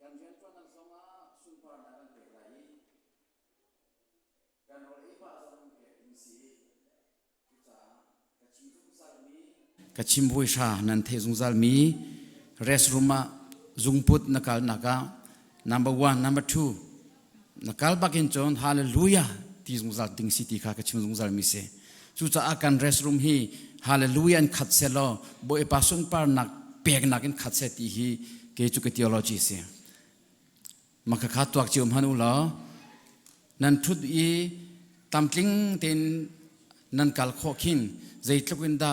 กันเรียนตัวนั้นสมาสุนทรนักเป็นไรกันเราเอฟาสมังเกอินซีจ้ากระชิมซุงซาลมีกระชิมบุยชานันเทซุงซาลมีเรสรูมาซุงพุทนักนัก number 1 number 2 นักบักอินจอนฮาเลลูยาที่ซุงซาลติงซิตี้ข้ากระชิมซุงซาลมีเสสุจ้าอาการเรสรูมฮีฮาเลลูยาอินขัดเซลล์บุยปาสุนปาร์นักเปียกนักอินขัดเซตีฮีเกจุกเทโอโลจีเสมักขาตัวจิมฮันุลานันทุดอีตามทิ้งเต็นนันกัลโคขินใจทุกินดา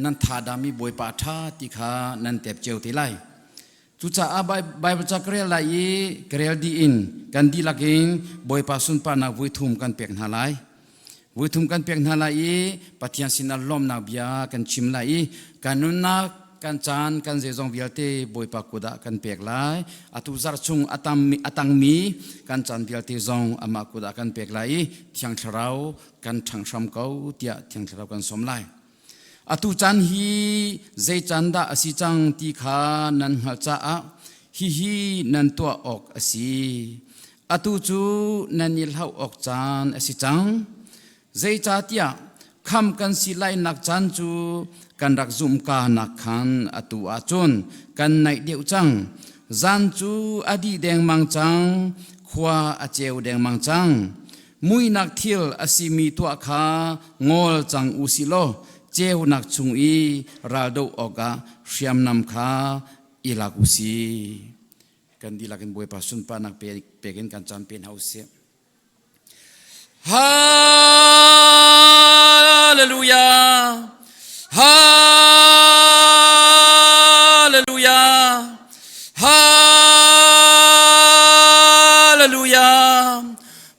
นันทาดามีบอยปาธาติขานันเต็บเจียวติไลจุจ้าอาใบจักเรียลไลเกลียดีอินกันดีลักินบอยปาสุนปานาวิทุมกันเปียกนาไลวิทุมกันเปียกนาไลปัทยาสินาลมนาเบียกันชิมไลกันนุนักกันจานกันเจจงวิลเต้บอยปากุดากันเปียกไลอตุจารชุงอัตังมีกันจานวิลเต้จงอามากุดากันเปียกไลเทียงชราวกันทังชมเกาเตียเทียงชราวกันสมไลอตุจันฮีเจจันดาอสิจังตีขานันหัลจ้าฮีนันตัวออกอสิอตุจูนันยิลเฮาออกจานอสิจังเจจ่าเตียคำกันสิไลนักจันจูกันรักซุมกานักขันอตุอาจนกันในเดียวจังจันจูอดีแดงมังจังขวาอเจวแดงมังจังมุยนักเที่ยวอสิมีตัวขางอลจังอุสิโลเจวนักชุงอีราดออกาเชียมนำขาอิลักอุสีกันดีลักนบวยปัสุนปานักเปกินกันจันเป็นเฮาเสียฮาเลลูยาฮาเลลูยาฮาเลลูยา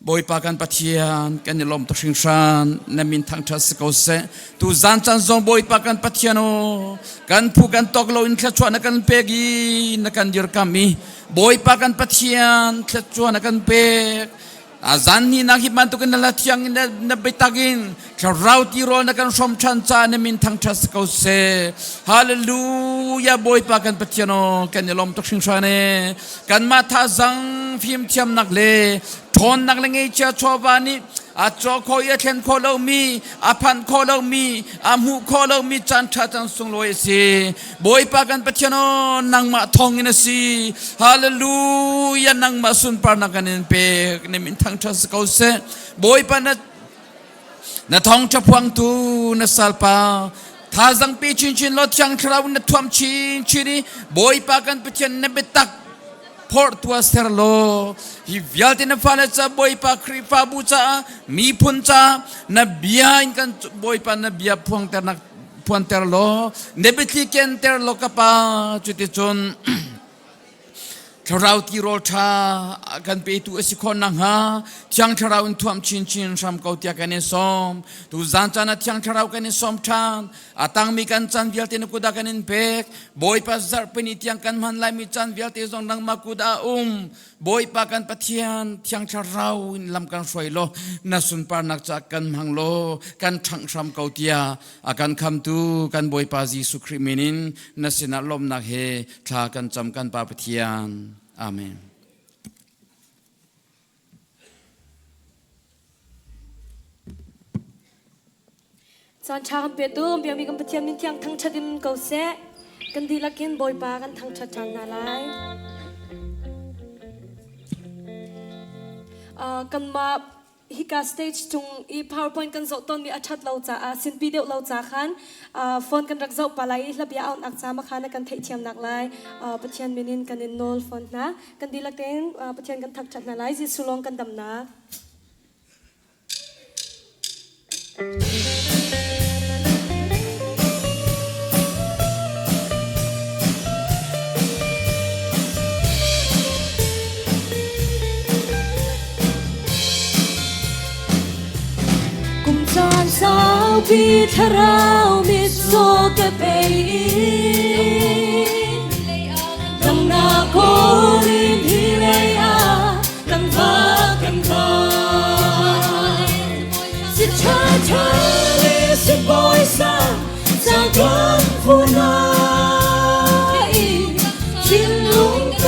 บอยปากันปะเทียนกันยลมตชิงชานนมินทางทัศกอเซตูจานจันซงบอยปากันปะเทียนโอกันผู้กันตกโลอินขจวนกันเปกีนักันยืรกามีบอยปากันปะเทียนขจวนกันเปกZaan Hnihnak himan tu kena latiang na betagin karau tirol na kan som chancha na min thang thas kau se hallelujah boy pa kan patiano kan yalom tok sing shane kan ma tha zang phim thiam nak le thon nak le ngei cha chobani a cho kho ye thlen kho lo mi a phan kho lo mi a mu kho lo mi chan tha chan sung loi se boy pa kan patiano nang ma thong ina si hallelujah nang ma sun par na kan pe ne min thang thas kau se boy pa na thong cha phuang tu na salpa tha zang pe chin chin lo chang thrau na thuam chin chini boy pa kan patian na betak port tua serlo hi vialti na fala cha boy pa kripa bucha mi puncha na bia in kan boy pa na bia phuang ter nak phuang ter lo nebeti ken ter lo kapa chuti chonทราวที่โรชากันไปตัวสิคนนังฮะที่ยังทราวน์ทวมชินชินรำเกาเตียกันในสมตัวจานจานะที่ยังทราวกันในสมชานอาตังมีกันจันวิลเตนกุดากันในเป็กบอยปัสซาร์เป็นที่ยังกันมันไลมีจันวิลเตซองนังมากุดาบอยปากันปะเทียนที่ยังทราวน์ลำกันสวยโลนัสุนปานักจากกันมังโลกันทังรำเกาเตียอาการคำตูกันบอยปาจีสุคริมินินนัสินาลมนักเฮทากันจำกันปาปะเทียนอาเมนจานชากันเปียตูมเปียมีกันปะเทียมนินเทียงทั้งชาดินเกาเสกันดีละกินบอยปากันทั้งชาจันนาไลกันมาฮิกาสเตจจุงอี PowerPoint กันโซต้นมีอัจฉริเราจะสินปีเดียวเราจะขันโฟนกันรักเจ้าปลายระเบียเอาอักษามาขันกันเทียมหนักลายปะเทียนมินินกันโนลฟอนนะกันดีละเกนปะเทียนกันทักชัดนาไลจิสุลงกันดำนาsao bi tharau mi so ka bei dam na ko rin hi lei a kan va si cha cha le si boy sa sa kan fu na chin lung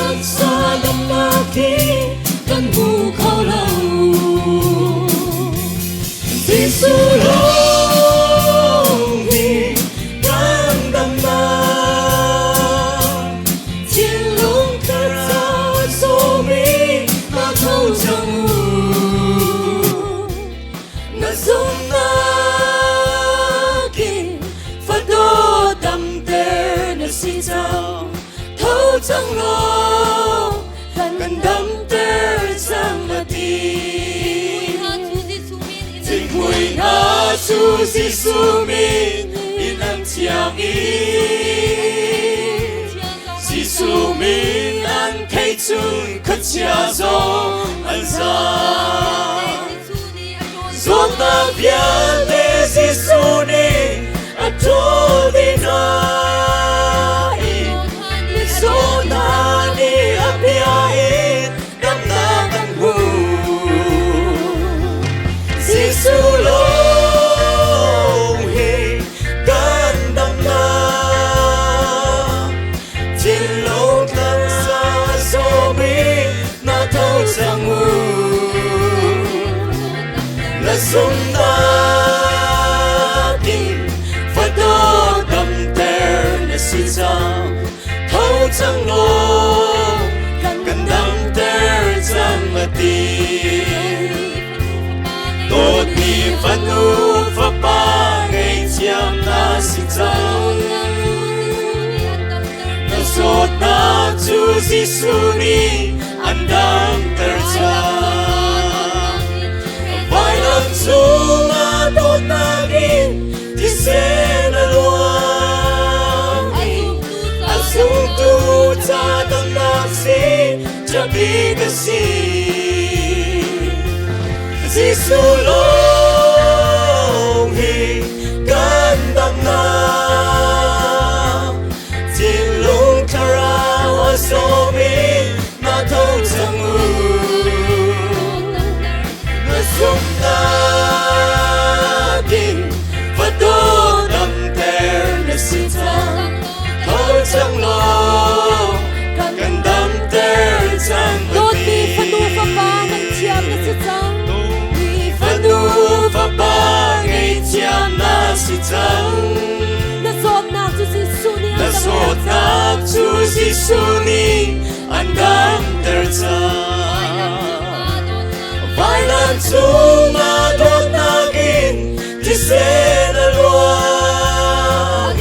Giêsu min in an chiang Giêsu min an khay chun khất chia zo an za zon na vian le Giêsu ni a to di na zon na ni a pia in dam na kan hu Giêsu long hi kan dam na tin long kan sa so mi na thâu sang hu la sum na tin phật đô đam ter na si cha thâu sang lo kan dam ter sang ma ti tốt mi phật nu phật ba ngày chiam na si cha na sốt na chu Giêsu ni an dam ter cha vai lần chu na tốt na gin ti se na luang azung tu cha dam na si cha bi ka si Giêsu long hi kan dam na tin lung thara wa so mi na thâu sang u na sum na tin phật đô đam ter na si cha thâu sang lo kan dam ter sang Tốt mi phân đu pháp ba nang chiam na si chang Phật đô pháp ba ngày chiam na si chang na zot na chu Giêsu ni na sốt na chu Giêsu ni an dam ter cha vai lan chu na đốt na gin ti se na luang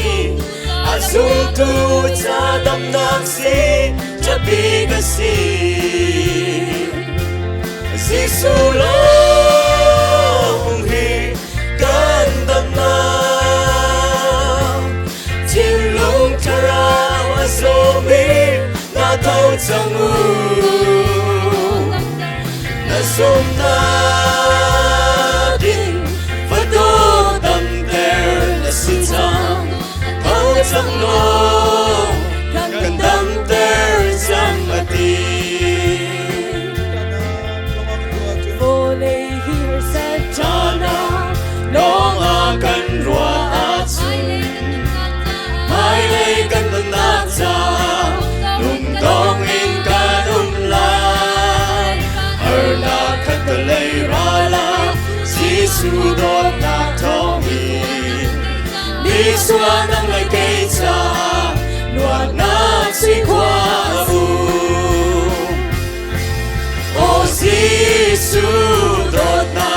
azung tu cha dam na si cha bi ka si Giêsu long hi kan dam na tin lung thara wa so mi na thâu sang u na sum na tin phật đô đam ter na si cha thâu sang lo kan dam ter sang ma ti Ole hier sa Chana long a kan rua a chu mai lei kan na cha lung dong in kan lai er na khat lei ra la Giêsu do na tho mi xua nang lai cây cha nuột na si qua u O Giêsu đốt na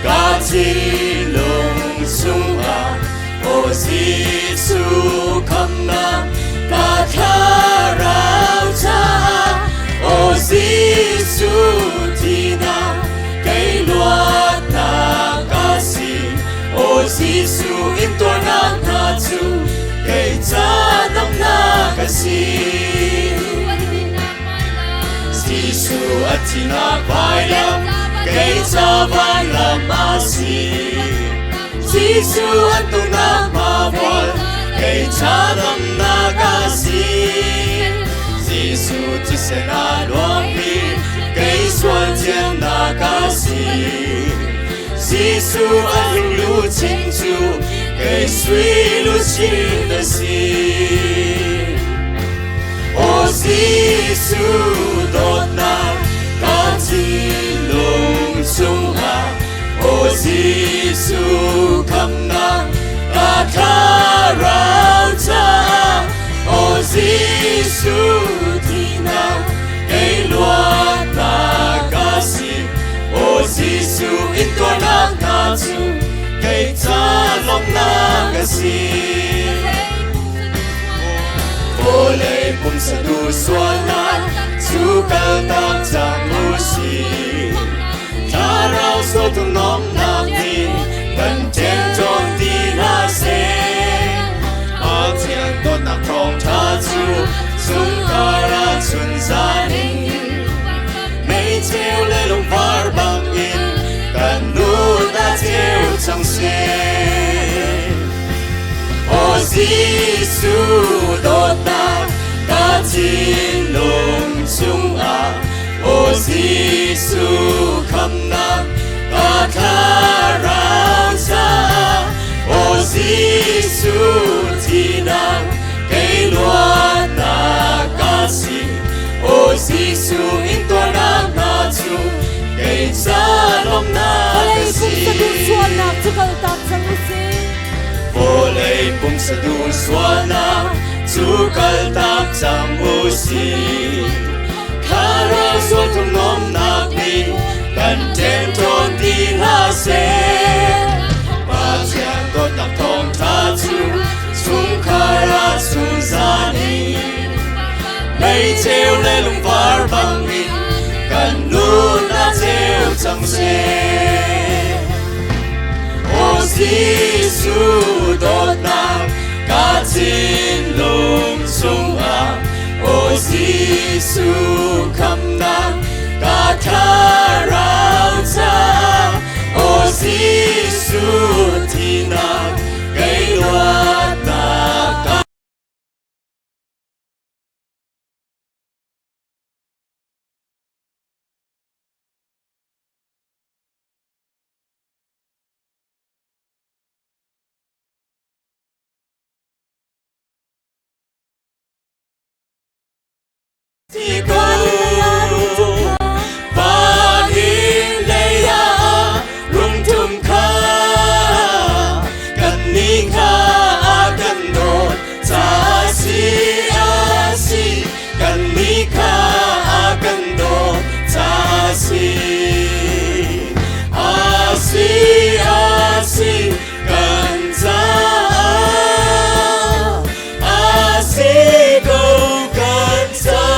ca chi lung sung a O Giêsu kham na ca tha rao cha O Giêsu thi na cây loa na ca si O Giêsu in tua na na chu cây cha dam na ca si Giêsu atina vai lam cây cha van lam a si Giêsu atung na ma vol cây cha dam na ca si Giêsu ti se na luang mi cây xuân thiên na ca si Giêsu atung lu chinh chu cây suy lu chin na si O Giêsu đốt na ca chi lung sung a O Giêsu kham na ca tha rao cha O Giêsu thi na cây loa na ca si O Giêsu in tua na na chu cây cha long na ca si Vô lệ bùm sa du xua na Chú cao tam chang u si Tha rao so tu nong na ti Gần chen cho se ô Giêsu đốt ta cả chín lùng chung à ô Giêsu khâm nang cả thà rao xa ô Giêsu thì nang cây loa na ca si ô Giêsu in tua nang na chu cây xa lòng na ca si vô lệ bung sa du suana chu kal tak cham u si khara so thum nom na ni kan ten ton ti la se ba chen to tak thong tha chu chung khara chung za ni lấy treo lên lùng var bằng ni kan nu na treo chẳng se ô Giêsu đốt na cả chín lùng chung à ô Giêsu khâm nang cả thà rao cha ô Giêsu thì nang cây loa na ca thì cô và đi lấy à rung thum kha cần ni kha cần đồn cha si cần ni kha cần đồn cha si cần ra si go cần ra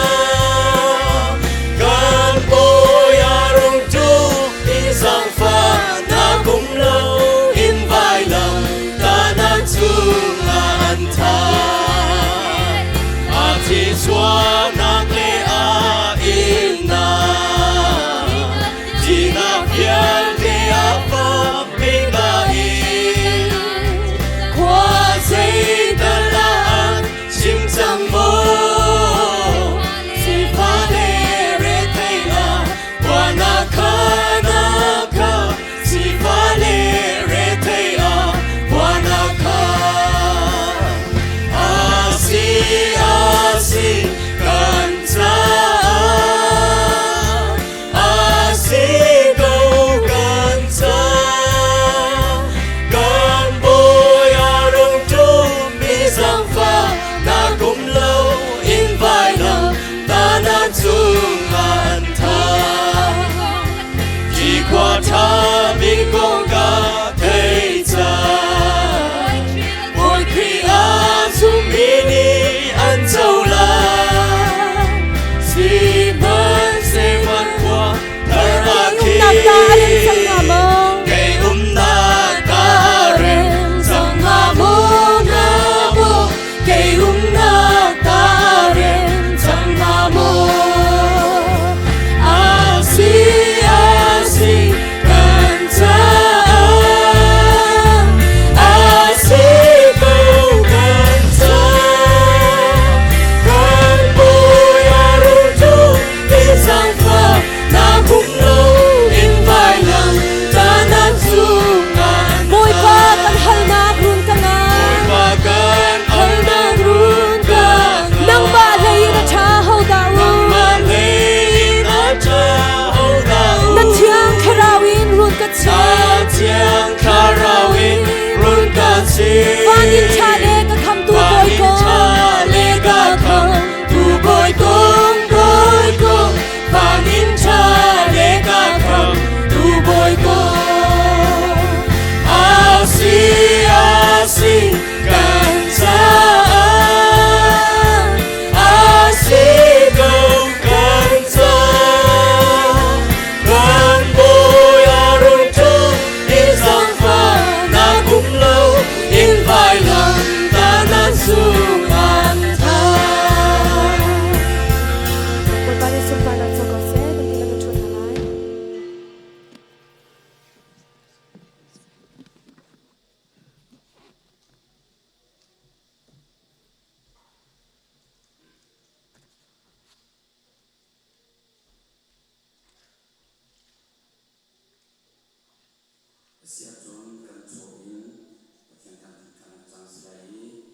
Asia John kan Choin Patian kan kan Translate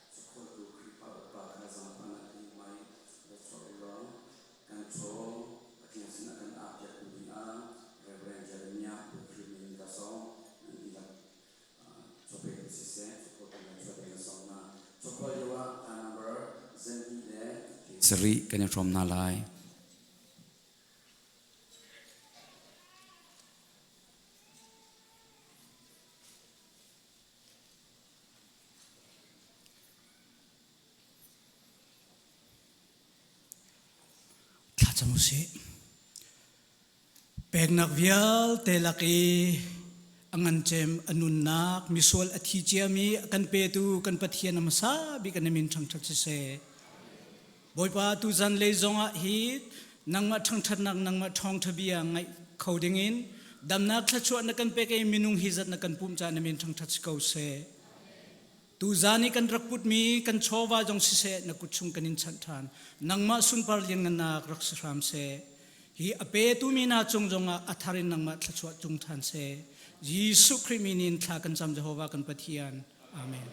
Support to Kripa Upa Kazan Panati Mai Restaurant kan Cho Patian Sinakan Abia Kudia Reverend Jeremiah Pukrimin Kasong Nanti Chope Sise Support to Chope Kasong Support Yawa number Zan Hnihnak Seri kan from Nalai Musi pegnak vial telaki angan cem anunnak misual athijiami kan petu kan pathian amasa bi kan min thang thak se boipa tu zan le zonga hit nangma thang that nak nangma thong thabia ngai khodingin damnak thachwa na kan pe ke minung hizat na kan pum cha na min thang thach ko se tu zani kan rakput mi kan chowa jong se na kuchung kanin chan nangma sun par lin na raksram se hi ape tu mi na chung jonga atharin nangma thachwa chung than se Yesu kriminin thla kan cham Jehovah kan pathian amen.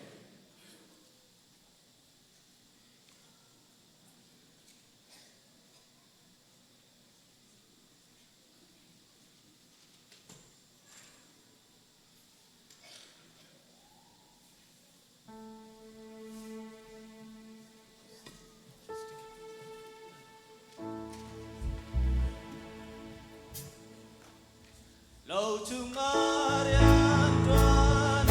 Lâu chung arian tuan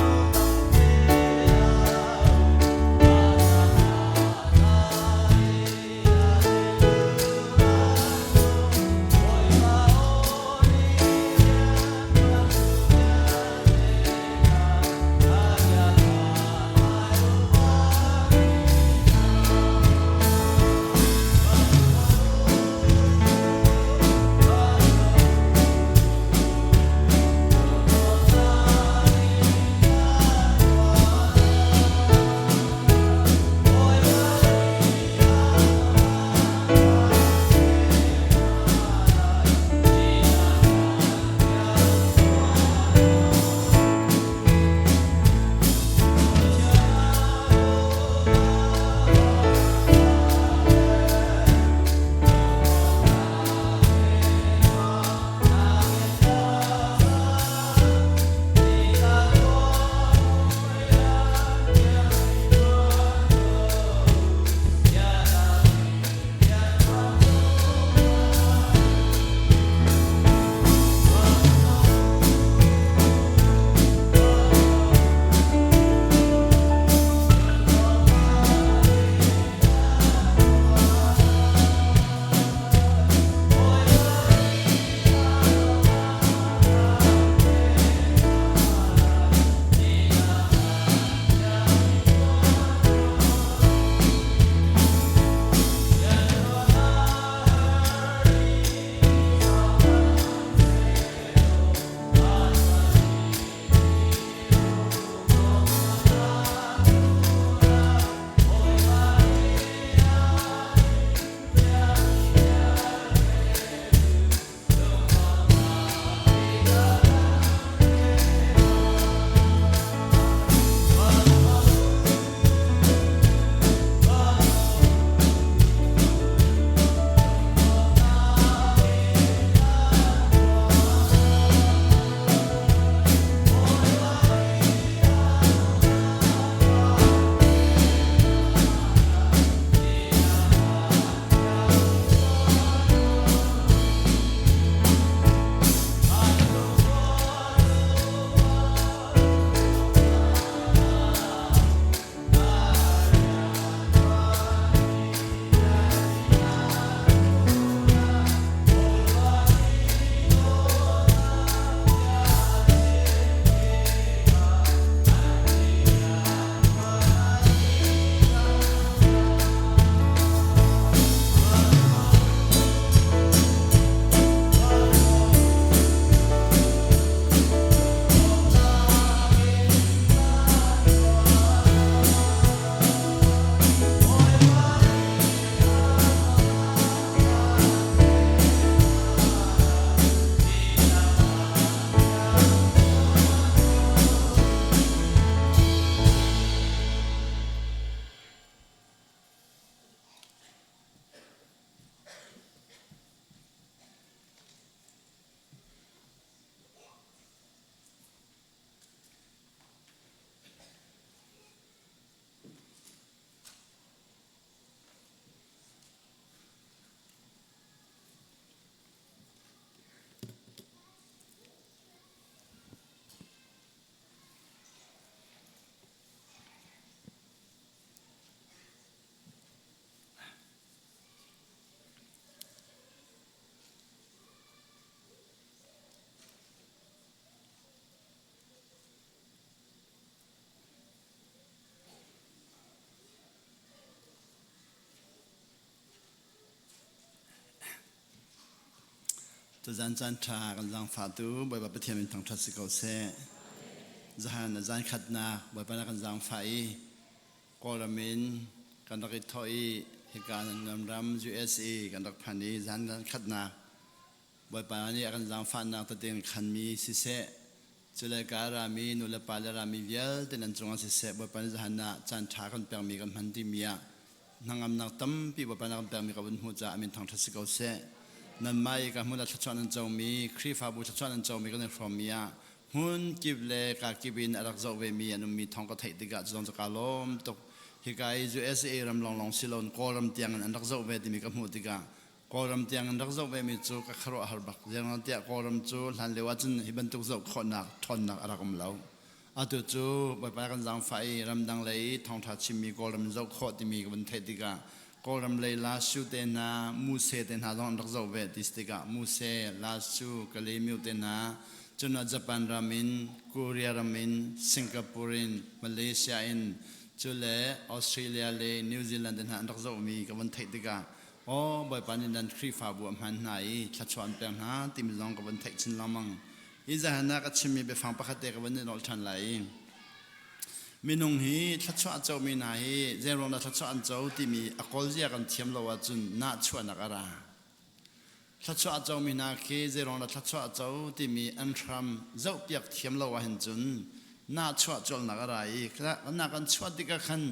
ตัวจันจันทรากันจังฝาตูบอยบประเทศเป็นทางทัศกเสZaan Hnihnak บอยปนักกันจังไฟกอลมินกันรักทอยเหตุการณ์นำรำ USA กันรักพันธุ์Zaan Hnihnak บอยปนักนี้กันจังฟันนักตัวเต็งขันมีสิเสจุเลการามีนุลปาลรามีเวลเต็นันจงสิเสบอยปนักZaan Hnihnakจันทากันเปียงมีกันพันธุ์มียนางอำนักตั้มปีบอยปนักกันเปียงมีกับบุญหูจ่ามีทางทัศกเสนั่นไม่กับมุลชัชวนันเจ้ามีครีฟาบุชัชวนันเจ้ามีกันในฟอร์มียหุ่นกิบเล่กับกิบินรักเจ้าเวมีอันมีทองก็ไทยติกาจงจะกาลมตกฮิกาย USA รำลองสิลอนกอรำเตียงอันรักเจ้าเวที่มีกับหูติกากอรำเตียงอันรักเจ้าเวมีจูกับครอฮาร์บักยังนั่นเตียกอรำจูหลันเลวจุนฮิบันตุกเจ้าขอนักทอนนักรักอมเหลาอาตุจูไปไปกันจังไฟรำดังเลยทองทัดชิมีกอรำเจ้าขอที่มีกับบันไทยติกากอรำเลยลาสูเตนามูเซเตนาดอนรักเจ้าเวติสติกามูเซลาสูกะเลมิวเตนาจนญี่ปุ่นรามินเกาหลีรามินสิงคโปร์มาเลเซียจุเลออสเตรเลียเลนิวซีแลนด์นั่นรักษามีกับวันไทยติกาโอ้บอยปานินันครีฟาบัวมันไหนชัดชวนเปียงหาติมลองกับวันไทยชินลามังอิจฉาหนักชิมีไปฟังประคตกับวันนี้นอลชันไหลมีนงฮีชัดชวนเจ้ามีไหนเจรองนัชัดชวนเจ้าที่มีอากอลเซียกันเทียมเราว่าจุนน่าชวนนักอะไรทัชชะเจ้ามีนาคีเจรองทัชชะเจ้าที่มีอันทรัมเจ้าเปียกเทียมเราเห็นจุนน่าชวดจลนักอะไรครับนักกันชวดที่กันขัน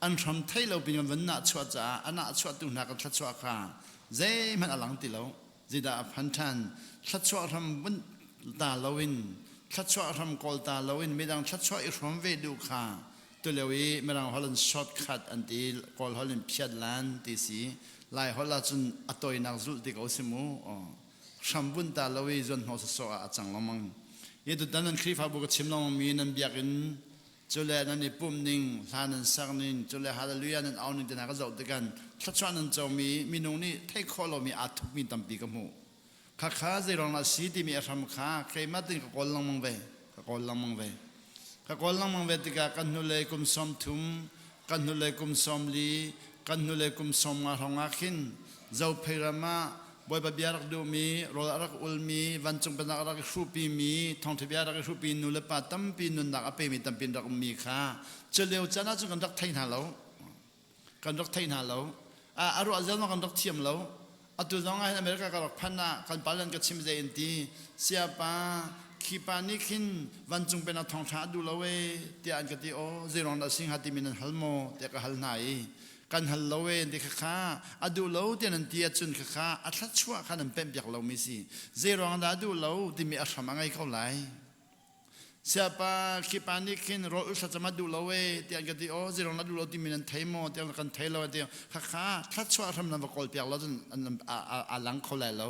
อันทรัมไทยเราเป็นวันน่าชวดจ้าอันน่าชวดตุนักกันทัชชะข้าเจมันอลังติเราจิดาพันธันทัชชะทำวันตาเราวินทัชชะทำกอลตาเราวินไม่ดังทัชชะอีกความเวดูข้าตัวเลวีไม่ดังฮอลแลนด์ช็อตคัดอันที่กอลฮอลแลนด์เพียดล้านที่สีลายฮอลลาจุนอัตโตยนักจุลที่เขาสิมูชัมบุนตาลวีจนหัวสะอาดจังละมังยี่ตุตันนั้นครีฟาบุกชิมลองมีนันเบียกินจุเลนันนี่ปุ่มนิ่งทานันสักนิ่งจุเลฮาเลลูยานันเอาหนึ่งจะนักจะเอาด้วยกันทัชวานันเจ้ามีนงนี่ไทยคอเรามีอาทุกมีตั้มปีกับมูข้าข้าจะรองละสีที่มีอารมณ์ข้าใครมาถึงก็กอลลังมังเวก็กอลลังมังเวก็กอลลังมังเวติกากันนุเลกุมสมทุมกันนุเลกุมสมลีกันนุเลกุมสมงาหงอาขินเจ้าเพรามาบอยบบิอารักดูมีโรลารักอุลมีวันจงเป็นรักชูปีมีทองทบิอารักชูปีนุเลปาตั้มปีนุนักอเปมีตั้มปีรักมีข้าเจเลวจาน่าจุกันรักไทยนาเรากันรักไทยนาเราอารุอาเจลมากันรักเทียมเราอัตุจงให้อเมริกากันรักพันนากันปาลันกับชิมเจนตีเสียปาขีปานิขินวันจงเป็นทองชาดูเราเวที่อันกติโอเจรองดัสิงหัติมินันฮัลโมเด็กฮัลไนกันฮัลโลเวนที่ข้าอดูเราที่นันที่จุนข้าอัตลักษณ์ชั่วข้านั้นเป็นเปียกเราไม่สิเจรองดาดูเราที่มีอารมณ์ไงเขาไหลเสียปาขีปานิขินรออุตส่าห์มาดูเราเวที่อันกติโอเจรองดาดูเราที่มีนันไทยโมที่อันกันไทยเราที่ข้าอัตลักษณ์ชั่วอารมณ์นั้นบอกเปียกเราจนอันหลังเขาไหลเรา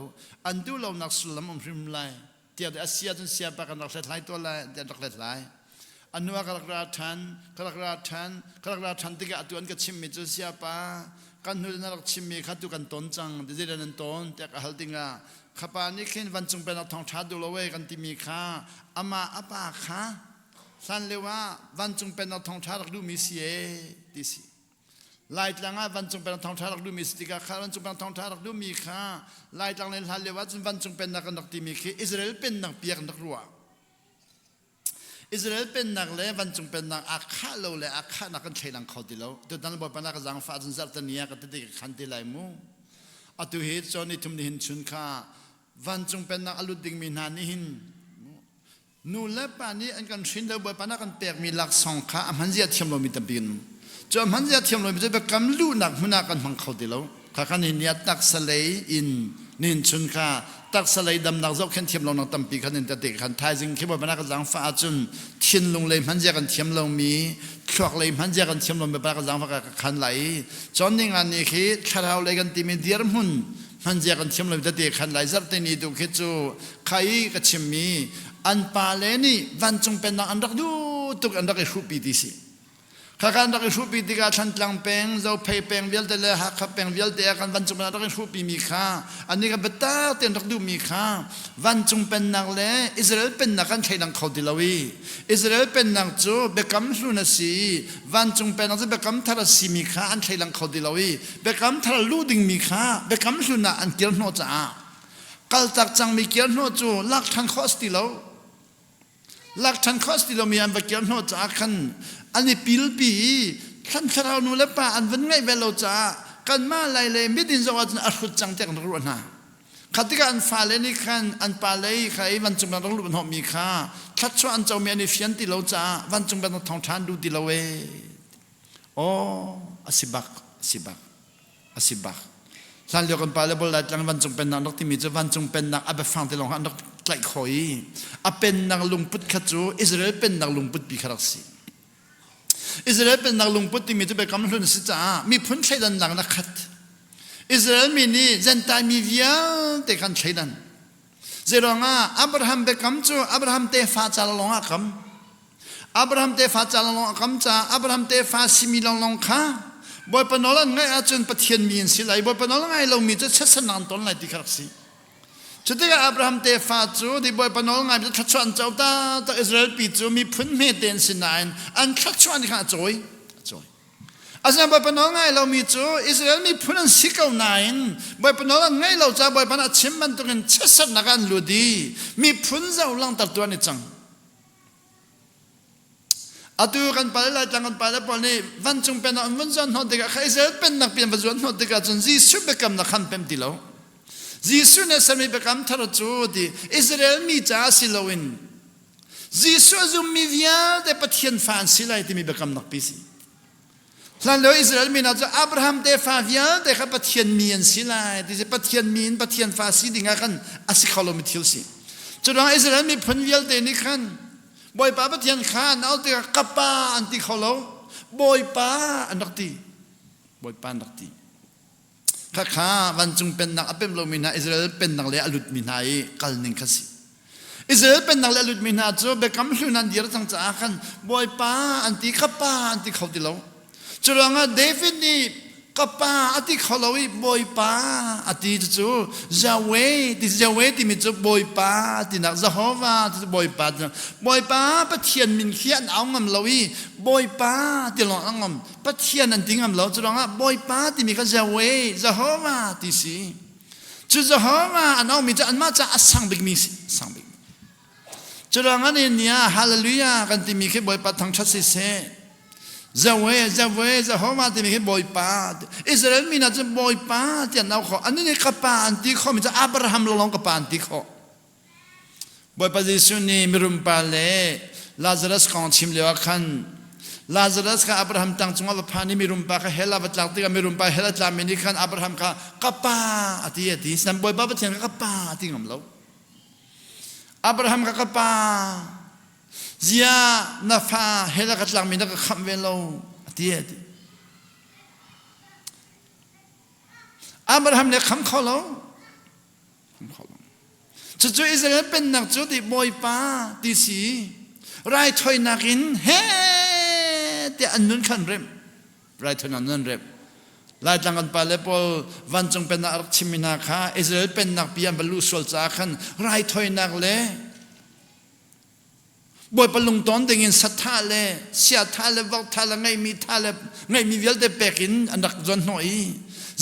อันดูเรานักสุลมุนริมไหลที่อันอาเซียจนเสียปากันนักเล็ดไหลตัวไหลที่อันนักเล็ดไหลอันนู้นกระดาษทันที่กระตุ้นกับชิมมิจุเสียปากันนู้นนักชิมมิขัดตุกันต้นจังดิเจริญต้นแต่ก็ฮัลติงาข้าพานี่ขึ้นวันจงเป็นทองชาดูโลเวกันที่มีข้าอามาอาปาข้าสันเลว่าวันจงเป็นทองชาดูมิเสียดิสิลายจังวันจงเป็นทองชาดูมิสติกาข้าวันจงเป็นทองชาดูมีข้าลายจังเลยสันเลว่าวันจงเป็นนักที่มีข้าอิสราเอลเป็นนักเปียกนักรัวอิสราเอลเป็นนักเล่วันจงเป็นนักอาฆาโลเลอาฆานักกันใช้หลังเขาติโลตัวนั้นบอกเป็นนักจังฟ้าจนจับตัวนี้ก็ติดขันติไลมูอัตุเหตุจนี่ทุ่มนิหินชุนข้าวันจงเป็นนักอลุดิงมีนานิหินนูเล็บปานี้อันกันชินเดบอกเป็นนักกันเปียกมีหลักสองข้ามันจะเทียมโลมีตะบินจนมันจะเทียมโลมีจะเป็นกำลู่หนักมันนักกันมังเขาติโลข้ากันเห็นเนี่ยตักสเลอินนิหินชุนข้าตักสลายดำนักเจ้าขันเทียมลงนักตั้มปีขันเด็กขันไทยจึงคิดว่าเป็นนักจังฟ้าจุนทิ้งลงเลยมันจะกันเทียมลงมีควักเลยมันจะกันเทียมลงเป็นนักจังฟ้าขันไหลจนในงานนี้คือชาเราเลยกันตีมีเดียร์มุนมันจะกันเทียมลงเป็นเด็กขันไหลจับตีนี้ดูคิดจูใครก็ชิมมีอันปาเลนี่วันจงเป็นนักอันดักดูตุกอันดักชูปีดีสิข้ากันดักชูปีที่การฉันตั้งเป็งเจ้าเพย์เป็งเวลเตเลหักขับเป็งเวลเตะกันวันจงเป็นนักชูปีมีค่าอันนี้ก็เป็นตาเตียนดักดูมีค่าวันจงเป็นนักเล่อิสราเอลเป็นนักกันใช้ดังเขาดิลาวีอิสราเอลเป็นนักจูเบกัมสุนสีวันจงเป็นนักจูเบกัมทาราสีมีค่าอันใช้ดังเขาดิลาวีเบกัมทาราลูดิงมีค่าเบกัมสุนอันเกี่ยวโนจ่า กัลตักจังมีเกียรโนจูลักทันคอสติโลลักทันคอสติโลมีอันบะเกียรโนจ้าคันอันนี้ปิลปีขันคราวนูเลปะอันวันไงเวลจ้ากันมาไล่เลยไม่ดินจะว่าจะอัดขุดจังเต็งรัวนะขัดที่การฟ้าเลนี่ขันอันปาเลยใครวันจุงเป็นรักลูกเป็นหอมีค่าทัดชัวอันเจ้าเมียนี่เฟียนติโลจ้าวันจุงเป็นทองทานดูติโลเวโอ้อสิบักอสิบักท่านเรียกกันปาเลยบอกเลยจังวันจุงเป็นนักที่มีจะวันจุงเป็นนักอับฟังที่ลงหันนักไกลคอยอับเป็นนักลุงพุทธขจูอิสราเอลเป็นนักลุงพุทธปีคารักษีอิสราเอลเป็นนักลุงพุทธที่มีจะไปกำลังรุ่นสิจ้ามีพ้นใช้ดันหลังนักขัดอิสราเอลมีนี่เจนตายมีเวียนแต่กันใช้ดันเจรองอับราฮัมไปกำจูอับราฮัมเตฟ้าจาลงอักำอับราฮัมเตฟ้าจาลงอักำจ้าอับราฮัมเตฟ้าสิมิลงข้าบ่อยปนอลันไงอาจารย์ปะเทียนมีนสิไหลบ่อยปนอลันไงเรามีจะเช็ดสนานตอนไหนที่ครักสิจุดที่อับราฮัมเตฟ้าจูที่บ่อยปนอลันไงจะทัดชวนเจ้าตาอิสราเอลปีจูมีพื้นเมเดนสินายอันทัดชวนที่ข้าจอยอาจารย์บ่อยปนอลันไงเรามีจูอิสราเอลมีพื้นสิเก้านายบ่อยปนอลันไงเราจะบ่อยปนอชิมมันตรงนั้นเช็ดสนานลุดีมีพื้นเจ้าลังตัดตัวนี่จังอาดูกันไปแล้วจังกันไปแล้วพอนี่วันจงเป็นอันวันจันทร์หดเด็กใครเสียเป็นนักเปลี่ยนวันจันทร์หดเด็กจนจีสุเบกำนักขันเป็นติโลจีสุเนี่ยสมัยเบกำทาร์จูดีอิสราเอลมีจ้าสิโลวินจีสุจุมีเวียเดปะเทียนฟานสิไลที่มีเบกำนักพิสิหลังจากอิสราเอลมีน่าจะอับราฮัมเดฟาเวียเดขับปะเทียนมีนสิไลที่จะปะเทียนมีนปะเทียนฟาสิดิ่งกันอาศัยเขาลมิทิลสิจุดนั้นอิสราเอลมีพันเวียเดนิขันบ่อยป้าปะเทียนข้าเอาแต่กับป้าอันที่เขาเล่าบ่อยป้าอันนักตีบ่อยป้านักตีข้าวันจุงเป็นนักอัปเปมโลมินาอิสราเอลเป็นนักเลี้ยลุดมินาอีกัลนิงคสิอิสราเอลเป็นนักเลี้ยลุดมินาจูเบกำลุนันเดียร์ทั้งจ้าขันบ่อยป้าอันที่กับป้าอันที่เขาที่เล่าจุดนั้นเดวิดนี่กับป้าอันที่เขาเล่าอีบ่อยป้าอันที่จูจาเวที่มีจูบ่อยป้าที่นักจะฮอวาที่บ่อยป้าปะเทียนมินเขียนเอางำเล่าอีบ่อยป้าที่หลงเอางำปะเทียนอันที่งำเล่าจุดนั้นบ่อยป้าที่มีก็จะฮอวาที่สิจุดจะฮอวาอันเอามีจะอันมาจะสังบิกมีสิสังบิกจุดนั้นเนี่ยฮาเลลูยากันที่มีแค่บ่อยป้าทั้งชัดเสจะฮอวาที่มีแค่บ่อยป้าอิสราเอลมีน่าจะบ่อยป้าที่เอาเขาอันนี้เนี่ยกับป้าอันที่เขามีจะอับราฮัมลงกับป้าอันที่เขาบ่อยป้าที่สุนีมีรุมปาเลลาซารัสของชิมเลวขันลาซารัสกับอับราฮัมตั้งจงว่าพานี่มีรุมปากับเฮลาบัตรลักติกับมีรุมปาเฮลาจามินิขันอับราฮัมกับป้าอันที่สันบ่อยป้าที่กับป้าที่งำเราอับราฮัมกับป้าเจียนาฟาเฮลักตลังมีนักขับเวลาที่อับราฮัมเนี่ยขับเขาแล้วจุดอิสราเอลเป็นนักจุดที่บ่อยป้าที่สีไรถอยนักินเฮ้แต่อันนั้นขันเร็มไรถอยนันนั้นเร็มไล่จังกันไปแล้วพอวันจงเป็นนักชิมินาคาอิสราเอลเป็นนักเปียนบรรลุสุลจาขันไรถอยนักเลยบ่อยปลุงตอนเด็กสัทธาเลยเสียท่าเลยวักท่าเลยไงมีท่าเลยไงมีเวลเดเปกินอันดักจนหน่อย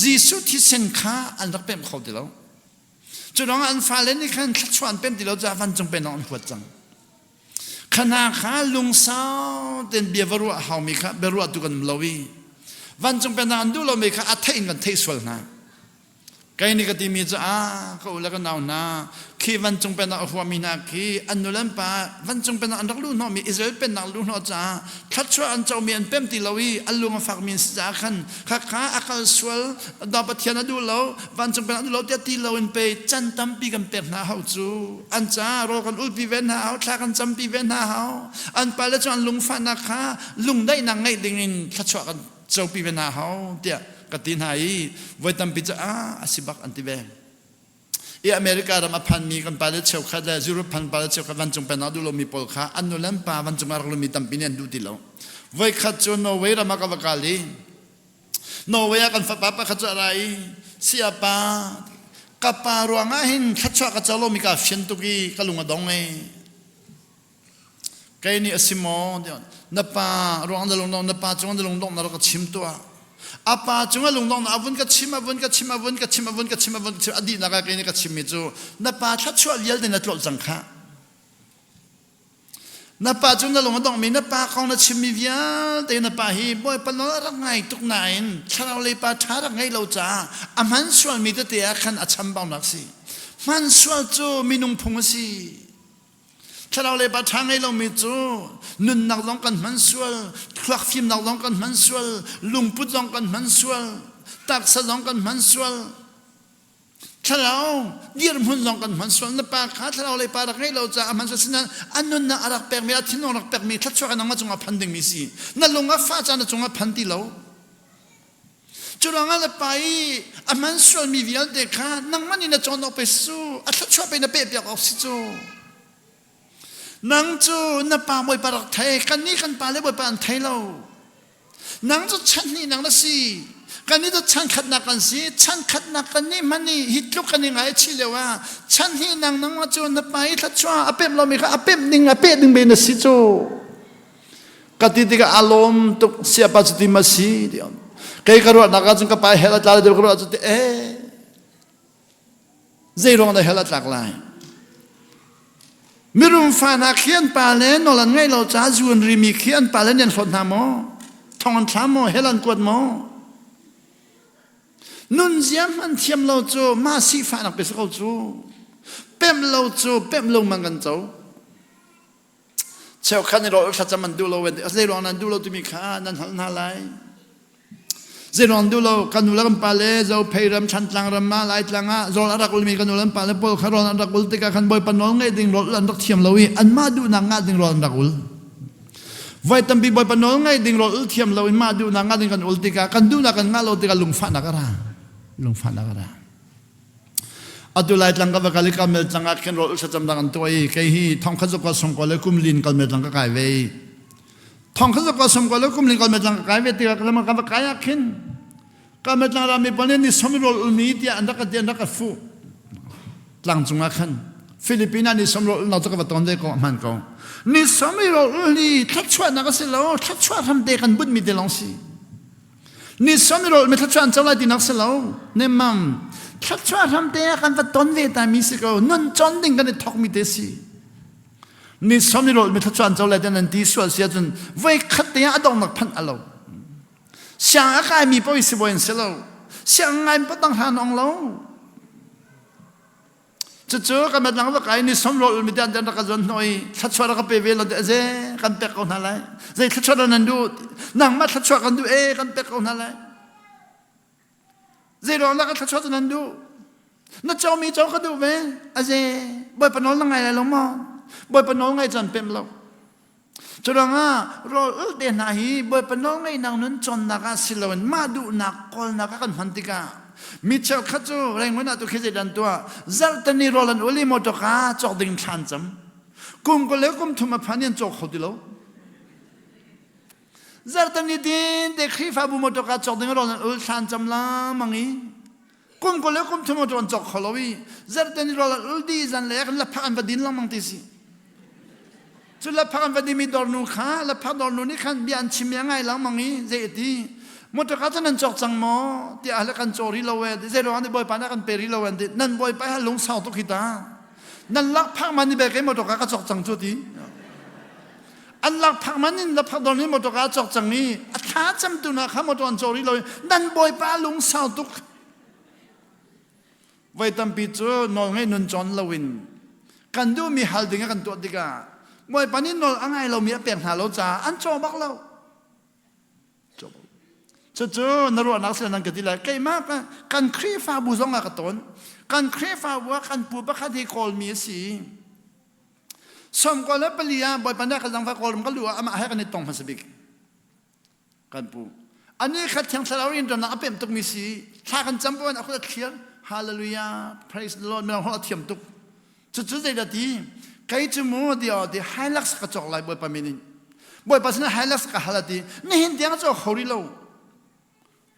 จีสุที่เส้นขาอันดักเป็นเขาเดียวจุดนั้นอันฟ้าเลนี่ขันขัดชวนเป็นเดียวจะวันจงเป็นนอนหัวจังขณะขาลุงสาวเดินเบียบรัวเฮามีค่ะเบียรัวตุกันลวีวันจงเป็นนอนดูเรามีค่ะอัฐินกันเทสวลนะใครนี่ก็ที่มีจะเขาแล้วก็นานาคีวันจงเป็นนักหัวมีนาคีอันนู้นลันป่าวันจงเป็นนักลูกน้องมีอิสราเอลเป็นนักลูกน้องจ้าทัดชัวอันเจ้ามีอันเป็นติลวีอันลุงฝากมีสจากขันข้าอาคาสวลดาวปะเทียนดูเราวันจงเป็นนักดูเราเดียตีเราเป็นไปจันตั้มปีกันเป็นหน้าเขาจูอันจ้ารอกันอุลปีเวนหาเขาทากันจำปีเวนหาเขาอันไปแล้วจนลุงฟันนะคะลุงได้นางไงดึงทัดชัวกันเจ้าปีเวนหาเขาเดียกตินหายไว้ทำพิจารณาสิบักอันติเบอเมริกาเรามาพันมีกันไปแล้วเชียวขัดยุโรปพันไปแล้วเชียวขัดวันจงเป็นนักดูเรามีปอลขาอันนู้นลันป่าวันจงมาเรามีตั้มปีนี้ดูติเราไว้ขัดจนนอร์เวย์เรามากบกาลีนอร์เวย์กันฝักป้าขัดจอะไรเสียป้ากับป้ารวงหินขัดชัวกับเจ้าเรามีกับเชนตุกีกับลุงอดงเอใครนี่อสิโมเดียวนับป้ารวงเดลงดงนับป้าจงเดลงดงนั่นเราก็ชิมตัว อาปาจุงลุงน้องอาวุนกัชิมอาวุนกัชิมอาวุนกัชิมอาวุนกัชิมอาวุนอดีตนักการเงินกัชิมิจูนับปาชัดชัวเลี้ยงเดินนัดหลบจังค่ะนับปาจุงลุงต้องมีนับปาของนัดชิมิเวียเดินนับปาฮีบ่อยปนรักไงตุกนายชาเราเลยปาท้ารักไงเราจ้าอามันส่วนมีแต่เดียขันอัจฉริยะนักสิมันส่วนจูมีนุ่งพงสิชาเราเลยปาทางให้เรามีจูนุนนักร้องกันมันสวลคลักฟิล์มนักร้องกันมันสวลลุงพุดร้องกันมันสวลตักสร้องกันมันสวลชาเราเยี่ยมหุ่นร้องกันมันสวลนับปาขาชาเราเลยปารักให้เราจะมันสวลนั้นอันนุนนักรักแปลกมีอาทิตย์นรักแปลกมีทัดชัวกันนังมาจงมาพันดึงมีสินั่นลงอาฟ้าจานจงมาพันตีเราจุดนั้นไปอามันสวลมีวิญญาณเด็กข้านังมันนี่นะจงออกไปสู้อาทัดชัวไปนะเปียกออกสิจูนังจูนับปาบอยปารักไทยกันนี้กันปาเลยบอยปาอันไทยเรานังจูฉันนี่นังละสิกันนี้ตัวฉันขัดนักกันสิฉันขัดนักกันนี่มันนี่ฮิตลุกกันยังไงชิเลว่าฉันนี่นังมาจูนับไปทัดชัวอาเปมเราไม่ค่ะอาเปมนิ่งอาเปมนิ่งเป็นสิจูกติกาอารมณ์ตุกเสียปัจจุบันสิเดียวใครกระโดดนักการจุงกับไปเฮลัดลายเดี๋ยวกระโดดจุดใจร้องได้เฮลัดหลากหลายมิรุมฟานาเขียนปาเลนนอลันไงเราจ้าจวนริมีเขียนปาเลนยันฝนทามอทองทามอเฮลันกวดมอนุนเสียมันเทียมเราจูมาสีฟานักเปสเขาจูเป็มเราจูเป็มลงมันกันจูเช้าขันนี่เราชัดจะมันดูเราเวทเรื่องนั้นดูเราตุมีค่านั้นหันหาไลเรื่องนั้นดูเรากันดูแล้วกันปาเลเราเพย์รำชันตรังรำมาไล่ตรังอ่ะเรารักอุลมีกันดูแล้วปาเลปอลคารอนรักอุลติกาขันบอยปนน้องไงดิ่งรถลันรักเทียมเราอีอันมาดูนางงาดิ่งรถรักอุลไว้ตั้มบีบอยปนน้องไงดิ่งรถเทียมเราอีมาดูนางงาดิ่งกันอุลติกากันดูนักกันงาเราติกาลุงฟ้านักระลุงฟ้านักระอัตุไลตรังกับกาลิกาเมลตรังกันรถชัดจำดังกันตัวอีกที่ทองขจกสมกอเลกุมลินกันเมลตรังกับไก่เวทองขจกสมกอเลกุมลินกันเมลตรังกับไก่เวติกากันมันกับไก่ยักษ์ขึ้นก็ไม่ต้องรามีปนิสมิโรลมีที่อันดักเดียนดักฟูหลังจงอาคันฟิลิปปินส์นิสมิโรลเราจะกับตอนเด็กก็มันก็นิสมิโรลนี่ทัดชวนนักสิลาวทัดชวนทำเด็กกันบุญมีเดลองสินิสมิโรลไม่ทัดชวนเจ้าไรดีนักสิลาวเนี่ยมั่งทัดชวนทำเด็กกันว่าตอนเวทามีสิก็นุ่นจอนดิ่งกันในทอกมีเดสินิสมิโรลไม่ทัดชวนเจ้าไรดีนั้นดีส่วนเสียจนไว้ขัดเดียอดองนักพันอารมณ์想爱咪不是问事喽，想爱不当喊昂喽。这个么啷个改你什么路咪点点那个人内，他说那个别别了的这กันเป็กเอาหน้า来，这他说那ดูนั่งมา他说กันดูกันเป็กเอาหน้า来，这ร那个他说的นั่นดูนั่นเจ้ามีเจ้าก็ดูไหมอะไรบ่อยปนนไงล่ะมั้งบ่อยปนนไงจันเป็นเราจุดนั้นเราเดินหน้าฮีบ่อยปนไงนางนุนจนนักสิลวันมาดูนักกอลนักกันพันติกามิเชลขัดจูแรงมันตุกเจดันตัวจัลตันีโรลันอุลิมอตกาจอกดิ่งชันจำกุมก็เล็กกุมทุมาพันยันจอกขดิโลจัลตันีดินเด็กขีฟ้าบุมอตกาจอกดิ่งโรลันอุลชันจำลามังอีกุมก็เล็กกุมทุมาจวนจอกขลวีจัลตันีโรลันอุลดีจันเล็กละพันวัดินลามังติสิจุลพันวัดิมีดอร์นูข้าละพันดอร์นูนี่ขันเบียนชิมยังไงลามังอีเจดีมดกาท่านจอกจังมอที่อะไรกันโจริโลเวดเจรวันที่บ่อยปานักกันเปริโลเวดนั่นบ่อยไปหาลงสาวตุกิตานั่นลักพักมันนี่เบกมดกาก็จอกจังจุดที่อันลักพักมันนี่ลักพักตอนนี้มดกาจอกจังนี้ท้าจำตุนะข้ามดวันโจริโลนั่นบ่อยไปลงสาวตุกไว้ตั้มปีจูนอนให้นุนจอนลวินกันดูมีฮัลดิงกันตัวดิกาบ่อยปานี่นอนอังไงเรามีเปลี่ยนหาเราจ้าอันโจบักเราจู่ๆนรกนักเสียนังกติเลยใกล้มากกันครีฟ้าบุษงอากาศตนกันครีฟ้าว่ากันปูปะคดีกอลมีสีสมกอลและปลียาบ่อยปันได้กันสังฟ้ากอลมันก็รู้ว่าอามาให้กันในตรงพันสบิกกันปูอันนี้ขัดยังสลาวินตอนนั้นเป็นตุกมีสีถ้ากันจำเป็นเอาคนเขียนฮาเลลูยา praise the Lord ไม่ต้องหัวเทียมตุกจู่ๆใจดีใครจะมัวเดียวที่ไฮลักส์กระจกลายบ่อยปามินิบ่อยปัสนาไฮลักส์กับฮาลาดีนี่เห็นเดียงจะขอริโล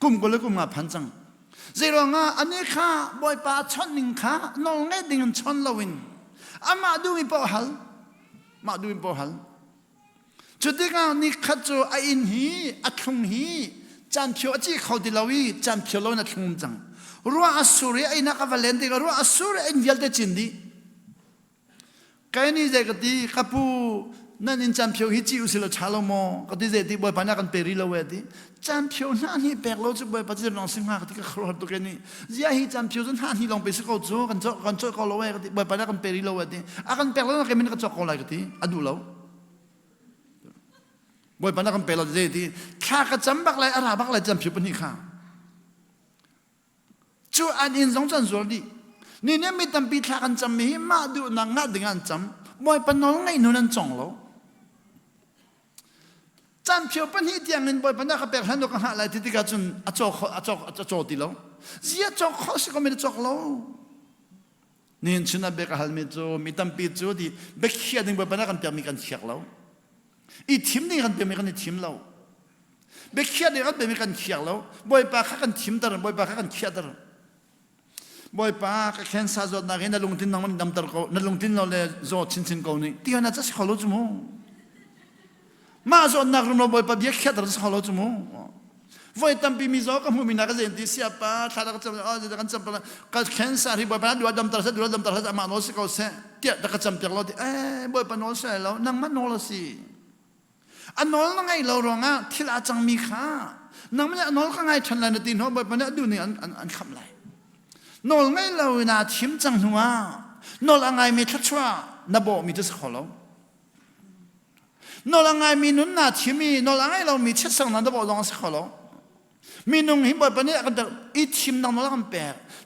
กุมก็เลยกุมมาพันจังเจรองอันนี้ข้าบ่อยปาชนหนึ่งข้านองเงยดิ่งชนลวินอามาดูมีปอหัลมาดูมีปอหัลจุดที่ก้านี่ขัดจูอินฮีอัดคงฮี จันเพียวจีเขาติลาวีจันเพียวโลนัดทุ่งจังรัวอสุริไอ้นักวาเลนติกรัวอสุริไอ้เยลเตจินดีแค่นี้เจกตีกับผู้นั่นอินจันเพียวฮิจิอุสิลชาโลโมก็ที่เจตีบอยปานากันเปรีโลเวดีจันเพียวนั่นนี่แปลกโลจุบอยปัจจุบันน้องสิงหาก็ที่ก็ครอดตัวแค่นี้เจ้าฮิจันเพียวจนนั่นนี่ลองไปสกอจูกันโจก็โลเวก็ที่บอยปานากันเปรีโลเวดีอากันแปลกโลนั่นแค่มันก็โจก็อะไรก็ที่อดูโลบอยปานากันเปรีโลเจตีข้าก็จำบักไรอาราบักไรจันเพียวปนิข้าจูอันอินสองจันส่วนดีนี่เนี่ยไม่ตั้งปีทากันจำมีมาดูนางงัดงานจำบอยปนนองไงนู่นนั่นจ่องโลจันเพียวปนฮีเตียงเงินบอยปนักเปิดหันดูกันหาอะไรที่ที่กันจนโจติโลเสียโจข้อสิก็ไม่ได้โจโลนี่ฉันน่ะเบกหัลมิโจมีตั้งปีโจดีเบกเขียดึงบอยปนักกันเปิดมีกันเขียกโลอีทีมนี่กันเปิดมีกันทีมโลเบกเขียดึงกันเปิดมีกันเขียกโลบอยปากันทีมตระบอยปากันเขียตระบอยป้าก็แค่ซาจดนักเห็นนั่นลงทิ้งน้องมันดำตระเขานั่นลงทิ้งเราเลยจดชินเขานี่ที่นั่นจะสิเขารู้จุโมมาจดนักรุ่นเราบอยป้าเบี้ยแค่ตระสิเขารู้จุโมบอยตั้มปีมีจอก็มูมีนักเรียนที่เสียป้าถ้าเราจะจะกันจำปะก็แค่ซาที่บอยป้าดูดำตระดูดำตระจะมาโน้สิเขาเสียเดี๋ยวจะกันจำเปียกเราที่บอยป้าโน้สิเรานั่งมันโน้ละสิอันโน้นั่งไงเราร้องอ่ะที่ละจังมีค่านั่งมันอันโน้ก็ไงฉันเลยนะตีนหัวบอยป้าเนี่ยดูนี่อันคำไรนอลไงเราหน้าทิมจังหัวนอลไงมีทัชวะนับมีจะสขอเรานอลไงมีนุนหน้าทิมีนอลไงเรามีเช็ดสังนันนับลองสขอเรามีนุ่งหิบแบบนี้กันแต่อีทิมนังนอลกันแปล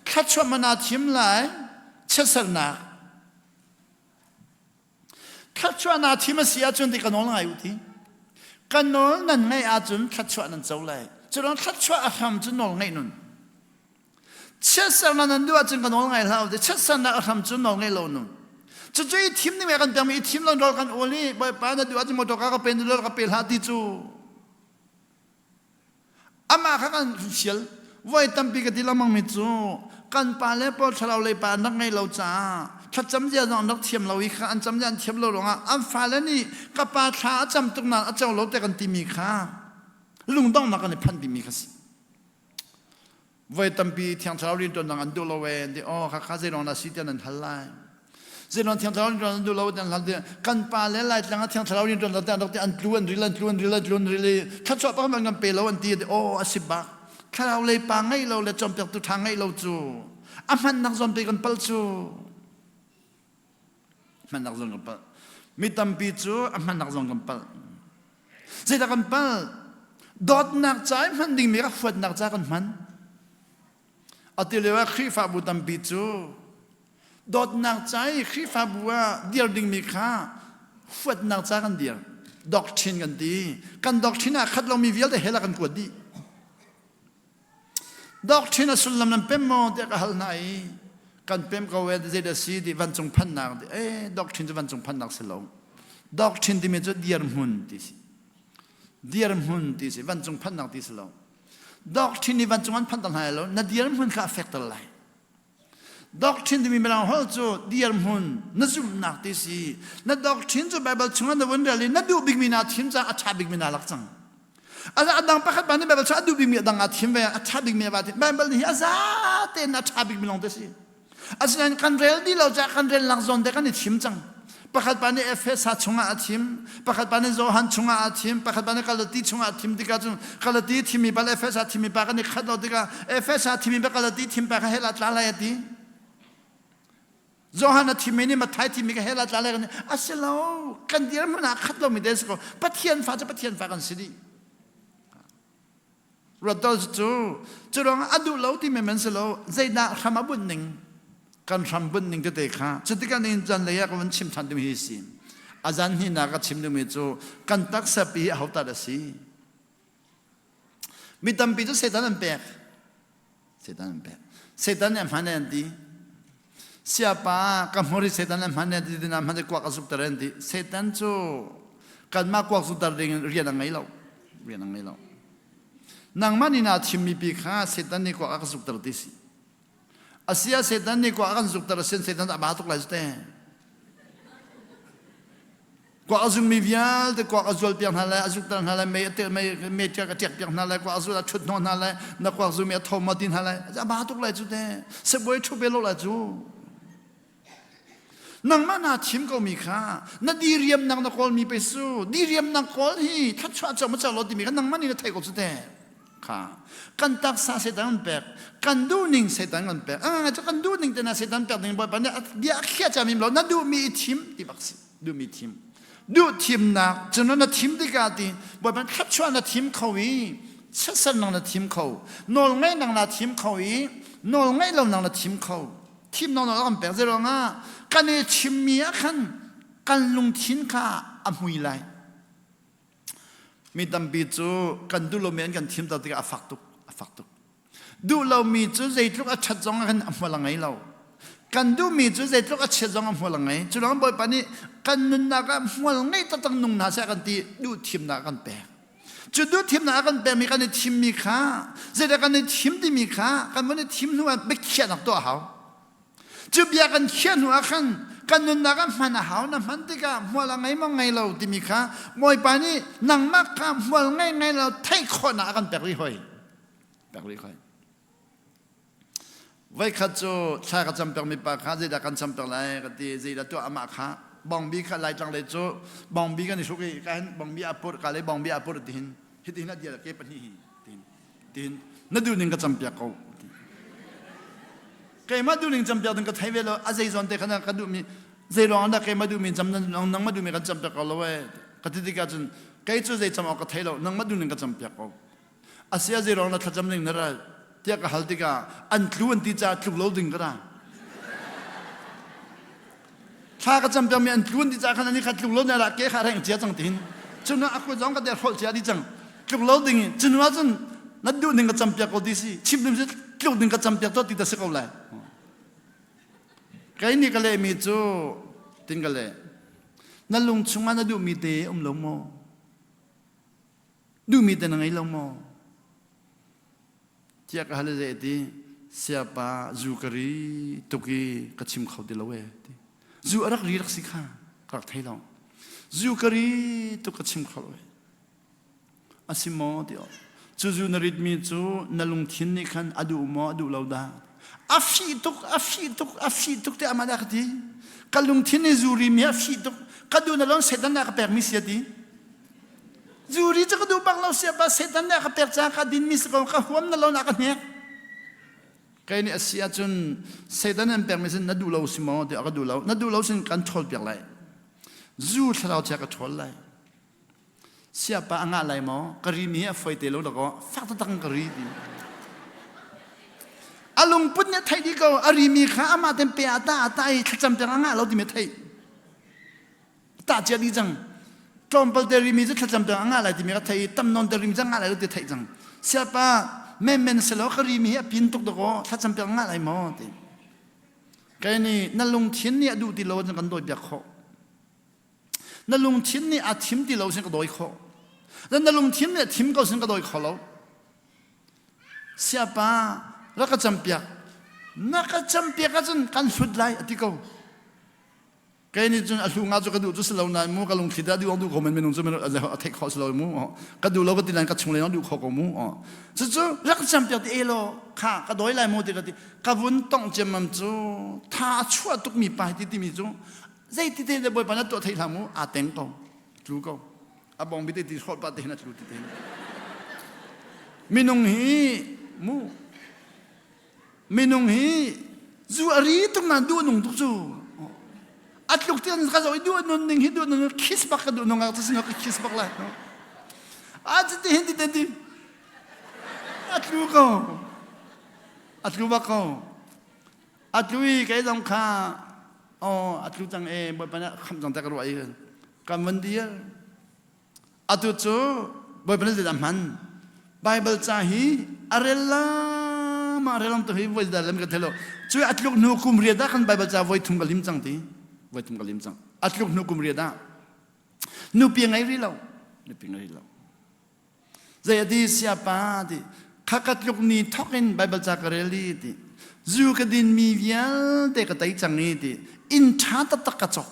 ทัชวะมันหน้าทิมไหลเช็ดสังนักทัชวะหน้าทิมเสียจนที่กันนอลไงอยู่ที่กันนอลนั่นไงอาจุนทัชวะนั่นเจ้าเลยจะลองทัชวะอาหารจุนนอลไงนุ่นเชื่อสันนั้นด้วยจึงกันน้องไงเราแต่เชื่อสันนั้นทำจุนน้องไงเราหนุ่มจะช่วยทีมนี่แม่กันแต่มีทีมเราโดนกันโอลี่ไปป้าเนี่ยด้วยจึงมาตัวก็เป็นด้วยก็เป็นหาที่จูอามาข้ากันเชียลไว้ตั้งปีกันที่เรามั่งมิจูกันป้าเล่ปอดเราเลยป้านักไงเราจ้าถ้าจำเจน้องนักเทียมเราอีกค่ะอันจำเจเทียมเราหรอกอ่ะอันฟ้าแล้วนี่กับป้าท้าจำตรงนั้นเจ้าเราแต่กันตีมีค่ะลุงต้องนักกันในพันตีมีค่ะสิไว้ตั้งปีเที่ยงเช้าเรียนจนนั่งดูเราเองที่ข้าเจริญนาสิเดียนันทัลไลเจริญเที่ยงเช้าเรียนจนดูเราเองทัลเดียกันป่าเล่ไล่ตั้งเที่ยงเช้าเรียนจนเราแต่เราแต่อันล้วนริลันถ้าชอบก็มันกันเปล่าอันตีสิบบาทถ้าเราเลยป่าไงเราเลยจอมเปียกตุทางไงเราจูมันนักจอมเปียกันเปล่าจูมันนักจอมกันเปล่ามีตั้งปีจูมันนักจอมกันเปล่าเจตกันเปล่าดอดนักใจมันดิ่งมีรักฝันนักใจกันมันอัติเลวะครีฟาบุตัมปิจูดอดนักใจครีฟาบัวเดียร์ดิ่งมีค่าฝันนักใจกันเดียร์ด็อกทรินกันดีกันด็อกทรินอะขัดเรามีวิลแต่เฮลักันกวดดีด็อกทรินสุลลัมนั้นเป็นโมเดกฮัลไนกันเป็นกวดเจดซีดีวันจงพันนักด็อกทรินจะวันจงพันนักเสลงด็อกทรินที่มีจุดเดียร์มุนที่สิเดียร์มุนที่สิวันจงพันนักที่เสลงด็อกทรินนี่วันจงพันนักให้เรานาเดียร์มุนก็เอฟเฟกต์อะไรด็อกทรินที่มีเวลาหัวจูเดียร์มุนนั่นจุดนักที่สินั่นด็อกทรินจูไบเบิลชงนั่นวันเดียวเลยนั่นดูบิ๊กมีนาทีมจะอัจฉริบิ๊กมีนาลักจังอาดังประคับบ้านนี่ไบเบิลชงดูบิ๊กมีดังอัจฉริเป็นอัจฉริบิ๊กมีบ้านไบเบิลนี่อาซาเต้นอัจฉริบิ๊กมีลงที่สิอาจารย์กันเรลดีเราจะกันเรลลักซอนเด็กกันนี่ทีมจังประคับบ้านนี่เอฟเอสชงอาทีมประคับบ้านนี่โซฮันชงอาทีมประคับบ้านนี่กาลตีชงอาทีมที่กันกาลตีทีมมีบ้านเอฟเอสทีมมีบ้านกันนี่ขัดเราที่กันเอฟเอสทีมมีบ้านกาลตีทีมบ้านกันเฮลัดลาลายดีโจฮันทีมนี้มาไทยทีมมีกันเฮลัดลาลายกันอาเซลกันเดียร์มันนักขัดเราไม่ได้สกอปะเทียนฟ้าจะปะเทียนฟ้ากันสิดีเราต้องจู่ลองอดูเราที่ไม่เหมือนเราใจน่าทำบุญหนึ่งการทำบุญหนึ่งจะเด็กค่ะจุดที่การนี้จันเลยก็มันชิมทันดูมีสิอาจารย์นี่นักชิมดูมีจู่กันตักสปีเอาตัดสิมีตั้งปีจู่เสด็จนั่นเปล่าเสด็จนั่นเปล่าเสด็จเนี่ยมันเนี่ยดีsiapa kamori setan yang mana di dalam mana kuat asuk terendi setan tu kan mak kuat asuk tereng rian angai lau nang mani na cimi pikha setan ni kuat asuk tertisi asia setan ni kuat asuk tersen setan tak batuk lah ste กว่าจุมีวิญแต่กว่าจุลเปียงนั่นแหละจุตันนั่นแหละไม่เจ้ากระเจียกเปียงนั่นแหละกว่าจุชุดนอนนั่นแหละนักกว่าจุมีทอมมาดินนั่นแหละจะบ้าทุกเลยจุดเด้เสบวยชุบเบลล์ละจุนังมานาทิมก็มีค่านาดีเรียมนังนักคนมีไปสู้ดีเรียมนักคนที่ถ้าชอบจะมาจะรถดีมีค่านังมันนี่นะไทยก็จุดเด้ค่ะกันตักซาเสดังแปกกันดูนิ่งเสดังกันแปกจะกันดูนิ่งแต่น่าเสดังแปกนิ่งบ่อยปานนี้เดี๋ยวแค่จะมีเรานั่นดูมีทีมที่บักสิดูมีทีมดูทีมนักจนนั้นทีมที่กาดีบ่อยปานขับชวนทีมเขาอีชัดสันนังทีมเขาโนลไงนังทีมเขาอีโนลไงเรานังทีมเขาทีมโนลกันแปกจะร้องกันเนี่ยทีมมีขันกันลงทิ้งข้าอมุยไลมีตั้มปีจูกันดูเราเหมือนกันทีมตัวที่ฟักตุกดูเรามีจูใจทุกอัจฉริยะกันอันว่าลังไงเรากันดูมีจูใจทุกอัจฉริยะอันว่าลังไงจุดนั้นบ่อยปานนี้กันนึกนักว่าลังไงตั้งนุ่งนาเสียกันตีดูทีมนักกันแปลจุดดูทีมนักกันแปลมีกันในทีมมีค่าใจแต่กันในทีมที่มีค่ากันวันในทีมนู้นไม่เขียนนักตัวเขาจุดเบียกันเขียนหัวขันกันนึกนักมันหาวนะมันที่ก็ว่าลังไงมั่งไงเราที่มีค่าบ่อยปานนี้นังมากข้ามว่าลังไงเราไทยคนนักกันแปลริหอยแปลริหอยไว้ข้าโจชายข้าจำเป็นมีปากข้าจะได้กันจำเป็นอะไรก็ที่จะได้ตัวอามาข้าบองบีข้าไล่จังเลยโจบองบีกันในสุกี้กันบองบีอาปุรกันเลยบองบีอาปุรที่หินนั่นเดียวเก็บปัญหาที่หินนั่นดูหนึ่งก็จำเป็นเขาใครมาดูหนึ่งจำเป็นถึงก็ไทยเวลาอาศัยส่วนเด็กขนาดก็ดูมีเจริญนะใครมาดูมีจำนั้นนังมาดูมีก็จำเป็นเขาเลยก็ที่ที่ก็จนใครจะจำเอาก็ไทยเรานังมาดูหนึ่งก็จำเป็นเขาอาศัยเจริญนะถ้าจำหนึ่งนั่นแหละเจ้าก็ฮัลติกาอันล้วนที่จะถูกเล่าดึงก็ได้ถ้าก็จำเป็นมีอันล้วนที่จะขณะนี้ขัดถูกเล่าเนี่ยละเกี่ยขาแรงเจ้าจังทิ้งจนว่าakuจ้องก็เดี๋ยวเขาเจ้าดิจังถูกเล่าดึงจนว่าจนนัดดูหนึ่งก็จำเป็นก็ดีสิชิมหนึ่งสิถูกหนึ่งก็จำเป็นตัวติดตะเสกเอาเลยใครนี่ก็เลยมีจูทิ้งก็เลยนั่นลุงชงมานัดดูมีเตะลงโมดูมีเตะนังไงลงโมเจ้าก็ฮัลโหลดีเสียป้าจูกรีตุกีกระชิมเขาเดลเวจูรักรีรักสิข้ารักไทยเราจูกรีตุกระชิมเขาเวอาศิโมเดียวจูนริดมีจูนลุงทินนี่ขันอดูโมอดูเราได้อาฟีตุกเตอมาดักดีกัลุงทินนี่จูริมีอาฟีตุกกัดูนลอนเสดันนักเปิดมิเสียดีจูริจะก็ดูบังเราเสียบเสดันเนี่ยก็เปิดจากดินมิสกองก็หัวนั่นเราหนักเนี่ยใครนี่อาศัยจนเสดันนั่นเปิดมิสนัดดูเราสิมอเดี๋ยวก็ดูเรานัดดูเราสิการทอดเปียกไรจูถ้าเราจะก็ทอดไรเสียบอ่างอะไรมอกรีมีไฟเตลแล้วก็ฟักตั้งกรีดีอารมณ์ปุ่นเนี่ยไทยดีก็อารีมีข้ามาเต็มเปียตาตายจำเป็นอ่างเราที่ไม่ไทยตาเจดีจังจอมเปลเดริมีจะจำเป็นอ่างอะไรที่มีก็ไทยตำนนเดริมีจังอะไรเราที่ไทยจังเสียบแม่เสลอกรีมีพินตุกตะก็ถ้าจำเป็นอ่างอะไรมอที่แกนี่นั่นลงทิ้นเนี่ยดูที่เราจะกันโดยเบียกเขานั่นลงทิ้นนี่อาทิมที่เราเส้นก็โดยเขาแล้วนั่นลงทิ้นเนี่ยทิมก็เส้นก็โดยเขาเราเสียบแล้วก็จำเป็นนักจำเป็นก็จนการสุดไล่ที่เขาแกนี่จนอาลูงาจุกระดูจุสลาวนายมูกระลงขีดาดูองดูเขามันนุ่งจะมันอะไรเทคเขาสลาวมูกระดูเราก็ตีนันกระชงเลยน้องดูเขาก็มูจู่รักจำเป็นที่เอโลข้ากระโดยไล่มูที่กระดิกระวุ่นต้องเจมันจู่ท่าชั่วตุกมีไปที่มีจู่ใจที่เดินบ่อยปานตัวไทยทำมูอาเต็งเขาจู่เขาอาบองบิดที่ชอบปาเตนะจู่ที่เต็งมินุงฮีมูมินุงฮีจู่อารีตุกนั้นดูนุ่งตุกจู่อัดลูกที่นั่นก็จะดูนุ่งหิดูนุ่งคิสบักดูนุ่งอะไรสิ่งก็คิสบักเลยอาจจะที่เห็นที่เต็มที่อัดลูกเขาอัดลูกบักเขาอัดลูกอีกไอ้ดำข้าอัดลูกจังบ่อยปานคำจังแต่กระไรกันกันวันเดียวอัดลูกจู่บ่อยปานจะดำมันไบเบิลจ่าฮีอะไรล่ะมาอะไรล่ะตัวฮีวันเดียวเล่มกันเถอะจู่อัดลูกนูคุมเรียดกันไบเบิลจ่าไว้ทุ่งกลิมจังทีไว้ทุ่งกลิมจังอัดลูกนูกุมเรียดนูเพียงไงรีเรานูเพียงไงรีเราjadi siapa di kakak luk ni tokin Bible cakareli di zu kedin mi vial de katai changi di in chata takacok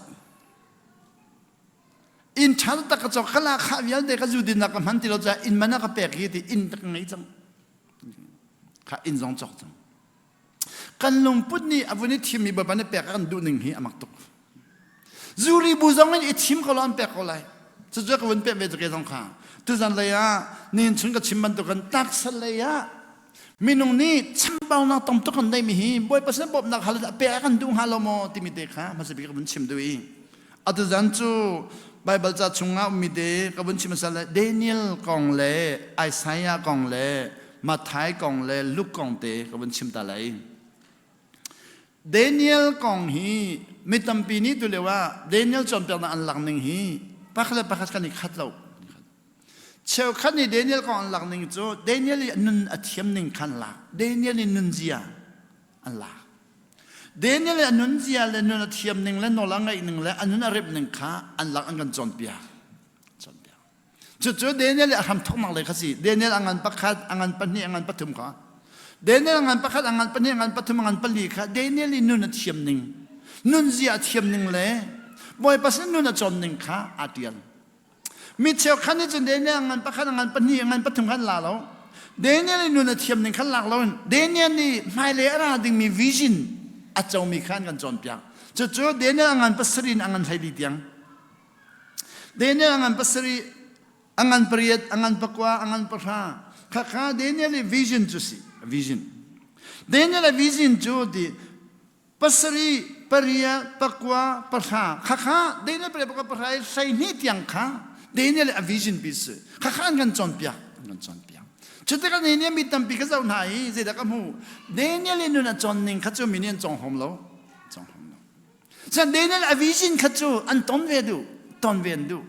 อินชันตะกระจกขลาข้าวิลเด็กก็อยู่ดินนักมันที่เราจะอินมันนักแปลกยี่ที่อินตะไงจังข้าอินสองจอกจังกันลงปุ่นนี่อวันนี้ทีมมีแบบนั้นแปลกกันดูหนึ่งฮีอามักตุกจูรีบูซองนี่ทีมเขาล้อมแปลกเขาเลยจะเจอกับวันแปลกเวทเกยสองข้าทุกสันเลยอ่ะนี่ฉันกับชิมบันตุกันตักสันเลยอ่ะมีนงนี่ฉันเบาหน้าต้มตุกันได้มีฮีบ่อยภาษาบบนักฮัลแปลกันดูฮัลโลโมที่มีเด็กข้ามาสิบกับวันชิมด้วยอัตุจันจูไบเบิลจะชงเอามีเด็กกับวันชิมสันเลยเดนิเอลกองเล่ไอไซยากองเล่มาไทยกองเล่ลูกกองเตกับวันชิมตาเลยเดนิเอลกองฮีไม่ตั้มปีนี้ตัวเลยว่าเดนิเอลจอมเปียนอันหลังหนึ่งฮีปักเลยปักกันอีกขัดเราเช้าขันนี่เดนิเอลกองอันหลังหนึ่งจูเดนิเอลนุนอัฐยมหนึ่งขันหลักเดนิเอลนุนเจียอันหลักเดนิเอลนุนเจียและนุนอัฐยมหนึ่งและนอลังอีกหนึ่งและอันนุนอาริบหนึ่งขาอันหลักอันกันจอมเปียจู่ๆเดนิเอลทำทุกมังเลยครับสิเดนิเอลอันกันปักขัดอันกันปนนี่อันกันปฐุมขาเดนิเอลอันกันปักขัดอันกันปนนี่อันกันปฐุมอันกันปลีขาเดนิเอลนุนอัฐยมหนึ่งนุนเจียอัฐยมหนึ่งเลยบ่อยภาษานุนอัจอมหนึ่งขาอาเดียนมีเช้าขันนี่จนเดนิเอลงานประคันงานปนีงานปฐุมขันลาเราเดนิเอลนุนเทียมหนึ่งขันหลักเราเดนิเอลนี่ไม่เลยอะไรดึงมีวิชั่นอาจจะมีขันกันจนเปียกจู่ๆเดนิเอลงานปัสรินงานไทยดีเตียงเดนิเอลงานปัสริงานปริยัดงานปกวางานปะราข้าเดนิเอลวิชั่นจุสิวิชั่นเดนิเอลวิชั่นจู่ดีปัสริปริยัดปกวาปะราข้าเดนิเอลปริยัดปกวาปะราใส่นี่เตียงข้าเดนิเอลวิชั่นพิเศษข้าอันกันจนเปียกันจนเปียชุดที่กันเดนิเอลมีตั้มปีก็จะไหนเสด็จก็มูเดนิเอลนู่นจนหนึ่งข้าจู่มีเนี่ยจงหอมเราจงหอมเราฉันเดนิเอลวิชั่นข้าจู่อันต้นเวดูต้นเวนดู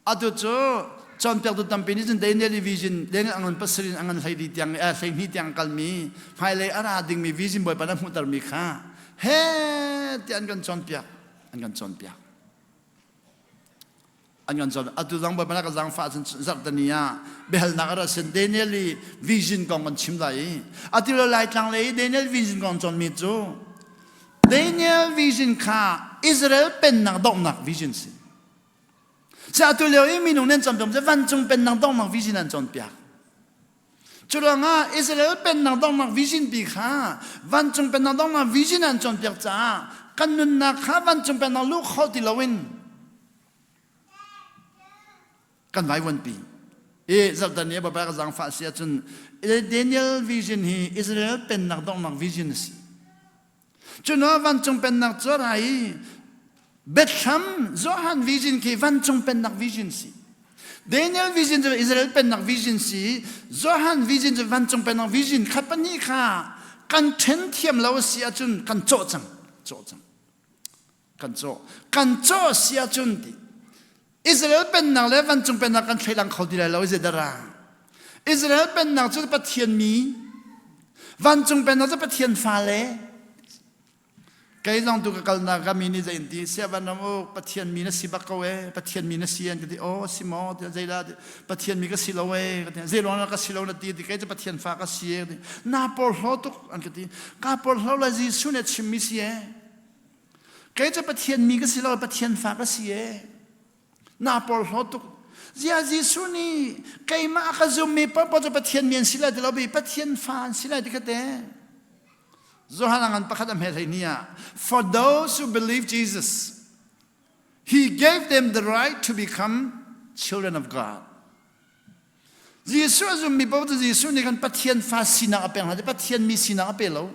อาตุจู่จนเปียดูตั้มปีนี้ฉันเดนิเอลวิชั่นเดนิเอลอันปัสรินอันไทยดีเตียงไทยนี่เตียงกัลมีภายเลยอะไรดึงมีวิชั่นบ่อยปนัดมุตรมีข้าเฮ้ที่อันกันจนเปียอันกันจนเปียอันกันจนอัตุจังบ่อยปนัดก็จังฟ้าสันสักตันยาเบลนักราชเดนิเอลวิชั่นกองกันชิมได้อัตุเราไล่จังเลยเดนิเอลวิชั่นกองจนมีจู่เดนิเอลวิชั่นข้าอิสราเอลเป็นนักดอกนักวิชั่นสิจะอัตุเราเองมีนุ่งเน้นจำเป็นจะวันจงเป็นนักดอกนักวิชั่นอันจนเปียจู่เราง่าอิสราเอลเป็นนักดอกนักวิชั่นปีข้าวันจงเป็นนักดอกนักวิชั่นอันจนเปียจ้ากันนุนนักข้าวันจงเป็นนักลูกเขาที่เราวินกันไว้วันปีสัปดาห์นี้บ่าวก็จังฟ้าเสียจนเดนิเอลวิชั่นฮีอิสราเอลเป็นนักดอกนักวิชั่นสิจนวันจงเป็นนักจรายเบ็ดชัมโจฮันวิชั่นคีวันจงเป็นนักวิชั่นสิเดนิเอลวิชั่นจะอิสราเอลเป็นนักวิชั่นสิโจฮันวิชั่นจะวันจงเป็นนักวิชั่นขับปนี่ค่ะกันเทนเทียมเราเสียจนกันโจจังกันโจเสียจนดิอิสราเอลเป็นนักเลวันจงเป็นนักกันใช้หลังเขาดีเลยเราจะได้ราอิสราเอลเป็นนักจะปะเทียนมีวันจงเป็นนักจะปะเทียนฟ้าเลยใครลองดูกันนักมีนี่จะเห็นดีเสียวันนั้นโอ้ปะเทียนมีนะสิบักเอาไว้ปะเทียนมีนะเสียนก็ดีโอ้สิมอเดี๋ยวใจละปะเทียนมีก็สิลเอาไว้ก็ดีเจร้อนก็สิลเอาหน้าดีใครจะปะเทียนฟ้าก็เสียดีน่าปวดหัวตุกอันก็ดีก้าปวดหัวเลยจีสุเนี่ยชิมมิเสียใครจะปะเทียนมีก็สิลเอาปะเทียนฟ้าก็เสียน่าปวดหัวตุกจีสุนี่ใครมาก็จะมีปะจะปะเทียนมีนสิละเดี๋ยวเราไปปะเทียนฟ้าสิละดีก็ได้For those who believe Jesus, He gave them the right to become children of God. Jesus mi bao Jesus ni kan pathian fa sina apeng ha pathian mi sina apelo.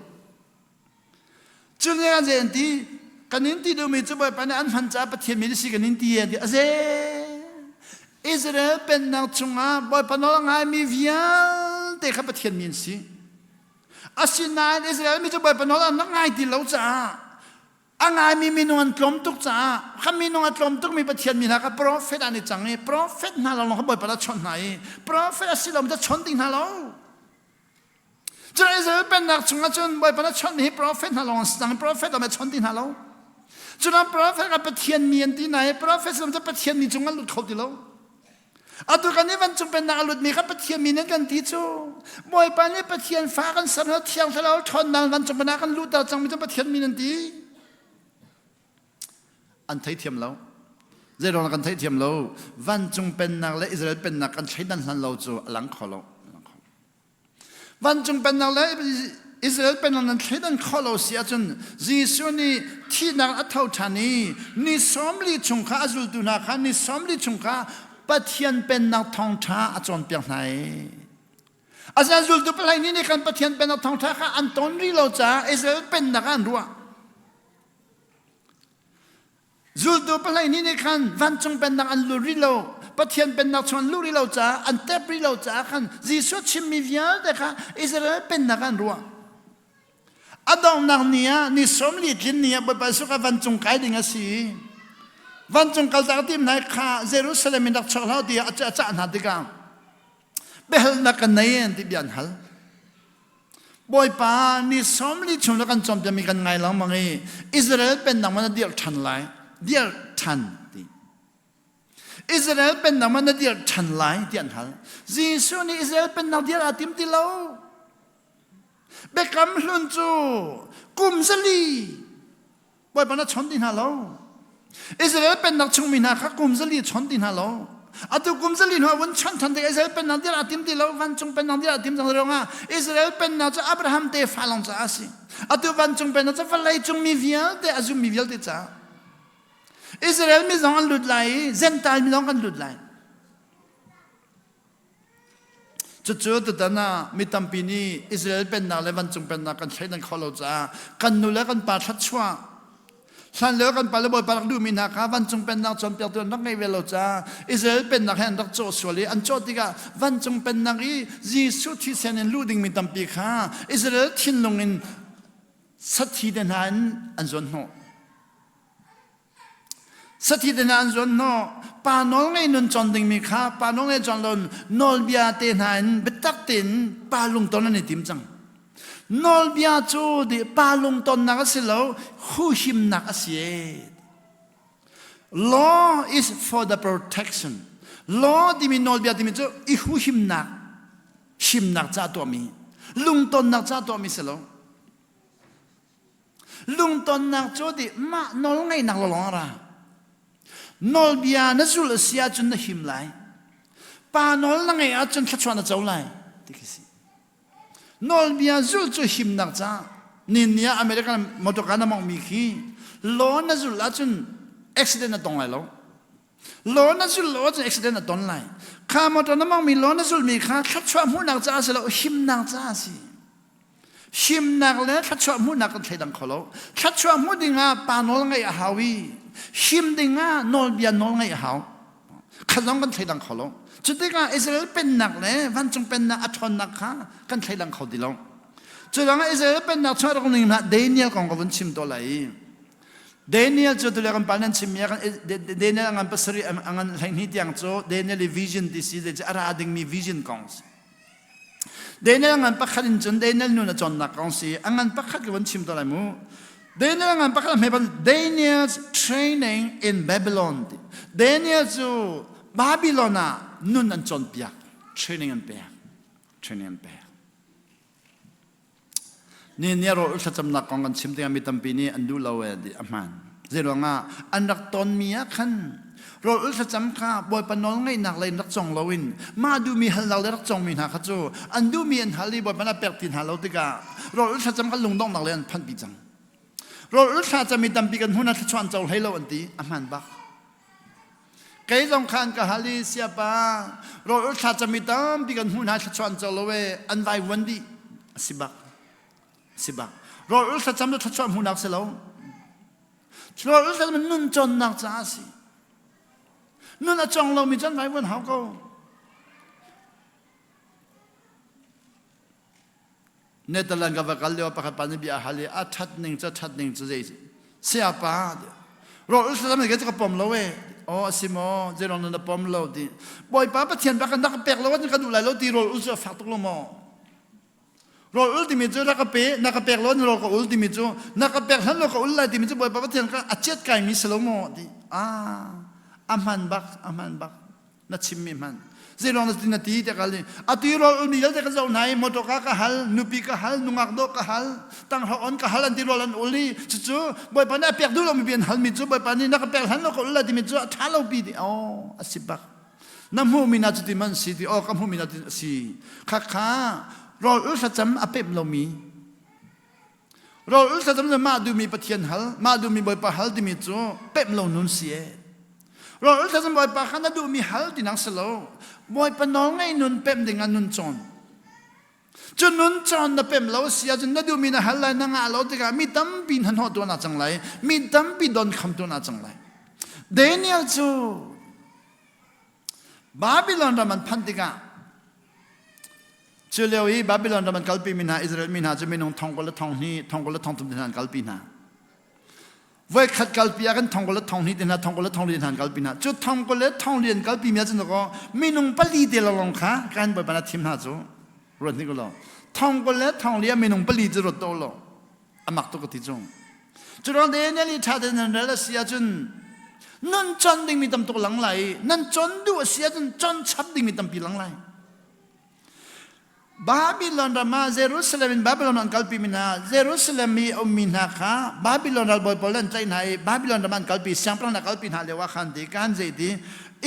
Chunga jenti kaninti do mi chubai pana an phan cha pathian mi si kaninti enti ase Israel pen na chunga boy panol ngai mi vial te kha pathian min si Asina Israel mi chubai panol an ngai ti lo cha angai mi minungan tlom tuk cha khaminungan tlom tuk mi pathian mi na ka prophet ani change prophet na lo boy pala chon nai prophet asilom ta chon ting na lo cho Israel pen na chunga chon boy pala chon ni prophet na lo sang prophet ma chon ting na lo cho na prophet ka pathian mi an ti nai prophet som ta pathian ni chunga lut khau ti lo Atu kan ni van chung pen na lut mi ka pathian mi na kan ti chu boy pa ni pathian fa kan san ho thiang thalo thon na van chung na kan lut ta chang mi ta pathian mi nan ti an thai thiam lo zero kan thai thiam lo van chung pen nak le Israel pen nak kan thai dan han lo chu alang kholo van chung pen nak le Israel pen nan thai dan kholo sia chun Jisu ni thi nak athau thani ni somli chung kha azul tu na kha ni somli chung kha pathian pen nak thong tha achon piang nai azul tu palai ni kan pathian pen nak thong tha kha anton ri lo cha Israel pen nak an ruwa zul tu palai ni kan van chung pen nak an lu ri lo pathian pen nak chon lu ri lo cha an tep ri lo cha kan Jisu chim mi via de kha Israel pen nak an ruwa adong nak nia ni somli tin nia ba pa su ka van chung kai ding asi van chung kal ta tim nai kha Jerusalem nak chol dia acha na diga behel nak nai en ti bian hal boy pa ni somli chung kan chom mi kan ngai lang mangi Israel pen nak man dia than lai dia than ti Israel pen nak man dia than lai tian hal Jisu ni Israel pen nak dia atim ti lo bekam hlun chu kum zali boy pa na chon din halo Israel pen nak chung min ha kha kum zali chon din halo atu kum zali no won chan than de Israel pen nak dia atim ti lo van chung pen nak dia atim jang ronga Israel pen nak cha Abraham te falong cha asi atu van chung pen nak cha falai chung mi vial te azum mi vial te cha Israel mi zong an lut lai Gentile mi zong kan lut lai chu tu dana mitampi ni Israel pen na levan chung pen na kan thainan kholo cha kan nu le kan pa that chwa san le kan pa le boy parak du min ha ka van chung pen na chon pya tu nak ngai velo cha Israel pen na han dak cho swali an cho tiga van chung pen na gi Jisu thi sen en luding mitampi kha Israel thin long in sathi den han an zon no sathi den an zon no pa nol ngai nun chon ding mi kha pa nol ngai chon lon nol bia te nan betak tin pa lung ton ani tim chang nol bia chu di pa lung ton na ka silo hu him na ka sie law is for the protection law di mi nol bia di mi chu I hu him na cha to mi lung ton na cha to mi silo lung ton na chu di ma nol ngai nak lo long ra nol bia na zul sia chun na him lai pa nol na ngai a chun thachwa na chau lai tikisi nol bia zul chu him nak cha nin nia American motokana mong mi khi lo na zul a chun accident na tong lai lo na zul lo chun accident na ton lai kha motona mong mi lo na zul mi kha thachwa mu nak cha se lo him nak cha si him nak le thachwa mu nak thai dang kholo thachwa mu dinga pa nol ngai a hawi him dinga nol bia nol ngai hao khalong kan thai dang kholo chutiga Israel pen nak le van chung pen na athon nak kha kan thai dang khodi lo churanga Israel pen nak chara kong ning na Daniel kong ko chim to lai Daniel chu tule kan panan chim ya kan Daniel ang pasari ang lain hi tiang cho Daniel vision this is ara ading mi vision kongs Daniel ang pakhalin chun Daniel nu na chon nak kong si ang pakhat ko chim to lai mu Daniel ang pakala Daniel's training in Babylon. Daniel zu Babylona nun an chon pia training and pia. Ni ro sa cham nak kong kan chim tinga mitampi ni andu lawe di aman. Zero nga anak ton mia kan ro sa cham kha boy panol ngai nak lai nak chong lawin ma du mi hal rak chong min ha kha chu andu mi an hali boy pana pertin halo tika ro sa cham ka lungdong nak lai an phan pi chang Ro sa cha mi tampi kan huna chuan chau helo anti aman ba Kai jong khan ka hali sia pa ro sa cha mi tampi kan huna chuan chau lowe an vai wandi sibak ro sa cham ta chuan huna se lo ro sa nun chon nak cha si nun a chong lo mi chan vai wan hao ko Netalan ka vakalyo pakapani bi ahali a thatning cha je sia pa ro sa me ge ka pom lo we o simo zero na pom lo di boy pa pa thian ba kan nak pek lo wan ka du lai lo ti ro sa fak tok lo mo ro ultimate jo ka pe na ka pek lo ro ko ultimate jo na ka pek han lo ko ulai ti mi jo boy pa pa thian ka achet kai mi selo mo di aman bak na chimmi man zerong na tinati te kali ati rol uni yal te ka zau nai motoka ka hal nupi ka hal nungak do ka hal tang haon ka hal anti rolan uli chu boy pa na pek du lo mi bien hal mi chu boy pa ni na ka pek hal no ko la ti mi chu thalo pi di oh asibak na mu mi na chu ti man si ti oh ka mu mi na ti si kha rol ul sa cham apep lo mi rol ul sa cham ma du mi pathian hal ma du mi boy pa hal ti mi chu pep lo nun si rồiถ้าสมบูรณ์ปากขันดูมีฮัลที่นังสโลบอยปนองไงนุนเป็มดิ่งนุนจอนจนนุนจอนนับเป็มเราเสียจนนัดูมีนะฮัลไลนังอาโลติกามีตั้มปีนหันหัวตัวน่าจังไรมีตั้มปีโดนคำตัวน่าจังไรเดนิเอลจูบาบิลอนรามันพันติกาเจเลวีบาบิลอนรามันกัลปีมินาอิสราเอลมินาจะมีนงทองกอลทองนี้ทองกอลทองตุมดินันกัลปีนาไว้ขัดกัลปีกันทองกอลทองนี้ดินาทองกอลทองเรียนหันกัลปีนาจุดทองกอลทองเรียนกัลปีมีอะไรจะก็มีนงปลีเดลลงค่ะการไปปนัดทีมหาจูรถนี่ก็แล้วทองกอลทองเรียนมีนงปลีจะรถโตแล้วอามักตุกติจงจุดนั้นเดนนี่ชาเดนนั่นละเสียจนนั่นจนดิ่งมีตำตุกหลังไหลนั่นจนดูเสียจนชับดิ่งมีตำปีหลังไหลบาบิลอนรามาเยรูซาเล็มบาบิลอนอันกัลปีมินาเยรูซาเล็มมีอุมินาค่ะบาบิลอนอัลบอยปอลันใจไหนบาบิลอนรามันกัลปีเสียงพระนักกัลปีนาเลวะขันติการเจดี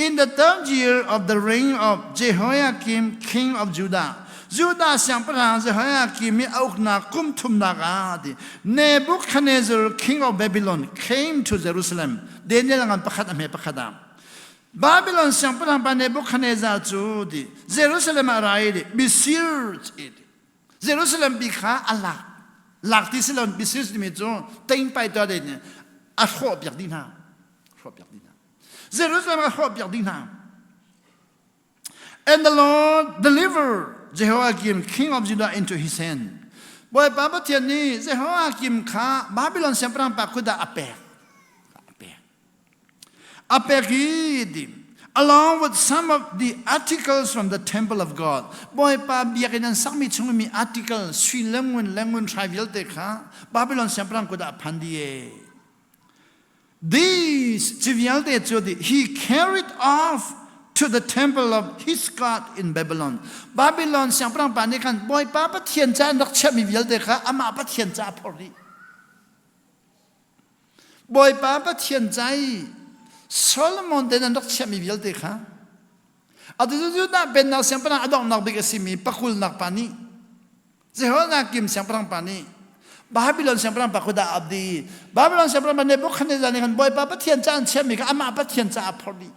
in the third year of the reign of Jehoiakim king of Judah Judah เสียงพระนาง Jehoiakim มีอุกนากุมทุมนากาดิ Nebuchadnezzar king of Babylon came to Jerusalem เดนเนลังอันประคัดอเมประคัดามบาบิลอนเสียงพระนางปาเนบุคัดเนซาจูดิเยรูซาเล็มอะไรดิ besieged it เยรูซาเล็มบิขาอัลลักหลักที่สิลอน besieged ดิมิจูเต็งไปตัวเด่นอัลโคบยักดินาโคบยักดินาเยรูซาเล็มอัลโคบยักดินา and the Lord delivered Jehoiakim king of Judah into his hand บ่อยปาปะเทียนนี้เยโฮอาคิมขาบาบิลอนเสียงพระนางปาคุดาอเปกApegid, along with some of the articles from the temple of God. Boy, pa biyakin ang sakmi chungmi article, sui lengun trivial teka, Babylon siyempre kuda pandiye. These trivial teka, he carried off to the temple of his God in Babylon. Babylon siyempre panikan, boy, pa patien cha nak chami vial teka, ama patien cha pori. Boy, pa patien cha Solomon din ang doktsya mi vilte ka. At ito na ben na siyempre na adong nagbigasi mi pakul nakpani. Jehoiakim siyempre ang pani. Babylon siyempre ang pakuda abdi. Babylon siyempre ang Nebuchadnezzar ni kan boy papatyan sa siya mi ka ama papatyan sa apoli.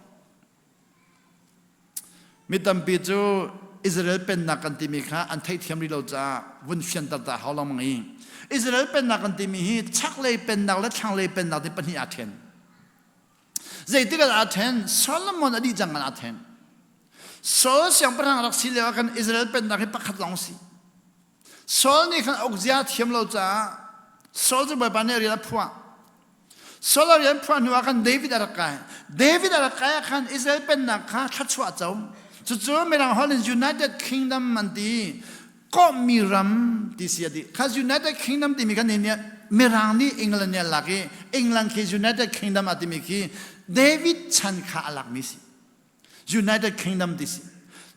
Mitampi jo Israel pen na kan timi ka antay tiyam rilo sa wunfian tata haulang mga Israel pen na kan timi hi chaklay pen na la changlay pen na di pani aten. Zaitika aten Solomon adi jangan aten. Sol siyang parang raksiliwa kan Israel pen nakipakat lang si. Sol ni kan ogziat himlo sa Sol sa babane rila puwa. Sol rila puwa nuwa kan David arakay. David arakay kan Israel pen nakakatswa ataw. Tutu merang Holland United Kingdom manti ko miram di siya di. Kas United Kingdom di mikan niya merang ni England niya laki. England ki United Kingdom ati miki. David chan ka alak misi. United Kingdom disi.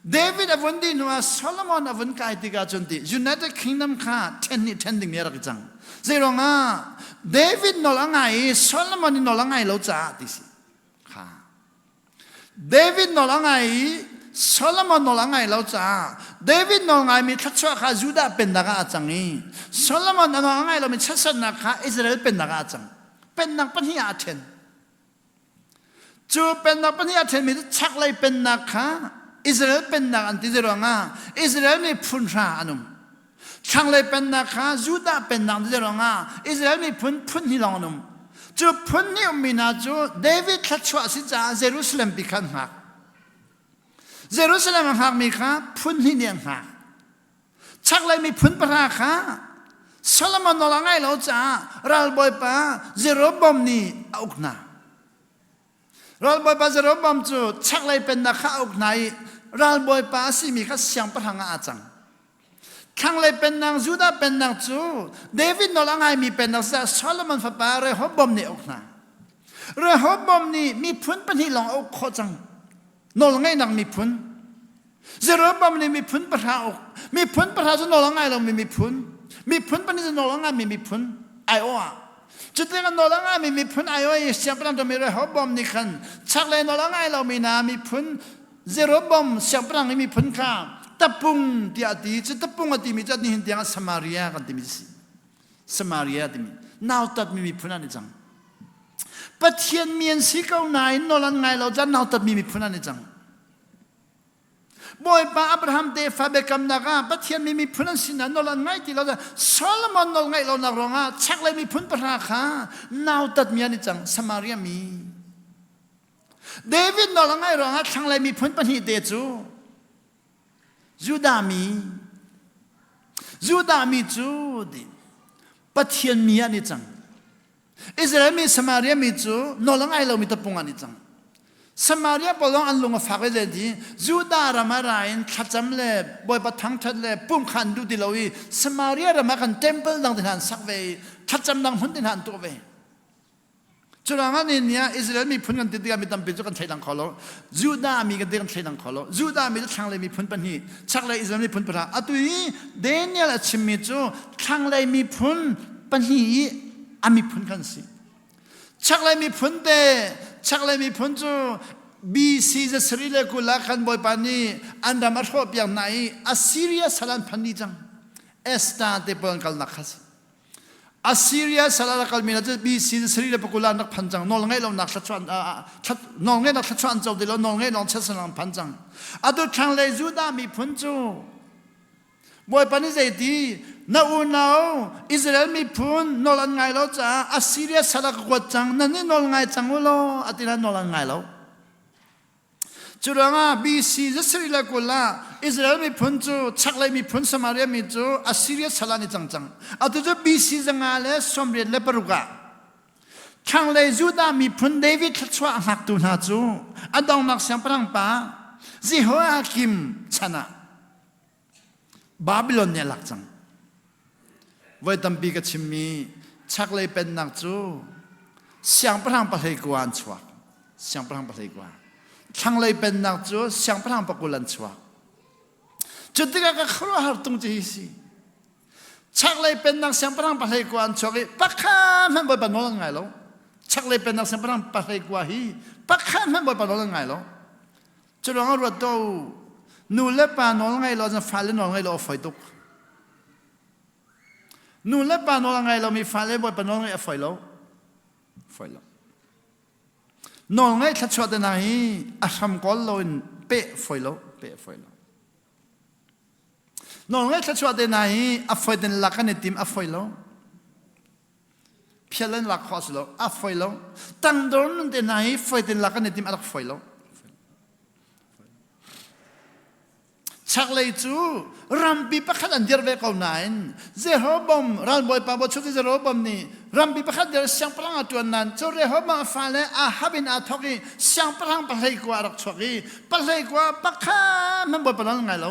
David avon di nuwa Solomon avon ka iti ka chunti. United Kingdom ka tending niya rakitang. Zero nga, David nolangay, Solomon nolangay lo cha disi. David nolangay, Solomon nolangay lo cha. David nolangay mi tatsuwa ka Judah pendaga atangi. Solomon nolangay lo mi tatsuwa na ka Israel pendaga atang. Pendang panhiya aten.จูเป็นนักปฏิญาณมีชักเลยเป็นนักค่ะอิสราเอลเป็นนักอันที่เรื่องอิสราเอลมีพุนราอันนุ่มชักเลยเป็นนักค่ะยูดาเป็นนักที่เรื่องอิสราเอลมีพุนที่ลองนุ่มจูพุนนี่มีนะจูเดวิดทัชวาสิจ้าเยรูซาเล็มปีกันหักเยรูซาเล็มหักมีค่ะพุนที่เนียงหักชักเลยมีพุนปราค่ะโซโลมอนนอลังไงเราจ้ารัลบอยป้าเยโรบอมนี่อุกนารัลบอยป้าเยโรบอมจูชักเลยเป็นนักข้าอุกนายรัลบอยป้าสิมีข้าเสียงประทังอาจังขังเลยเป็นนางยูดาเป็นนางจูเดวิดนอลังไงมีเป็นนางโซโลมอนฟ้าป้าเรโฮบอมนี่อุกนาเรโฮบอมนี่มีพุนเป็นที่ลองอุกโคจังนอลังไงนางมีพุน เจโรบอมนี่มีพุนประหาอกมีพุนประหาจะนอลง่ายเรามีพุนปนิจะนอลง่ายมีพุนไอโออะจุดที่กันนอลง่ายมีพุนไอโอเสียงพลังจะมีเรฮอบอมนี่คันชักเลยนอลง่ายเรามีนามีพุนเจโรบอมเสียงพลังมีพุนข้าตะปุงที่อดีจะตะปุงอดีมีจัดนี่เห็นที่สมาริยากันที่มีสมาริยาที่มีน่าวตัดมีพุนอันนี้จังประเทศเมียนสีเก้าไหนนอลง่ายเราจะน่าวตัดมีพุนอันนี้จังบ่อยป้าอับราฮัมเดฟาเบกัมนักประเทศมีพุนสินะนอลง่ายที่เราจะโซโลมอนนอลง่ายเรานักร้องชักเลยมีพุนประราคาน่าวตัดมีอันนี้จังสมาริยามีเดวิดนอลง่ายร้องชักเลยมีพุนปนิเดจูยูดามีจูดิประเทศมีอันนี้จังอิสราเอลมีสมาริยามีจูนอลง่ายเรามีตะปงอันนี้จังสมาริยาปลองอันลงมาฝากไว้เลยดียูดารามาราอินขัดจำเล่บ่อยปะทั้งทัดเล่ปุ่มขันดูดิเราอีสมาริยารามากันเทมเพิลดังที่หันสักเวขัดจำดังหุ่นที่หันตัวเวจุดนั้นเนี่ยอิสราเอลมีพุนกันติดกันมีตั้งเป็นจุกันใช้ดังขอโลยูดามีกันติดกันใช้ดังขอโลยูดามีทางเลยมีพุนปัญหีชักเลยอิสราเอลมีพุนปะอะตุยเดนิเอลชิมิจูทางเลยมีพุนปัญหีอามีพุนกันสิชักเลยมีพุนเตชักเลยมีพุนจูบีซีจะสรีเลกุลาคันบอยปานีอันดามาทบอย่างไหนอัสซีเรียสลันพันนีจังเอสตาเตปอนกัลนักฮัสอัสซีเรียสลันกัลมีนาจะบีซีจะสรีเลกุลานักพันจังนอลไงเรานักชัดชวนนอลไงนักชัดชวนเจ้าเดียวนอลไงนอลชัดสลันพันจังอะดูทางเลยจูดามีพุนจูบอยปานีใจดีนาอูนาวอิสราเอลมีพุนนอลันไงเราจ้าอัสซีเรียสลักกวดจังนั่นนี่นอลไงจังเราอัตินันนอลันไงเราจุดนั้นบีซีจะสิริเลกุลาอิสราเอลมีพุนจูชักเลยมีพุนสมาริยามีจูอัสซีเรียสลันนี่จังอัตุจะบีซีจังอะไรสมเด็จเลปรุกะทางเลยยูดามีพุนเดวิดทัชวะหักตุนาจูอดองนักเสียงพลังป้าซิโฮอาคิมชนะบาบิโลนเนี่ยหลักจังไว้ตั้งปีกับชิมีชักเลยเป็นนักจูเสียงพลังประเทศกวนชัวเสียงพลังประเทศกวนทางเลยเป็นนักจูเสียงพลังประกุลันชัวจุดที่ก็ครัวหาตรงที่สิชักเลยเป็นนักเสียงพลังประเทศกวนชัวปักข้ามันบ่อยปนนไงล่ะชักเลยเป็นนักเสียงพลังประเทศกวนฮีปักข้ามันบ่อยปนนไงล่ะจุดนั้นเราดูนูเล็บปานนไงเราจะฟันเล่นนไงเราไฟตุกนูเล็บปานนไงเรามีฟันเล่นบ่อยปนนไงไฟเรานอนไงทัดชดได้ไหนอาชมกอลเราเป๊ะไฟเรานอนไงทัดชดได้ไหนอาไฟเดินลักกันในทีมอาไฟเราเพียงเล่นลักข้อสิเราอาไฟเราตั้งโดนได้ไหนไฟเดินลักกันในทีมอาไฟเราชักเลยจูรัมปีประคัดอันเดียร์เวกเอาไหนเจโรบอมรันบอยปาบชุดเจโรบอมนี่รัมปีประคัดเดียร์เสียงพลังตัวนั้นจูเรโรบอมฟังเลยอาฮับินอาทอกีเสียงพลังประเทศกว่ารักชกีประเทศกว่าปักข้ามันบอยปนังไงเรา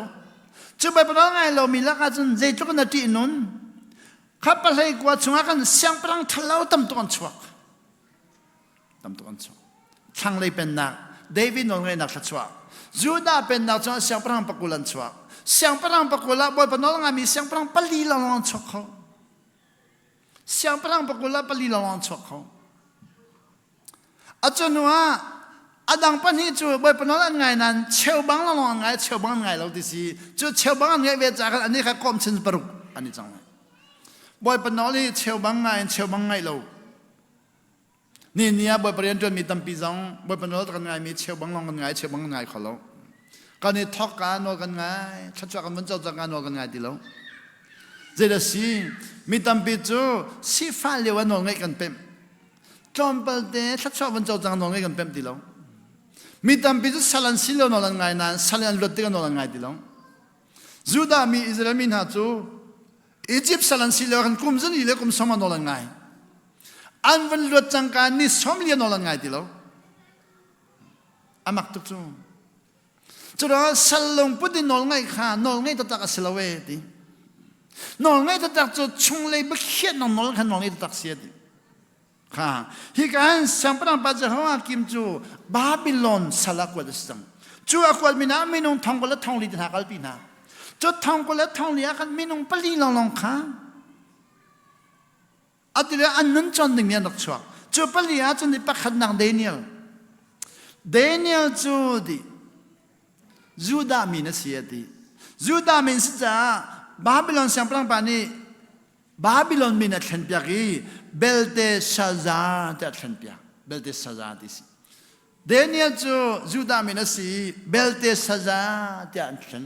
จูบอยปนังไงเรามีลักษณะเจจุกันนาทีนุนข้าประเทศกว่าช่วงกันเสียงพลังทะเลาะตั้มตัวอันชวกทางเลยเป็นนักเดวิดนนไงนักชัวยูดาเป็นนักจนเสียงพลังปักกุลันชัวเสียงพลังปักกุลันบ่อยปนงามีเสียงพลังปลีลองชกเขาเสียงพลังปักกุลันปลีลองชกเขาอาจารย์ว่าอดังปนีจูบ่อยปนงไงนั้นเชี่ยวบังลองไงเชี่ยวบังไงเราดิสิจูเชี่ยวบังไงเวจากอันนี้ค่ะกรมชินปรุกอันนี้จังบ่อยปนนี่เชี่ยวบังไงเรานี่เนี่ยบ่อยประเด็นจนมีตั้งปีสองบ่อยปนกันไงมีเชี่ยวบังลองกันไงเชี่ยวบังไงเขาเราก็นี่ทอกกันนอกันไงชัดชัดกันมันจะกันนอกันไงทีแล้วเจดสีมีตั้งปีจูสีฟ้าเลี้ยวนอไงกันเป็นจอมเปิดเดชัดชัดมันจะกันนอไงกันเป็นทีแล้วมีตั้งปีจูสลันสิเลี้ยวนอกันไงนั้นสลันรถติกันนอกันไงทีแล้วจูดามีอิสราเอลมีหาจูอียิปต์สลันสิเลี้ยกันคุมจนอีเลี้ยคุมสมานนอกันไงอันวันรถจังการนี่สมเลี้ยนอกันไงทีแล้วอามักตุกจูจุดนั้นสลงพุทธินอลไงข้านอลไงตัดตักสลาวดีนอลไงตัดตักจุดชงเลยบุเขียนนอลข้านอลไงตัดตักเสียดีข้าฮิการสัมปรางปัจจัยหัวกิมจูบาบิโลนสลักวัดสัง จูอควดมีน้ำมีนงทองกุลทองลีหากลปีนาจุดทองกุลทองลีกันมีนงปลีลองค้าอัติเรอันนั้นจนหนึ่งเนี่ยนักชัวจูปลีอาจนที่ปักขัดนางเดเนียลจูดิจูดามีนเสียดีจูดามีนสิจ้าบาบิลอนเสียงพลังปานีบาบิลอนมีนักเขียนเปียกีเบลเตชาซาจะเขียนเปียเบลเตชาซาดิสิเดเนียลจูดามีนสีเบลเตชาซาจะเขียน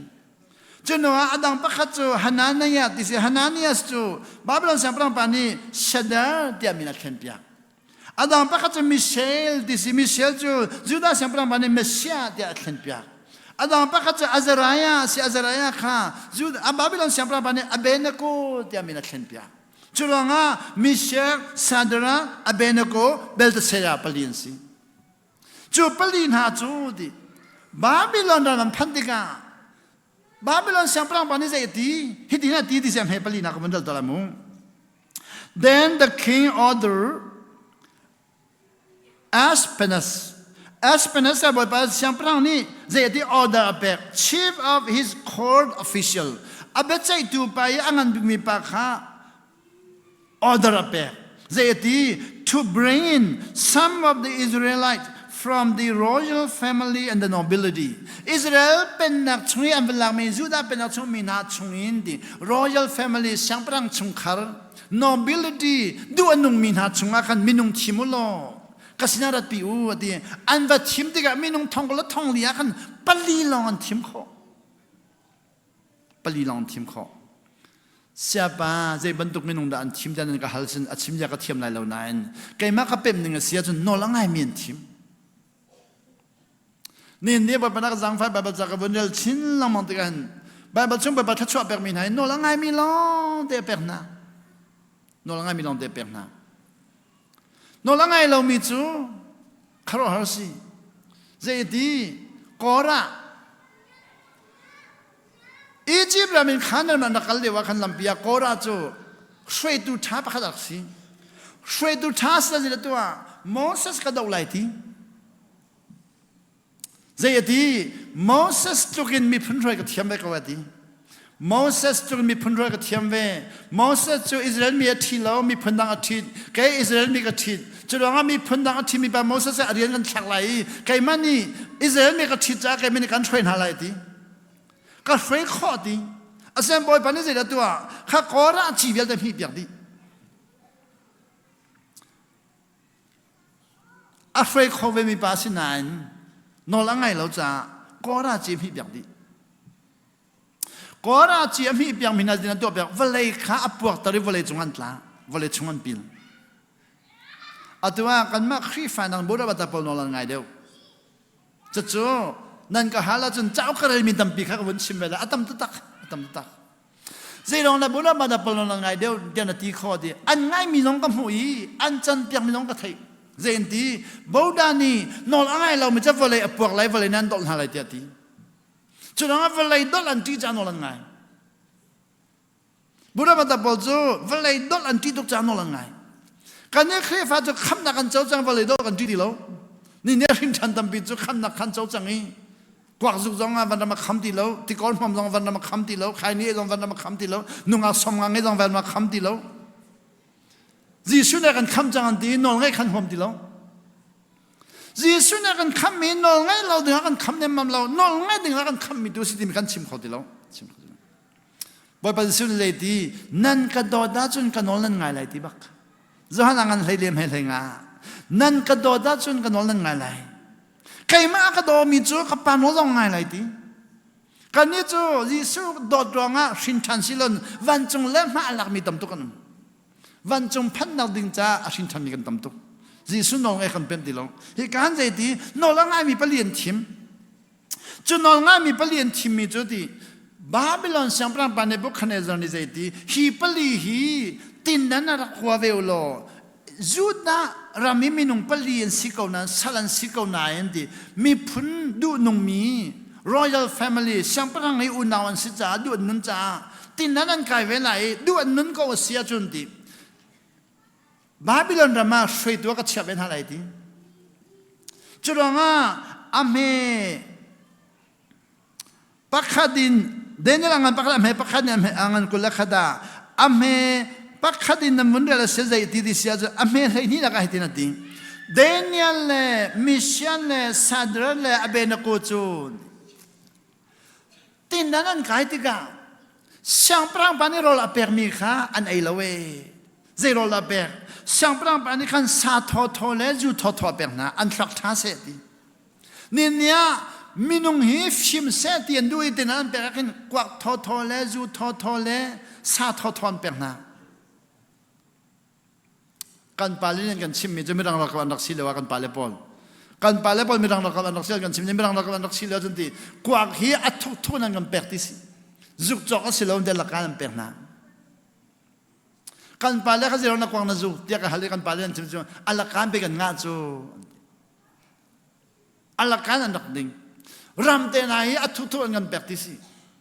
จนว่าอดังปักขัดจูฮานานียดิสิฮานานียสจูบาบิลอนเสียงพลังปานีชาดาจะมีนักเขียนเปียอดังปักขัดจูมิเชลดิสิมิเชลจูดาเสียงพลังปานีเมสเซียจะเขียนเปียอดังปักขัดอัซรายาสิอัซรายาค่ะจูดบาบิลอนเสียงพระบันอับเบนโกที่อามินักเขียนเปียจุลงามิเชลซาดราอับเบนโกเบลตเซียปลีนสิจูปลีนหาจูดิบาบิลอนดันพันธิกาบาบิลอนเสียงพระบันนี่จะฮิติน่าที่เสียงเฮปลีนักมันดัลตละมุ Then the king ordered Aspenas boy pa siyang prang ni zayati order apek chief of his court official abet sa itu pa angan bigmi pa ka order apek zayati to bring in some of the Israelites from the royal family and the nobility Israel penak chungi ang belang mi Juda penak chung mina chungin di royal family siyang prang chungkar nobility du anong mina chungakan minung timulo Kasinarat piu ati anwa tim tiga minung tonggola tonglia kan palilongan tim ko siapa zai bentuk minung da an tim dan ka halsen achim ja ka thiam lai lo nain kai ma ka pem ning sia chun no langai min tim nin ne ba panak zang fa ba ba ka bonel chin lang mong tigan ba ba chung ba ba thachwa per min hai no langai mi long de perna no langai mi long de perna no langai lo mi chu kharo harsi zedi qora Egypt ramin khanar man nakal dewa khan lampia qora chu shwe tu tha pa khadak si shwe tu tha sa zila tua Moses ka daulai ti zedi Moses tukin mi phunroi ka thiam ka wati Moses tukin mi phunroi ka thiam ve Moses chu Israel mi athilo mi phundang athit ke Israel mi ka thit Chulanga mi phundang athi mi ba Moses se arian kan thaklai kai mani Israel mi ka thit cha kai mi kan threin halai ti ka frei kho ti asem boy pani se da tua kha qora chi bial da phi piak ti a frei kho ve mi pa sinan no langai lo cha qora chi phi piak ti qora chi a phi piak mi na din to piak velai kha apuak tari velai chungan tla velai chungan pil Atwa kan ma khri fanang boda bata pol nolan ngai deu chacho nan ka hala chun chau karal mi tampi kha won simbela atam tak zeirong la boda bata pol nolan ngai deu diana ti kho di an ngai mi long ka hui an chan piak mi long ka thai zenti boda ni nol angai lo mi cha volai apuak lai volai nan dol halai ti ati chunang volai dol an ti cha nolan ngai boda bata pol zo volai dol an ti tok cha nolan ngaiกันเนี่ยเคยฟ้าจะคำนักกันเจ้าจังวันเลยดอกกันที่ดีแล้วนี่เนี่ยริมชันตำปีจะคำนักกันเจ้าจังนี้กว่าสุกจังวันนั้นมาคำที่แล้วที่ก่อนผมลองวันนั้นมาคำที่แล้วใครนี่ลองวันนั้นมาคำที่แล้วนุ่งอาสมงานนี่ลองวันมาคำที่แล้วจีสุนักกันคำจังดีนอนไงขันผมที่แล้วจีสุนักกันคำมีนอนไงเราดึงกันคำเนี่ยมันเรานอนไงดึงกันคำมีดูสิที่มีกันชิมเขาที่แล้วบ่อยไปสุดเลยที่นั่นก็โดดได้จนกันนอนนั่นไงเลยที่บักZaan angan heilim heilinga nan ka do da chun ka nol ngai lai kai ma ka do mi chu ka pa no long ngai lai ti kan ni chu Jesu do dronga shin chan silon van chung le ma alak mi tam tu kan van chung phan na ding cha a shin chan mi kan tam tu Jesu no ngai kan pem ti lo hi kan je ti no la ngai mi palien thim chu no ngai mi palien thim mi chu ti Babylon siang prang pa Nebuchadnezzar ni je ti hi pali hi tin nan na kwa velo Juda rami minung palien sikau na salan sikau na endi mi phun du nung mi royal family siang prang ngai unawan si cha du nun cha tin nan kai ve lai du nun ko sia chun ti Babylon rama shwei tu ka chha ben halai ti churanga ame ปักขัดินเดนนี่ละงันปักขัดปักขัดินงันกุลขดาปักขัดินนั้นมันเรื่องเสียใจที่ดิเสียใจให้นี่ละกันให้ที่นั่นดิ้งเดนนี่แหละมิชชันแหละซาดร์แหละอเบนโกจูนตินนั้นใครที่กาช่างปรางปานี่เราละเปิดมีค่าอันไอละเวเจเราละเปิดช่างปรางปานี่คันซาทอทอเลจูทอทอเปิดนะอันสักท่าเสดีนี่เนี่ยมินุงฮีฟิมเสตียนดูอีตินั้นเปิดกันกวักทอทอเลจูทอทอเลซาทอทอนเปิดนะกันปาลีนกันชิมมีจะไม่รังรักวันรักสิเลวกันปาเลปอลกันปาเลปอลไม่รังรักวันรักสิกันชิมไม่รังรักวันรักสิเลวจนที่กวักฮีอัทุทุนังกันเปิดที่สิจุกจอกสิเลวเดลักกันเปิดนะกันปาเลเขาสิเลวนักกวางนักจุกเดียกฮัลเลกันปาเลนชิมชิมอัลลักกันเปิดกันงาจูอัลลักกันอันดักดิ่งรำเตนายอัทุทุนังกันเปิดที่สิ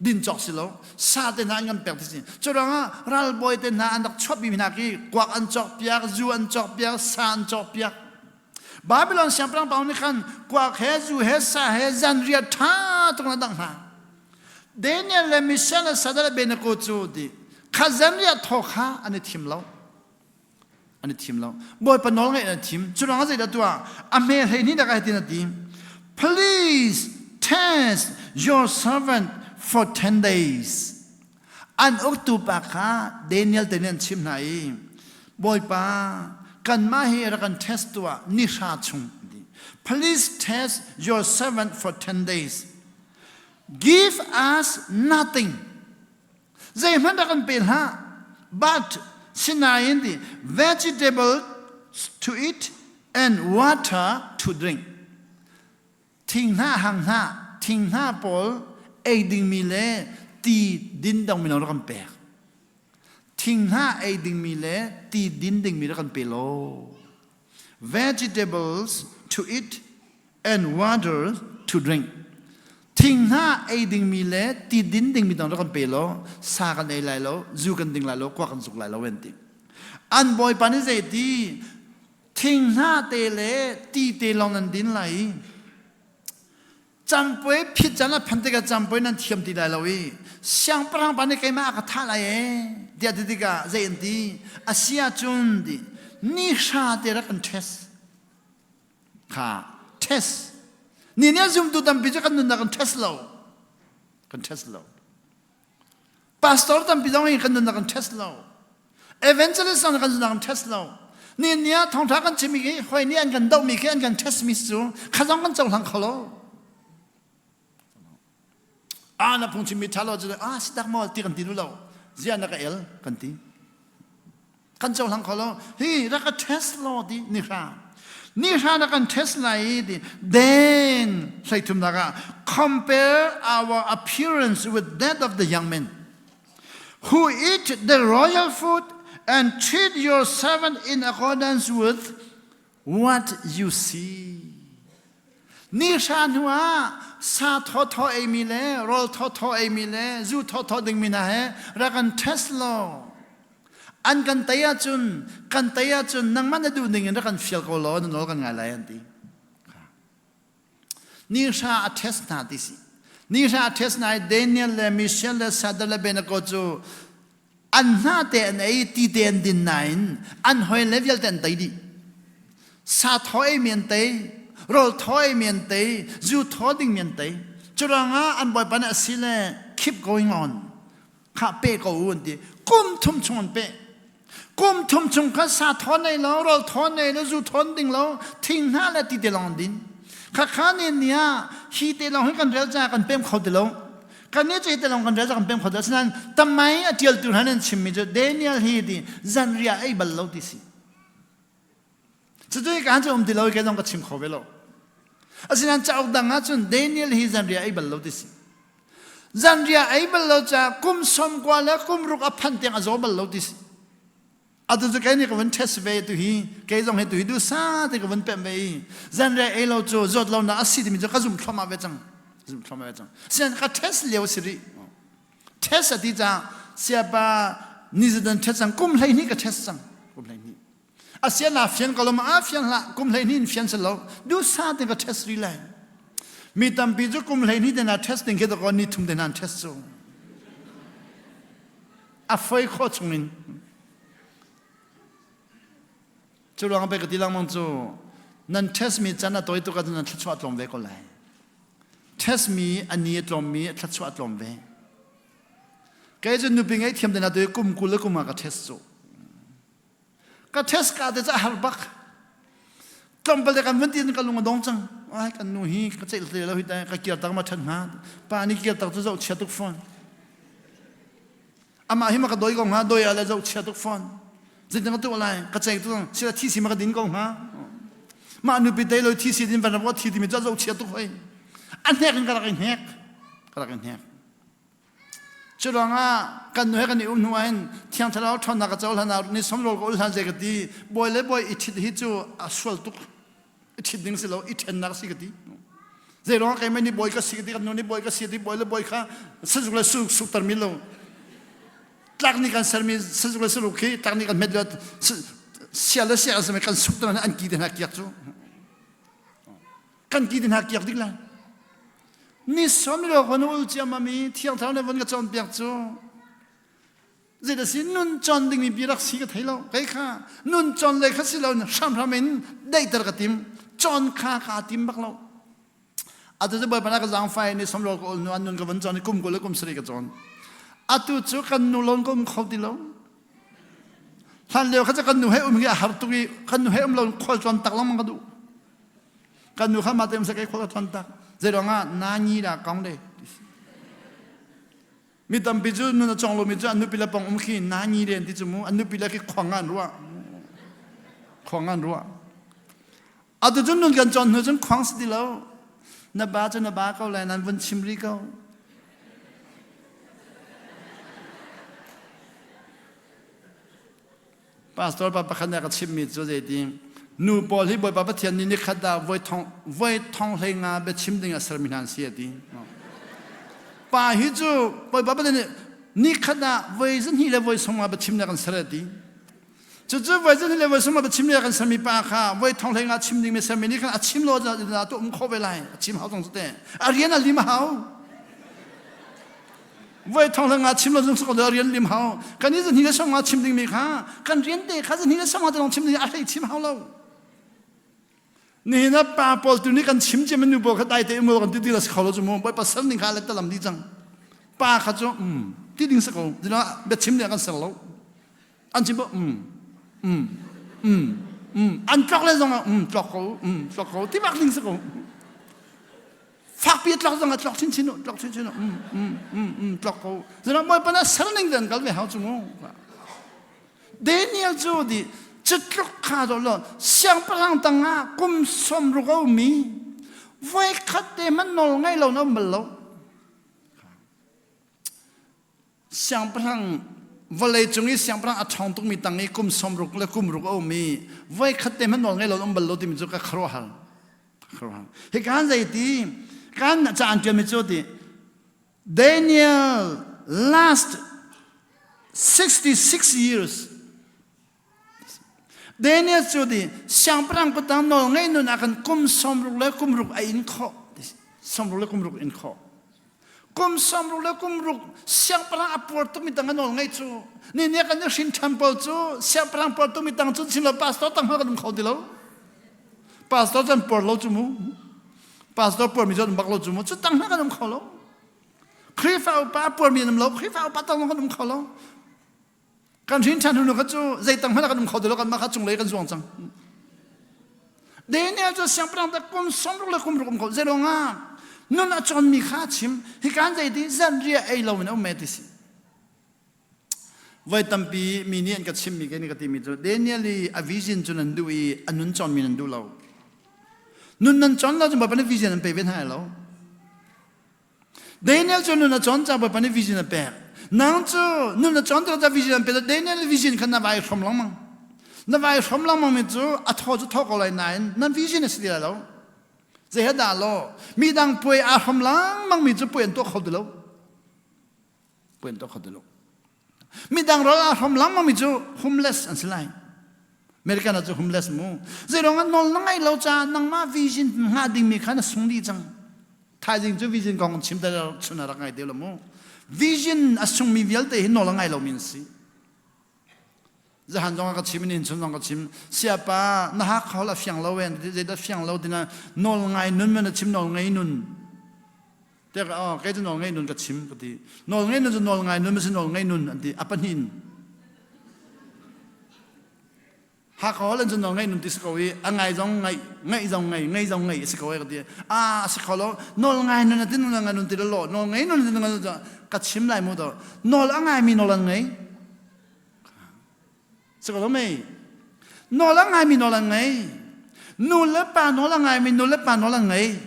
ดินจอกสิเลวซาเตนายกันเปิดที่สิจุดนั้นรัลบอยเตนายอันดักชอบบิมินากีกวักอันจอกเปียกจูอันจอกเปียกซาอันจอกเปียกบาบิลอนเสียงปรางปาวนี่คันกวักเฮจูเฮซาเฮจันเรียท่าตรงนั้นดังหาเดนเนลมิเชลซาดาเบนโกจูดีข้าจันเรียทอข้าอันนี้ทีมเราอันนี้ทีมเราบอยปนองไงอันทีมจุดนั้นจะตัวอเมริกานี่ได้กันที่นั่นทีม please test your servant for 10 days อันอุตุปะข้าเดนเนลเดนเนลทีมไหนบอยป้ากันมาให้เรากันเทสตัวนิชาชุง please test your servant for 10 days give us nothing ใจมันได้กันเป็นฮะ but สินายินดี vegetable to eat and water to drink ทิ้งหน้าห่างหน้าทิ้งหน้าปอลไอดิ่งมีเล่ตีดินดองมีเรากันแปลกทิ้งหน้าไอดิ่งมีเล่ตีดินดิ่งมีเรากันเปโล vegetables to eat and water to drinkทิ้งหน้าไอดิ่งมีเล่ตีดินดิ่งมีเรากันเปโลซากันไอไหลโลจูกันดิ่งไหลโลกว่ากันสุกไหลโลเวนติอันบอยปานิเซตีทิ้งหน้าเตเล่ตีเตลองนันดินไหลจำป่วยพิจารณาพันธุ์กับจำป่วยนั้นเทียมตีได้แล้ววิช่างปรางปานี่ใครมาอักท่าไรเดียดดีกาเจนตีอาเซียจุนดีนิชาเตระกันเทสค่ะเทสนี่เนี่ยจุ่มตัวดำพิจารณากันเทสเรากันเทสเราพาสตอร์ดำพิจารณากันกันเทสเราเอเวนเจลิสต์กันเทสเรานี่เนี่ยทองทักกันชิมิกี้หอยนี่อันกันดาวมีกี้อันกันเทสมิสูข้าจ้องกันเจ้าหลังเขาโลนะพุ่งชิมิทาโลจะสิดักมอลตีกันตีดูเราเจียนักเอลกันตีกันเจ้าหลังเขาโลเฮ้ยรักเทสโลดีนี่ค่ะนักกันเทสไลดีเดนใส่ถุงนัก compare our appearance with that of the young men who eat the royal food and treat your servant in accordance with what you see นิชานัวซาทอทอเอมิเลโรลทอทอเอมิเลจูทอทอดึงมินาเฮรักันเทสโลอันกันเตียจุนนังมันจะดูหนึ่งรักันฟิลโกโลนั่นเรากันไงไรอันที่นิชาอัเทสนาดิสินิชาอัเทสนาเดนิเอลมิเชลซาเดลเบนโกจูอันน่าเตนไอตีเตนดินไนน์อันหอยเลเวลเตนไตดิซาทอยเมียนเตโรลทอยเมียนเตจูทอดิ้งเมียนเตจุดงาอันบ่อยปนัสซิเล keep going on ข้าเป้ก็อุ่นดีกุมทุ่มชงเป้กุมทุ่มชงข้าซาทอนในเราโรลทอนในเราจูทอนดิ้งเราทิ้งหน้าและตีเตลองดินข้าเนี่ยฮีเตลองให้กันเรียลจากกันเป้มเขาเตลองกันนี้จะเตลองกันเรียลจากกันเป้มเขาเตลฉะนั้นทำไมเจียลตุนนั้นชิมมิจเดนิเอลฮีดีจันเรียไอ้บัลลดิสิจะด้วยการจะเตลองแกต้องกับชิมเขาเวลาฉะนั้นจะเอาดังนั้นจนเดนิเอลฮีจันเรียไอ้บัลลดิสิจันเรียไอ้บัลลจะกุมสมกว่าและกุมรุกอภันเตียงอาโซบัลลดิสิอาจจะแค่นี้ก็วันเทสเวตุฮีแกต้องให้ตุฮีดูซาแต่ก็วันเป็นเวจันเรียไอ้เราโจจดเราหน้าสิที่มีจะกระซุ่มเข้ามาเวจังฉะนั้นก็เทสเลี้ยวสิริเทสที่จะเสียบานิจดันเทสจังกุมเลยนี่ก็เทสจังกุมเลยนี่อาเซียนอาเฟียนก็ลงมาอาเฟียนละกุมเลยนี่เฟียนเสร็จแล้วดูซาแต่ก็เทสรีเลย mi tam pi chu kum hlei ni de na testing ke to ko ni thum de nan test chu a foi kho chungin chu lang pe ka ti lang mong chu nan test mi chana toi to ka nan thachwa tlom ve ko lai test mi ani tlom mi thachwa tlom ve cái chuyện nu pingai thiam de na tôi kum kul kum ka test chu ka test ka de cha har bak tom bal de kan vin tin ka lunga dong chang ai kan nu hi ka chel te lo hi ta ka kiar tak ma than ha pa ni kiar tak chu zo chatuk phone ama hi ma ka doi gong ha doi ala zo chatuk phone zin ta tu lai ka chei tu sila thi si ma ka din gong ha ma nu pi te lo thi si din ban na thi ti mi zo chatuk hoi an hek ka ra hek ka ra hek cho rằng cần nói cái này nuôi thiang thằng nào thằng nào cái cháu thằng nào ni sống rồi có thằng gì cái gì boy lấy boy ít hít cho aswal tu ít hít đinh xí lo ít hên nát xí cái gì giờ đó cái mấy ni boy cái xí cái nó ni boy cái xí cái boy lấy boy khác sử dụng là sử dụng tờ milo tắc ni cái sản phẩm sử dụng là sử dụng khí tắc ni cái mấy đợt xia là xia là mấy cái sử dụng là anh kỳ đến hạt kiệt chứ anh kỳ đến hạt kiệt đi là ni sống rồi còn ul chia mà mi thiang tháo này vẫn cái chọn biệt chứ giờ là xin nun chọn định mi biệt xí cái thấy lâu cái khác nun chọn lại khác xí lâu sam sam mình đây tới cái tim chọn khá tim bắc lâu à tôi sẽ bởi cái giang phai ni sống rồi còn nun cái vẫn chọn cung của lấy cung sri cái chọn à tôi chú cần nu lon cung khâu đi lâu thằng liều khác cần nu hay cái hạt tụi cần nu hay lon khâu chọn tắc lắm mà cái đủ cần nu khác mà tem sẽ cái khâu chọn tắc giờ đó nani là con đấy, mi tam pi chu nó chong lo mi chu anu pi la pang khi nani đấy thì chúng anu pi la cái khoang an ruộng, à tôi chúng nó gần chọn nó chúng khoang gì lâu, na ba câu lại nan vẫn chim ri câu, pastor pa khăn cái chim mi chu vậy đi. Nu bol hi boy baba thian ni khada voi thong hlei nga be chim dinga serminan sia ti pa hi chu boy baba ni khada voi zin hi le voi songa be chim na kan sara ti chu voi zin hi le voi songa be chim na kan sami pa kha voi thong hlei nga chim ding me sermi ni kan a chim lo ja to kho be lai chim hao tong te a rian a lim hao voi thong hlei nga chim lo jung so da rian lim hao kan ni zin hi le songa chim ding me kha kan rian te kha zin hi le songa dong chim ding a hlei chim hao loนี่นะป้าปอลตัวนี้กันชิมเจมันอยู่บอกเขาได้แต่เมื่อกันที่เราเขาเราจะมองไปภาษาหนึ่งขาเล็กตะลำดีจังป้าเขาจะที่ดิ้งสักเขาที่เราเบ็ดชิมเนี่ยกันสักเราอันชิมบอกอันจอกเลยจังจอกเขาที่บักดิ้งสักเขาฟักเปียจอกจังจอกชิ้นจอกเขาที่เราไม่เป็นภาษาหนึ่งกันกันไปหาจะมองเดนิเอลจูดีจุดลุกขาดเลยเสียงพลังต่างกุมสมรู้เขามีไว้ขัดเดมันนอนไงเราเนาะมันเราเสียงพลังวันเลยจงนี้เสียงพลังอัดทองตุ้งมีต่างนี้กุมสมรู้และกุมรู้เขามีไว้ขัดเดมันนอนไงเราเนาะมันเราที่มันจะกระครัวหันเหตุการณ์ใจดีการจะอ่านเกี่ยวกับจุดที่ Daniel last 66 years Daniel chu di siang prang ko tang no ngai nun akan kum somruk le kumruk a in kho somruk le kumruk in kho kum somruk le kumruk siang prang apor tu mi tang no ngai chu ni ne kan shin temple chu siang prang por tu mi tang chu sin lo pastor tang ha kan kho di lo pastor jan por lo chu mu pastor por mi jan bak lo chu mu chu tang ha kan kho lo khrifa pa por mi nam lo khrifa pa tang kan kho lo kan hin chan nu ka chu zai tang hana kan khod lo kan ma kha chung le kan zuang chang de ne jo siang prang ta kum som ru le kum ru kum kho zero nga nun a chon mi kha chim hi kan zai di zan ria ai lo no me ti si vai tam pi mi nian ka chim mi ke ni ka ti mi jo Daniel li a vision chu nan du i anun chon mi nan du lo nun nan chon lo ju ba pa vision an pe ven ha lo Daniel chu nun a chon cha ba pa vision an pe nang chu nun na chon tra vision pe Daniel vision kan na vai from lang mang na vai from lang mang mi chu a tho chu tho ko lai nine nan vision is dia lo ze ha da lo mi dang pui a from lang mang mi chu pui to khod lo pui to khod lo mi dang ro a from lang mang mi chu homeless an silai American na chu homeless mu ze ro ngan nol ngai lo cha nang ma vision nga ding mi khana sung di chang thai jing chu vision kong chim ta chuna ra ngai de lo mo vision asung mi vial te no la ngai lo min si Zaan Hnihnak ka chim in chun ka chim siapa na ha khaw la fiang lo wen de da fiang lo dina nol ngai nun men chim nol ngai nun te ka ke nol ngai nun ka chim ka ti nol ngai nun nol ngai nun men nol ngai nun an ti apan hin ha khaw lan nol ngai nun ti se ko wi angai jong ngai jong ngai se ko ka ti se khaw lo nol ngai nun ti nol ngai nun ti lo nol ngai nun ka chim lai mo do nol angai mi nol ngai Sao đó mày nó là ngày mình nó là ngày nó là pa nó là ngày mình nó là pa nó là ngày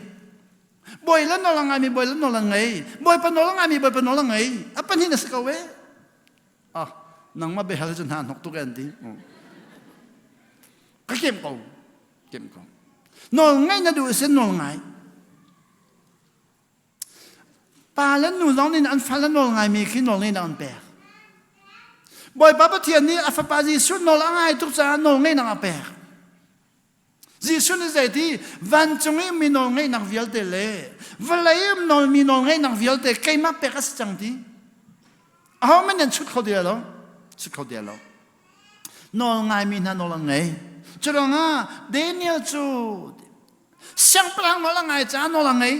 boy là nó là ngày mình boy là nó là ngày boy pa nó là ngày mình boy pa nó là ngày apa ni nasi kau nang ma behal Zaan Hnihnak tu kan ti cái kem kau nó ngày na du sen nó ngày pa là nó long ni an fa là nó ngày mình khi nó ni na an pe Boy Papa Thian ni afapa Jisu nol angai tuk cha nol ngai nang ape Jisu ni zai ti van chungi mi nol ngai nang vial te le valaim nol mi nol ngai nang vial te kai ma pe ka chang ti how men chut kho dia lo nol ngai mi na nol ngai churanga Daniel chu sang prang nol ngai cha nol ngai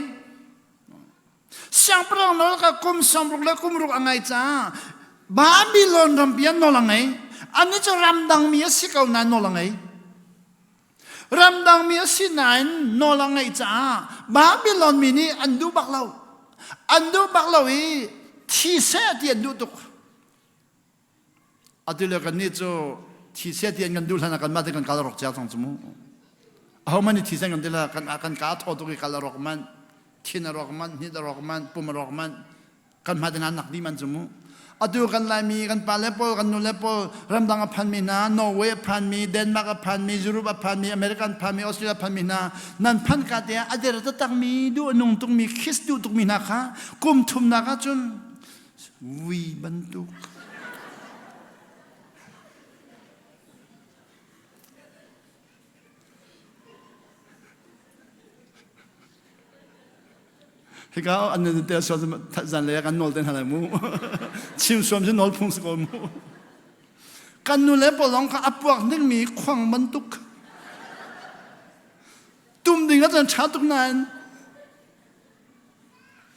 sang prang nol ka kum sam ruk le kum ruk angai cha Babylon rampian no lang ay ani cho ramdang mi si kau na no lang ay ramdang mi si nan no lang ay cha Babylon mi ni andu baklaw thi se ti andu tuk adule kan ni cho thi se ti an du lana kan ma de kan kalarok cha chang chumu how many thi se kan dela kan akan ka tho tu ki kalarok man thina rok man ni da rok man pum rok man kan ma de nan nak di man chumu Adu kan lai mi kan palepol kan nulepol ramdang aphan mi na Norway aphan mi Denmark aphan mi Europe aphan mi American aphan mi Australia aphan mi na nan phan ka te ader ta tak mi du nung tung mi khis du tuk mi na kha kum thum na ka chun wi bantuk Thì có anh nên tiêu số dàn lệ cái nol tên hay là mu chim xuân chứ nol phun sôi mu cái nol lệ bỏ lòng cái áp buộc nước mi khoang bắn tuk tum đi cái chân chát tuk này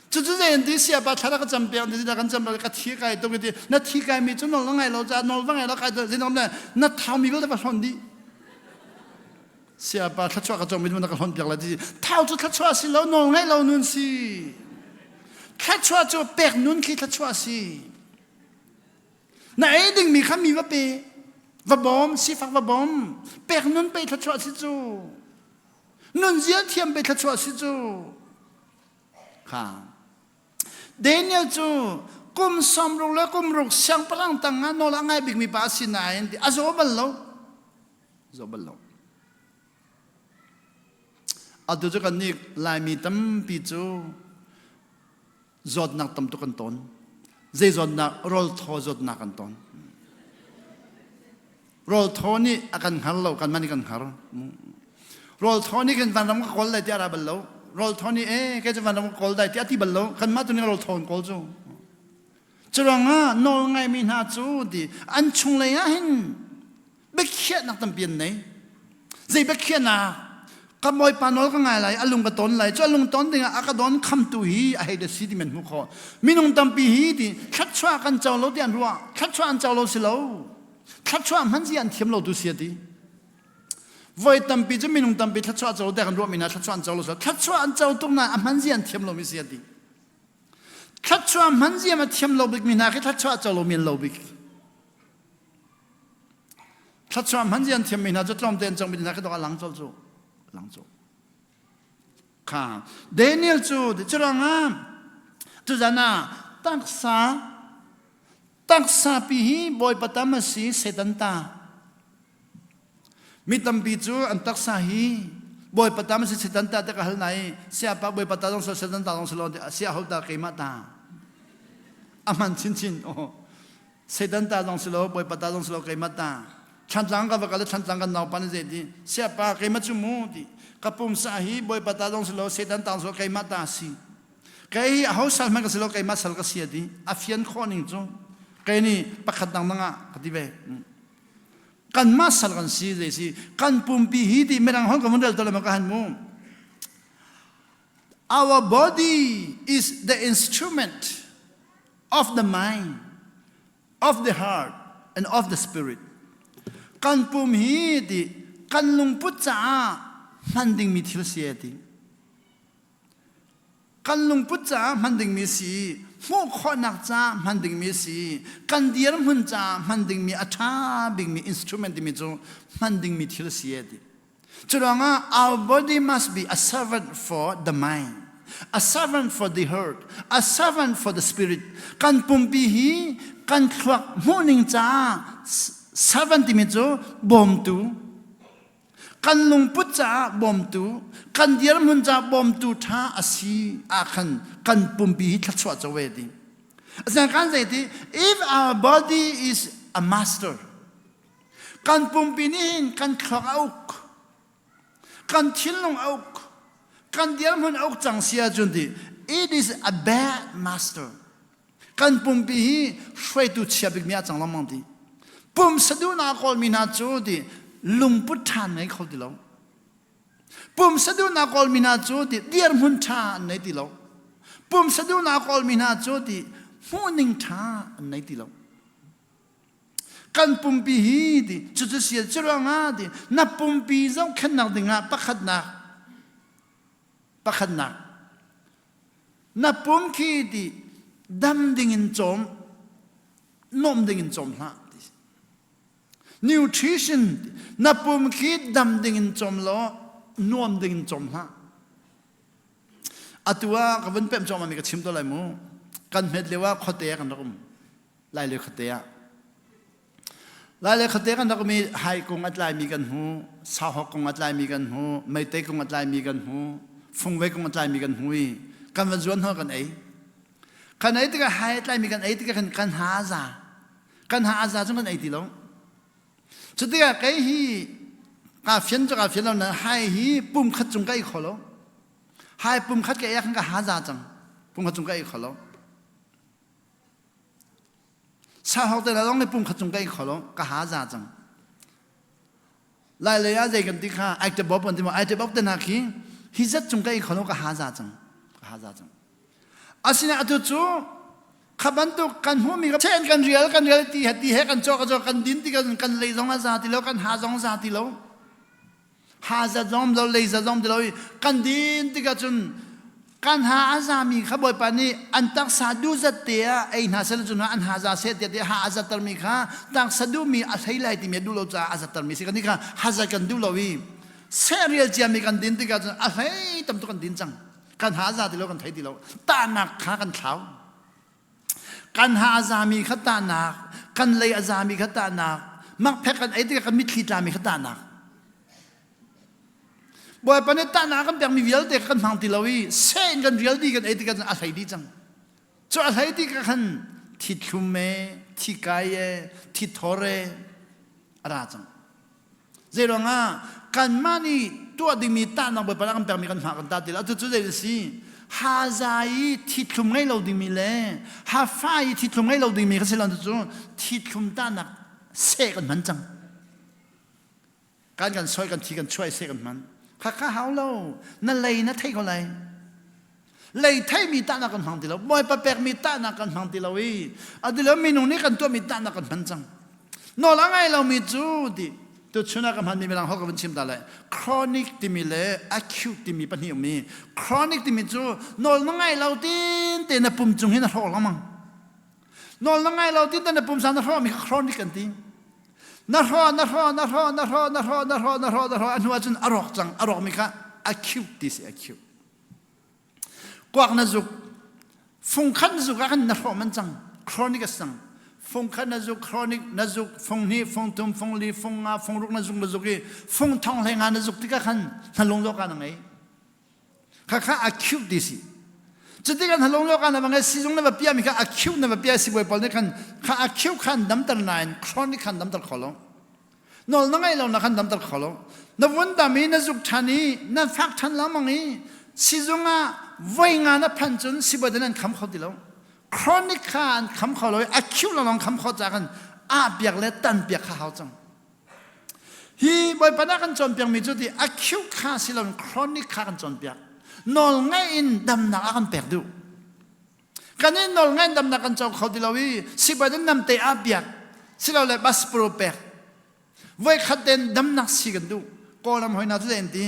chú vậy đi xe ba chát cái chấm bèo đi ra cái chấm bèo cái thi cái tôi cái đi nó thi cái mi chú nol ngày lâu ra nol vang ngày lâu cái đó gì đó nó thao mi cái đó phải son đi xe ba thắt chua cái chồng mình nó cái hòn bẹt là gì thao chú thắt chua xí lâu nol ngày lâu nun xí thắt chua chú bẹt nun khi thắt chua xí nãy đừng mi khăm mi vấp bê vấp bom xí phạc vấp bom bẹt nun bê thắt chua xí chú nun giết thiêm bê thắt chua xí chú ha Daniel chú kum som ruk le kum ruk sang parang tanga nol angai big mi pa xí nãy thì azobal lâu adu cho kan ni lai mi tam pi chu zot nak tam tu kan ton ze zot nak rol tho zot nak kan ton rol tho ni akan har lo kan mani kan har rol tho ni kan van ram ko lai tia ra bal lo rol tho ni ke van ram ko lai tia ti bal lo kan ma tu ni rol tho ko chu churanga nol ngai mi na chu di an chung le ya hin be khiat nak tam pian nei ze be khiat naก็มวยปานอลก็ไงไรอลุงกระต้นไรจ้าลุงต้นเองอากาศอนคำตุฮีไอเดสิที่มันมุขอมีนงตำปีฮีที่คัดชัวกันเจ้าเราเดียนรัวคัดชัวอันเจ้าเราสิเราคัดชัวมันสิอันเทียมเราดูเสียดีวัยตำปีจะมีนงตำปีคัดชัวเจ้าเราเดียนรัวมีนะคัดชัวอันเจ้าเราสิคัดชัวอันเจ้าตรงนั้นมันสิอันเทียมเราไม่เสียดีคัดชัวมันสิอันเทียมเราบิกมีนะคัดชัวเจ้าเรามีเราบิกคัดชัวมันสิอันเทียมมีนะจะต้องเดินจังมีนะก็ต้องหลังโจหลังโจค่ะ Daniel จูจุดงามจุดนั้นตักษาปีฮีบอยปฐมสีเสดันตามีตั้มปีจูอันตักษาฮีบอยปฐมสีเสดันตาแต่ก็หันไหนเสียปะบอยปฐมสีเสดันตาลงสโลดเสียหัวตาเกมาตาอามันชินโอเสดันตาลงสโลบอยปฐมลงสโลเกมาตาฉันจังกับฉันจังกันนาวปันเจดีเสียปะเกมาจุมูดีกับปุ่มสาฮีบอยปตาลงสโลเซตันตังสโลเกมาตาสี cái hậu sal mà cái silo cái mà sal cái gì đi afian khó nín chung cái này bắt khát năng nga cái gì vậy kan mà sal kan si gì si kan pumpi hi đi merang hong cái model tao làm cái hành mù our body is the instrument of the mind of the heart and of the spirit kan pum hi đi kan lung put cha man ding mi thil sia đi kan lung put cha man ding mi si mo kho nak cha man ding mi si kan diar mun cha man ding mi atha bing mi instrument mi jo man ding mi thil sia di churanga our body must be a servant for the mind a servant for the heart a servant for the spirit kan pumpi hi kan khwak morning cha servant mi jo bom tu kan lung put cha bom tu kan diar mun cha bom tu tha asi akhan kan pumpi hi thachwa chawe di asa kan sai ti if our body is a master kan pumpi ni kan khak auk kan thilung auk kan diar mun auk chang sia chun di it is a bad master kan pumpi hi shwai tu chiabik mia chang lamang di pum sadu na kol mina chu di lung put than nei khol di lo pum sadu na kol mina chu di diar mun tha nei di lo pum sadu na kol mina chu di morning tha nei di lo kan pum pi hi di chu chu sia chura nga di na pum pi zong khan nak dinga pakhat na na pum ki di dam ding in chom nom ding in chom ha nutrition na pum ki dam ding in chom lo nom ding in chom ha atua ka ban pem chom mi ka chim to lai mu kan met lewa khote kan rom lai le khote ya lai le khote kan rom mi hai kong at lai mi kan hu sa ho kong at lai mi kan hu mai te kong at lai mi kan hu phung ve kong at lai mi kan hui kan van zuan ho kan ei ti ka hai at lai mi kan ei ti ka kan ha za chung kan ei ti lo chu ti ka kai hi ka phian lo na hai hi pum khat chung kai kholo hai pum khat ka ya kan ka ha za chang pum khat chung kai kholo sa ho te la long ne pum khat chung kai kholo ka ha za chang lai le ya zai kan ti kha ai te bob an ti mo ai te bob te na ki hi zat chung kai kholo ka ha za chang asina atu chu khaban tu kan hu mi chen kan reality hati he kan chok kan din ti kan lei zong za ti lo kan ha zong za ti lo ha za zom lo lei za zom ti lo kan din ti ka chun kan ha za mi khaboi pa ni an tak sa du za te ai na sel chun an ha za se te ha za tar mi kha tak sa du mi a thai lai ti me du lo cha a za tar mi se kan ni kha ha za kan du lo wi serial cha mi kan din ti ka chun a hei tam tu kan din chang kan ha za ti lo kan thai ti lo ta nak kha kan thau kan ha azami khata na kan lei azami khata na mak phek kan ai ti kan mit khita mi khata na boy pane ta na kan mi vial te kan mang ti lawi sen kan vial di kan ai ti kan a thai di chang cho a thai ti kan thi thume thi kai thi thore ara chang zero nga kan mani to di mi ta na boy pana kan mi kan ma kan ta ti la tu chu dei si ha zai thi thum ngai lo ding mi le ha fai thi thum ngai lo ding mi ka selan chu thi thum ta nak se kan man chang kan soi kan thi kan choi se kan man kha hao lo na lei na thai ko lei thai mi ta na kan hang ti lo boy pa pek mi ta na kan hang ti lo wi adilo mi nu ni kan to mi ta na kan man chang no la ngai lo mi chu di to chuna kam han mi lang ho ka ban chim da lai chronic ti mi le acute ti mi pan hi mi chronic ti mi chu nol na ngai lo tin te na pum chung hin na ho lamang nol na ngai lo tin te na pum san na ho mi chronic kan ti na ho anu chun arok chang arok mi kha acute ti se acute kwak na zuk phung khan zuk ka kan na ho man chang chronic sang phong khăn na zuk chronic na zuk phong ni phong tum phong li phong nga phong ruk na zuk phong thong lai nga na zuk ti ka khan na long lo ka na ngai kha acute disi chiti kan halong lo ka na bang si jong na ba pia mi ka acute na ba pia si boy pol ne khan kha acute khan dam tar nine chronic khan dam tar kholo nol na ngai lo na khan dam tar kholo na won da mi na zuk thani na fak than la mangi si jonga ไว้งานนับพันจนสิบเดือนคำเขาดีแล้วครอนิคานคำเขาเลยคิวลองคำเขาจากกันเปียกและตันเปียกข้าวจังฮีบอยปนักกันจนเปียกมีจุดที่คิวข้าสิเราครอนิคากันจนเปียกนอลง่ายอินดำนักกันเปียกดูกันนี้นอลง่ายดำนักกันจนเขาดีแล้วสิบเดือนนำเตะเปียกสิเราเลยบัสโปรเปียกไว้ขัดเดินดำนักสิกันดูก็ลำหอยนาทุเรนที่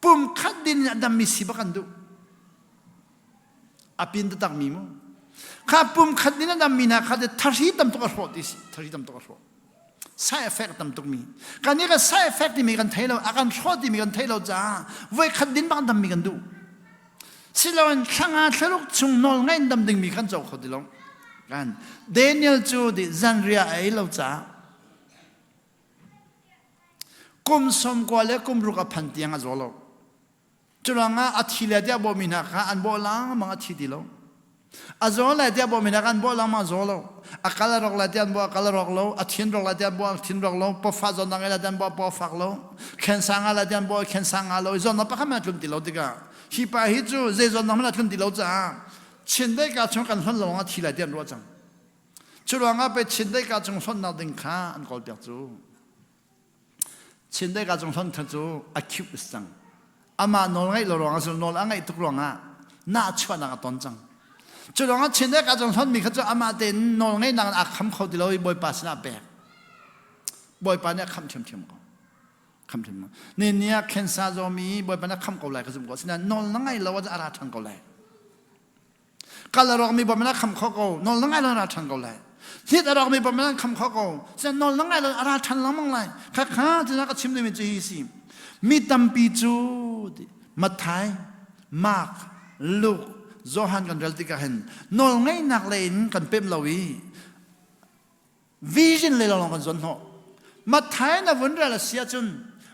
ปุ่มขัดดินดำมีสิบกันดูปินตะตักมีมั้งข้าปุ่มขัดดินดำมีนะข้าจะทารีตำตุกรอดิสิทารีตำตุกรอ side effect ตำตุกมีการนี้ก็ side effect ที่มีกันเทเราอาการรอดที่มีกันเทเราจ้าไว้ขัดดินบ้างดำมีกันดูสิเราช่างอาทลุกชงนอลง่ายดำดึงมีกันเจ้าคนที่ลงกันเดนิเอลจูดิซันเรียไอเราจ้ากุมสมกว่าและกุมรุกพันเตียงอาจเราจุลังอาทิเลเดียบ่มีนักอันบ่ลังมังอาทิดีเราอาจเราเดียบ่มีนักอันบ่ลังมังอาจเราอาคาลรอกเลเดียนบ่อาคาลรอกเราอาทินรอกเลเดียนบ่อาทินรอกเราพอฟ้าจนนังเลเดียนบ่พอฟ้าเราเข็นสังเลเดียนบ่เข็นสังเราจนนับพักมันกลุ่มตีเราดีกว่าฮิปาฮิจูเจจนนับมันกลุ่มตีเราจ้าชินได้การชงกันส่วนเราอาทิเลเดียนรู้จังจุลังไปชินได้การชงส่วนนักดึงข้าอันกอลเปียกจูชินได้การจงส่วนทัจูอาคิวสังอามาโนลไงเราลองส่วนโนลไงตุกลองน่าชวนนักตอนจังจุดลองชินได้การจงส่วนมีเขาจะอามาเดินโนลไงนักอาคำเขาที่เราบอยปัสนาแบกบอยปันเนี่ยคำเชื่อมก็คำเชื่อมเนี่ยเคนซาโจมีบอยปันเนี่ยคำเกาไหลก็สมก็สินะโนลไงเราว่าจะอาราทังเกาไหลการเรามีบอยปันเนี่ยคำเขาเกาโนลไงเราอาราทังเกาไหลที่เรามีประมาณคำเขาก็จะนอนลังไงเราอาราชันลังมังไงข้าจะนักชิมได้ไม่จีสิมีตัมปีจูมัทไทมาร์กลูกโจฮันกันเรลติกาเห็นนอนไงนักเล่นกันเป็นลาวีวิจินเลยเราลองกันจนหัวมัทไทน่ะวันเรลเสียจน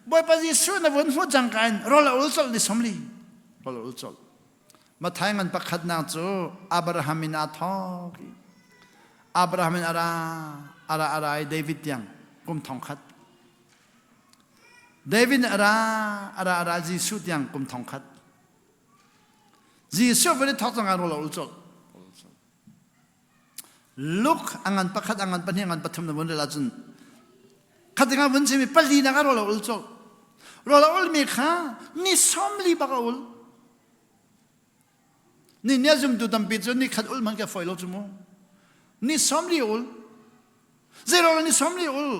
บ่อยปฏิสุน่ะวันหัวจังกันเราละอุลจลดิสมลีเราละอุลจลมัทไทงันปักขัดนาจูอับราฮัมินาทอกอับราฮัมอะไรเดวิดยังกุมทองคัดเดวิดอะไรจีสุยังกุมทองคัดจีสุวันนี้ทอกจังการเราอุลจลลุกอังานปักขัดอังานปัญญาอังานปัทมนวันเดลาจุนขัดงานวันเสมีปลีนักเราอุลจลเราอุลมีข้านี่สมลีบักอุลนี่เนี่ยจุมดูตัมปิจุนนี่ขัดอุลมันแค่ไฟเราจุมนี่สมรีอุลเจเรานี่สมรีอุล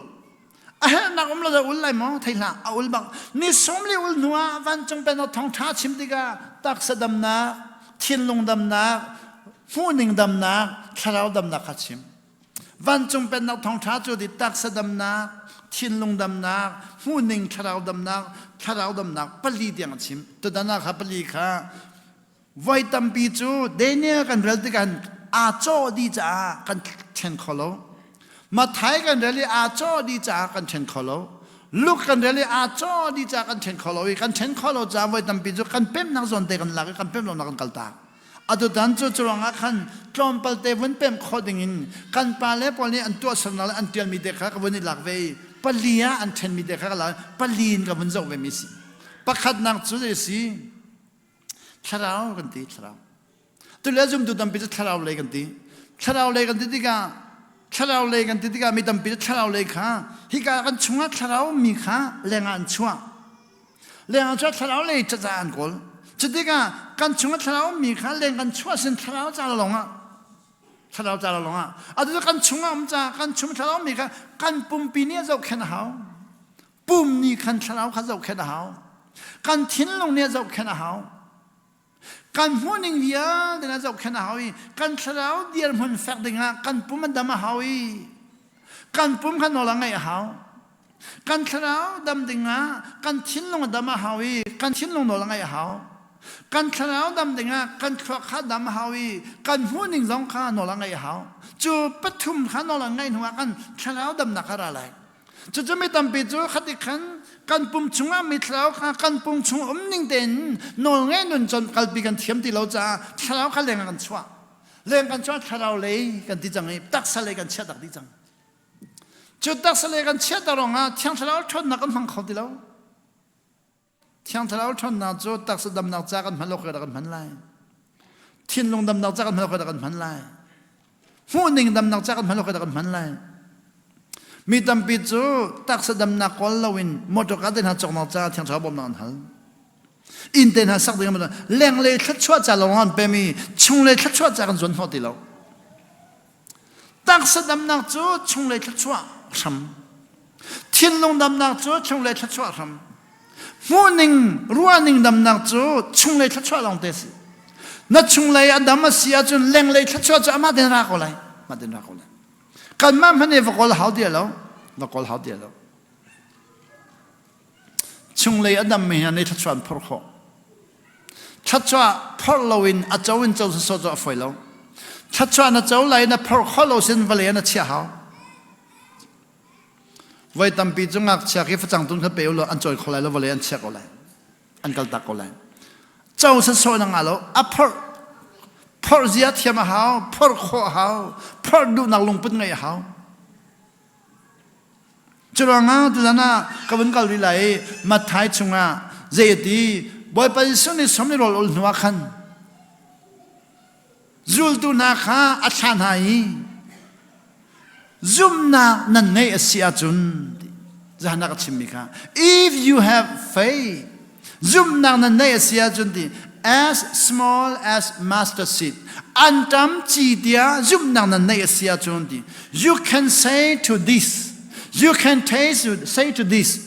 นักอุลเราจะอุลไรมั้งไทยละอุลบังนี่สมรีอุลนัววันจงเป็นเอาทองท้าชิมติกาตักสะดำนักเทียนลงดำนักฟูนิงดำนักคาราวดำนักขัดชิมวันจงเป็นเอาทองท้าจุดิตักสะดำนักเทียนลงดำนักฟูนิงคาราวดำนักปลีเดียงชิมตัวนั้นนะครับปลีค่ะไว้ตัมปีจูเดเนียกันเรลติกันอาโจดีจ้ากันเชนคอโลมาไทยกันเรลี่อาโจดีจ้ากันเชนคอโลลูกกันเรลี่อาโจดีจ้ากันเชนคอโลกันเชนคอโลจ้าไว้ตั้มปีจูกันเป็มนักสนเตกันหลักกันเป็มลงนักกันกัลตาอดุดันจูจวงอาคันตรอมปัลเตวันเป็มโคดิงินกันปาเลปอนี้อันตัวสนลอันเตียนมีเด็กกับวันนี้หลักเวปลียอันเชนมีเด็กกับหลักปลีนกับวันเจ้าเวมิสิปักขัดนักจูเดสิชราวกันตีชราวตัวเลี้ยจุ่มดูตัมปีจะชราวเลยกันตีชราวเลยกันตีดิกาชราวเลยกันตีดิกามีตัมปีจะชราวเลยค่ะฮิกากันช่วงชราวมีค่ะแรงงานช่วงชราวเลยจะจานกอลจะดิกากันช่วงชราวมีค่ะแรงกันช่วงเส้นชราวจาระลงอ่ะชราวจาระลงอ่ะอาจจะกันช่วงมันจะกันช่วงชราวมีค่ะกันปุ่มปีนี้จะแค่ไหนหาปุ่มนี้กันชราวเขาจะแค่ไหนหากันทิ้งลงเนี่ยจะแค่ไหนหากันหัวหนึ่งเดียวเดี๋ยวจะเอาแค่ไหนหาวีกันเช้าเดียวมันแฝงดึงอ่ะกันปุ่มมันดำมาหาวีกันปุ่มขันนอลังไงหากันเช้าดำดึงอ่ะกันทิ้งลงดำมาหาวีกันทิ้งลงนอลังไงหากันเช้าดำดึงอ่ะกันควักขาดำมาหาวีกันหัวหนึ่งสองขานอลังไงหาจูปฐุมขานอลังไงหัวกันเช้าดำนักอะไรจะไม่ตำปีจูขัดอีกขันกันปุ่มชงไม่เท้าค่ะกันปุ่มชงนิ่งเด่นนอนไงนอนจนกัลปีกันเทียมที่เราจะเท้าเขาแรงกันชั่วเท้าเลยกันที่จังไงตักสเลกันเชื่อตักที่จังจุดตักสเลกันเชื่อตลอดอ่ะเทียงเท้าชนนักกันฟังเขาที่เราเทียงเท้าชนนักจูตักสดำนักจากกันพันโลกกันพันไล่ thiên long đâm nặc chắc ăn phảiกันพันไลหูนิ่งดำนักจากกันพันเรากันพันไลมีตำปีจูตักสะดำนักคนละวินมอตกัดเดินหาจอกนักจากเทียงชาวบ้านนันหัลอินเทนหาสักเดือนมันแรงเลยทัดชัวจากเราหันไปมีชงเลยทัดชัวจากกันจนหัวตีเราตักสะดำนักจูชงเลยทัดชัวซ้ำthiên long đầm nặc chú chung lấy thắt chua thầm, mu ning rua ning đầm nặc chú chung lấy thắt chua lòng tê si, na chung lấy adam mà xia chú leng lấy thắt chua chú ama den ra cô lại, ma den ra cô lại, cần mà mình phải gọi hảo địa lâu, và gọi hảo địa lâu, chung lấy adam mình lấy thắt chua phở khô, thắt chua phở lawin, à cháu in cháu số cháu phơi lâu, thắt chua na cháu lấy na phở khô lâu xin vào lấy na chia hảo. Vậy tầm pi chúng ngạc chia cái phát triển tuân khởi lo ăn chơi khổ lại lo vào lấy ăn chia khổ lại ăn cал tắc khổ lại cháu sẽ soi năng alo phở gì thì mà hao phở khổ hao phở đủ năng lung bút ngay hao cho rằng á từ đó các vấn câu đi lại mặt thái chúng à dễ tí bởi bây giờ này sống này rồi lo khăn zul tu na kha achan hai Zoom na nanay asiya chun Zaan Hnihnak chimika. If you have faith, zoom na nanay asiya chun di as small as mustard seed. Antam chi dia zoom na nanay asiya chun di. You can say to this. You can say to this.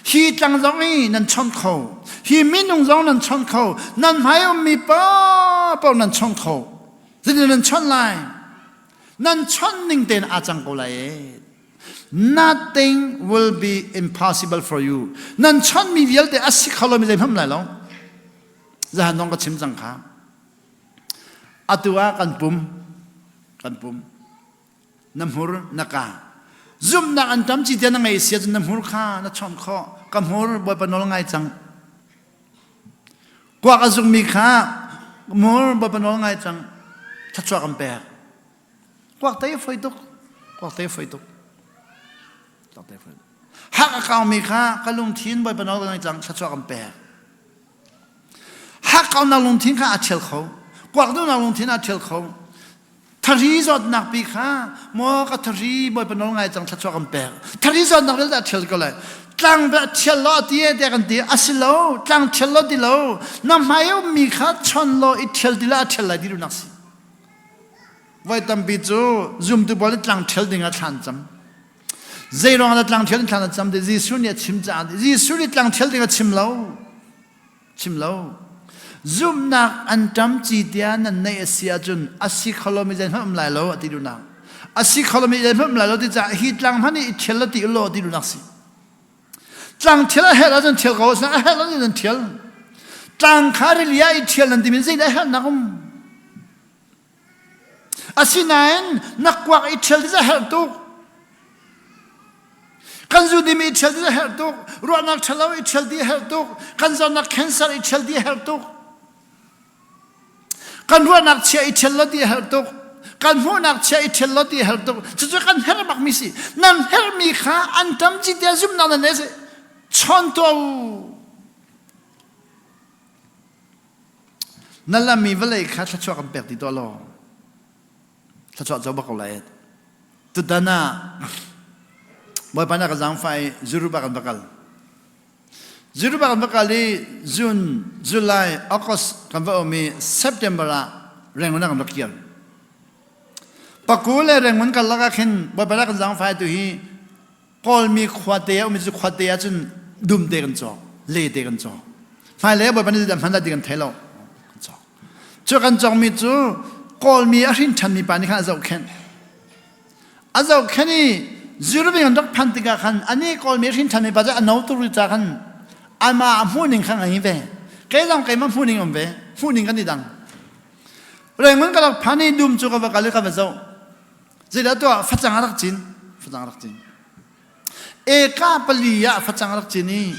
Hi tang zong yi nan chon ko. Hi minung zong nan chon ko. Nan hayo mi pa nan chon ko. Zini nan chon lai. Nan chon ning ten ajang ko lai. Nothing will be impossible for you. Nan chon mi vial te asik khalo mi zai pham lai lo. Zahan nong ka chim jang kha. Atua kan pum. Namhur naka. Zoom na antam chi tian ngai sia jun namhur kha na chon kho. Kamhur boy panol ngai chang. Kwa ka zum mi kha. Mur boy panol ngai chang. Chachwa kam pe. Kwak tay foi tuk. Hak akaw mi kha kalung thin boy panol ngai chang chachwa kam pe. Hak kaw na lung thin kha achel kho. Kwak du na lung thin achel kho. Thari zot nak pi kha mo ka thari boy panol ngai chang chachwa kam pe. Thari zot nak le achel ko lai. Tlang ba chel lo tie de kan ti asilo tlang chel lo di lo. Na mayo mi kha chon lo I chel di la chel la di ru nak si. Vai tam bi chu zoom tu bol tlang chel ding a chan cham. Zai rong a tlang chel chan cham de ji su ne chim cha de ji su ni tlang chel ding a chim lo. Zoom nak antam chi tian nan nei asia chun asi kholomi jan hom lai lo ati du na. Asi kholomi jan hom lai lo ti cha hi tlang hani chel ti lo ti du nak si. Tlang chel a hel a jan chel go sa a hel a jan chel. Tlang khari lia I chel nan ti min zai da hel na kum. Asinain nakwak I chel ti za hel tu. Kanzu di mi chel ti za hel tu. Ruwa nak chelaw I chel ti hel tu. Kanzu nak cancer I chel ti hel tu. Kan ruwa nak chia I chel lo ti hel tu. Kan hu nak chia I chel lo ti hel tu. Chuchu kan her bak mi si. Nan her mi kha antam chi tia zum na ne se. Chon to. Nala mi vale kha chachwa kam pek ti to lo. Chachwa zo ba ko lai. Tu dana. Boy pana ka zang fai zuru ba kan bakal. Zuru ba kan bakal li June, July, August kan ba mi September la rengon na kan bakial. Pakule rengon kan laga khin boy pana ka zang fai tu hi kol mi khwate ya mi zu khwate ya chun dum de kan cho le de kan cho. Fai le boy pana dam handa de kan thailo. Cho. Cho kan chong mi chu kol mi a rin chan mi pa ni kha zo khen. Azau khani Zuru bi ngandok pantiga kan ani kol mi rin chan mi pa ja anau tu ri cha kan ama huning khang ai ve. Ke dang ke ma huning om ve. Huning kan ni dang. Rengon ka lak phani dum chu ka ba ka le ka ba zo. Zida to phachang arak chin. E ka paliya phachang arak chini.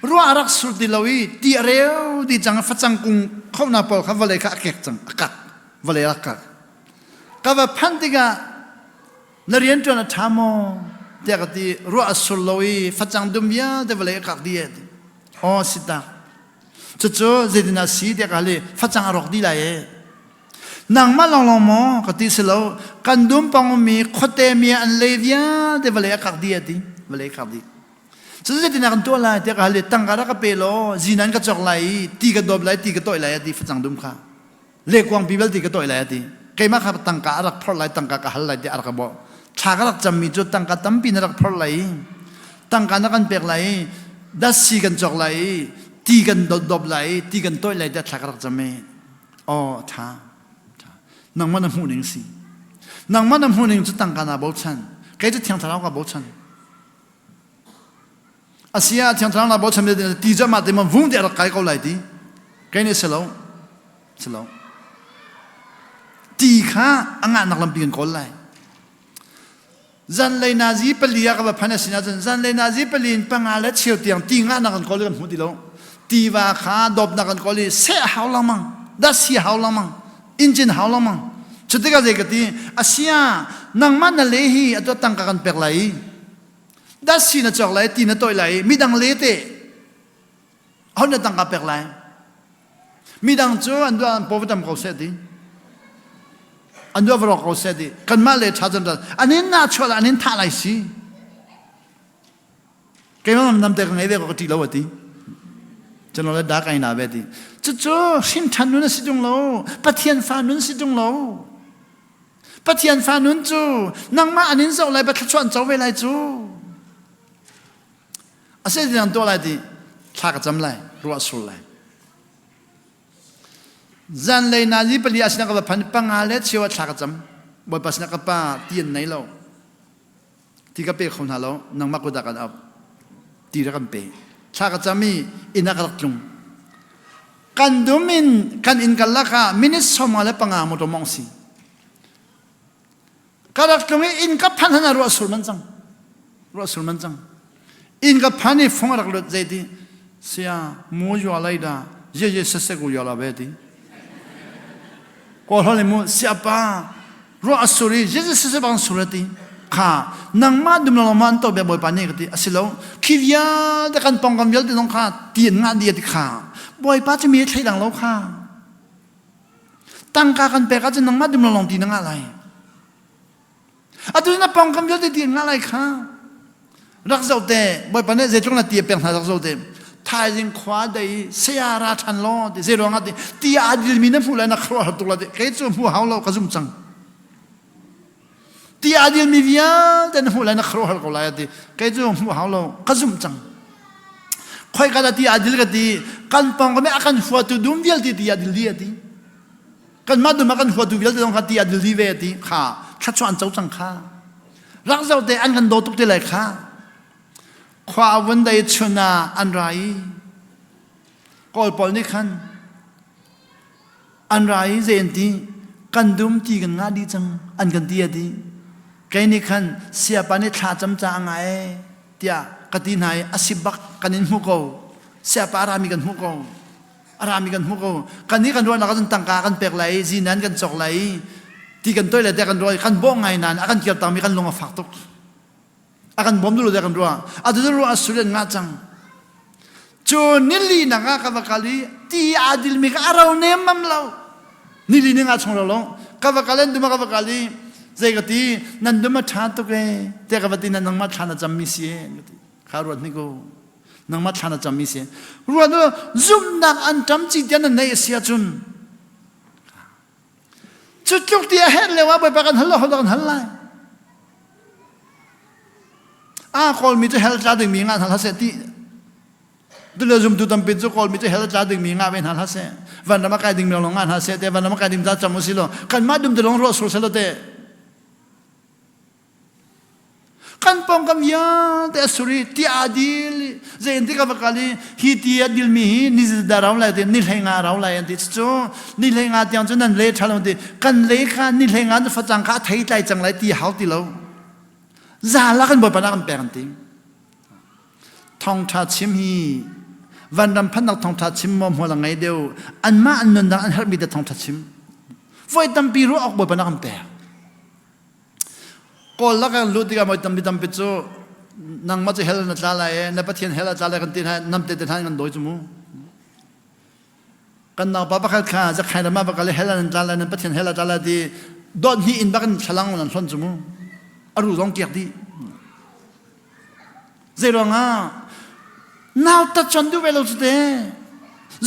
Ruwa arak sur di lawi ti reu di jang phachang kung khau na pol kha vale ka kek chang akak vale akak. Ka ba pantiga Narian tu na thamo dia kati ruwa sur lawi phachang dum ya de vale akak di. Oh sita. Chuchu zidina si dia kali phachang arok di la e. นางมาลองมอกติสโลกันดุมปองมีโคเตมีอันเลวียเดวเลกักดีติเวเลกักดีจะตินักตัวลายเด็กฮัลเลตั้งการักเปโลจีนันก็จอกไหลตีกระดบไหลตีกระต่อยไหลติฝรั่งดุมข้าเล็กวางปีเบลตีกระต่อยไหลติใครมาขับตั้งการักพอไหลตั้งการฮัลไหลติอารักบ่ชากรักจำมีจุดตั้งการตั้มปีนรักพอไหลตั้งการนักกันเปกไหลดัชซีกันจอกไหลตีกันดบไหลตีกันต่อยไหลเด็กชากรักจำไม่อ๋อท่านางมันหูหนึ่งสินางมันหูหนึ่งจะตั้งการบ่ชันใครจะเที่ยงทะเลาะกับบ่ชันอาเซียเที่ยงทางเราบอกฉันเนี่ยตีจะมาแต่มันวุ่นเดี๋ยวใครก็ไล่ดีใครเนี่ยเสลาตีข้าอ่างนักลำปีนคนไล่จันเลยนาซีเปลี่ยกับพันธุ์สินะจันเลยนาซีเปลี่ยนปังอะไรเชี่ยวเตียงตีง่านักคนเลยกันหุ่นดีแล้วตีว่าข้าดบนักคนเลยเสียหาวละมั้งดัชสีหาวละมั้งอินจินหาวละมั้งชุดที่ก็เด็กตีอาเซียนางมันนั่นเลยฮีอันตัวตั้งกันเปกไล่ดัชซีน่ะจอกไหลตีน่ะต่อยไหลมีดังเลเตเขาเนี่ยตั้งกับเปกไหลมีดังจู่อันตัวพอวิตามเขาเสดีอันตัวฟรอกเขาเสดีกันมาเลยชาจันทร์อันนี้น่าชอบอันนี้ท่าไหลสิแกมันนำแต่กันไงเด็กก็ตีเราวะตีจนเราเลยด่ากันหน้าเวทีจู่สินทันนู้นสิจงเราปะเทียนฟ้านู้นสิจงเราปะเทียนฟ้านู้นจู่นางมาอันนี้จะอะไรปะชวนจะเวลาจู่อาศัยอย่างตัวอะไรดีชักจำเลยรัวสุดเลยจันเลยนาจีเปลี่ยนอาศัยนักพันปังอะไรเชื่อว่าชักจำบ่อยปัสนักป้าตีนไหนเราที่ก็เป็นคนหาเรานังมักกุดากันเอาตีรักันเปชักจำมีอินักรักจุงกันดูมินกันอินกันละค่ะมินิสมาเลปังอามุตมองสีกันรักจุงอินกับพันธนารัวสุดมันจังอินกับพันนี่ฟงรักลุดใจดีเสียมูอยู่อะไรด้าเย่เสกกูอยู่อะไรเบดีก็ฮอลลีมูเสียป้ารัวสุริเย่เสกบางสุรตีข้านางมาดุมลงมันตัวแบบบ่อยปานนี้ก็ตีสิแล้วคิดยาแต่กันปองกันเยอะที่น้องข้าตีนงานดีที่ข้าบ่อยป้าจะมีใครดังเราข้าตั้งการกันเปก็จะนางมาดุมลงตีนงานอะไรอะตัวนี้ปองกันเยอะที่ตีนงานอะไรข้ารักเจ้าเตะบ่อยปานนี้เจ้าจงน่ะตีเป็นหารักเจ้าเตะท้ายจึงขวาได้เสียราชันล้อเจ้าร้องอ่ะตีอาดิลมีน้ำผู้เลยนักครัวตุลาเตะใครจะผู้หาวเรากระซุ่มจังตีอาดิลมีวิญญาณแต่น้ำผู้เลยนักครัวเราก็เลยเตะใครจะผู้หาวเรากระซุ่มจังค่อยกันตีอาดิลก็ตีกันปองก็ไม่อากันหัวตุดุมเดียวตีอาดิลดีตีกันมาดูมากันหัวตุเดียวต้องตีอาดิลดีเวตีข้าชัดชวนเจ้าจังข้ารักเจ้าเตะอันกันโดตุกเตะเลยข้าความวันใดชนะอันไรก็ปอลนี่ขันอันไรเจนตีกันดุมตีกันงาดีจังอันกันตีดีแกนี่ขันเสียปานี่ขาจำจางไงเตียกตินไหอาศิบักกันนินหุกเอาเสียปารามีกันหุกเอากันนี้กันด้วยนักกันตั้งกากันเปกไหลจีนันกันจอกไหลตีกันตัวเลยแต่กันด้วยกันบ้องไงนานอากันเกี่ยวตามมีกันลงมาฝักตุกอากันบอมดูเลยกันรัวอาดูรัวสุดงาจังจนนิลีนักกบกาลีตีอาดิลมีกอาราวเนมัมเรานิลีนี่งาชงเราลงกบกาลีดูมากบกาลีใจกตีนันดูมาชาตุกเอแต่กบตีนันนังมาชานะจำมิเสียข้ารวดนี่กูนังมาชานะจำมิเสียรัวดูซุ่มนักอันจำจีเดียนในเสียจุนจุกตีเห็นเลยว่าไปกันฮัลโหลฮัลโหลกันฮัลไลคนมีเจ้าเฮลจ้าดึงมีงานหันหัสเซติดูเลยจุ่มดูตำปิดเจ้าคนมีเจ้าเฮลจ้าดึงมีงานเป็นหันหัสเซวันนั้นมาใครดึงมีลงงานหัสเซแต่วันนั้นมาใครดึงจ้าจำมุสิโลกันมาดึงจะลงรถสุดเซลเตกันปองกำยาแต่สุริที่อาดิลเจนที่กับกาลีฮิที่อาดิลมีนิสดาเราเลยเตนิลเฮงาเราเลยอันที่จู่นิลเฮงาที่อันนั้นเละชาลมันเตกันเละค่ะนิลเฮงาจะฟังจังข้าไทยใจจังไรที่เขาที่เราซาลักกันบ่อยปนักกันแปลกันติทองชาชิมฮีวันดำพันนักทองชาชิมมอมหัวหลังไงเดียวอันมาอันนันดังอันฮับมีแต่ทองชาชิมไฟตั้มปีรู้ออกบ่อยปนักกันแปลก็ลักกันรู้ที่กันบ่อยตั้มปีตั้มปีโจนังมาจะเฮลนัดลาเลยนับเทียนเฮลนัดลาเลยกันตีให้น้ำเตะทานกันโดยจมูก กันนาปะขัดข้าจะใครมาบักเลยเฮลันจาลันประเทศเฮลันจาลาดีดอนฮีอินบักันฉลังมันชนจมูกอรุร้องเกียรติเจรองอ่ะนาวตัดชนดูเวลสุดเด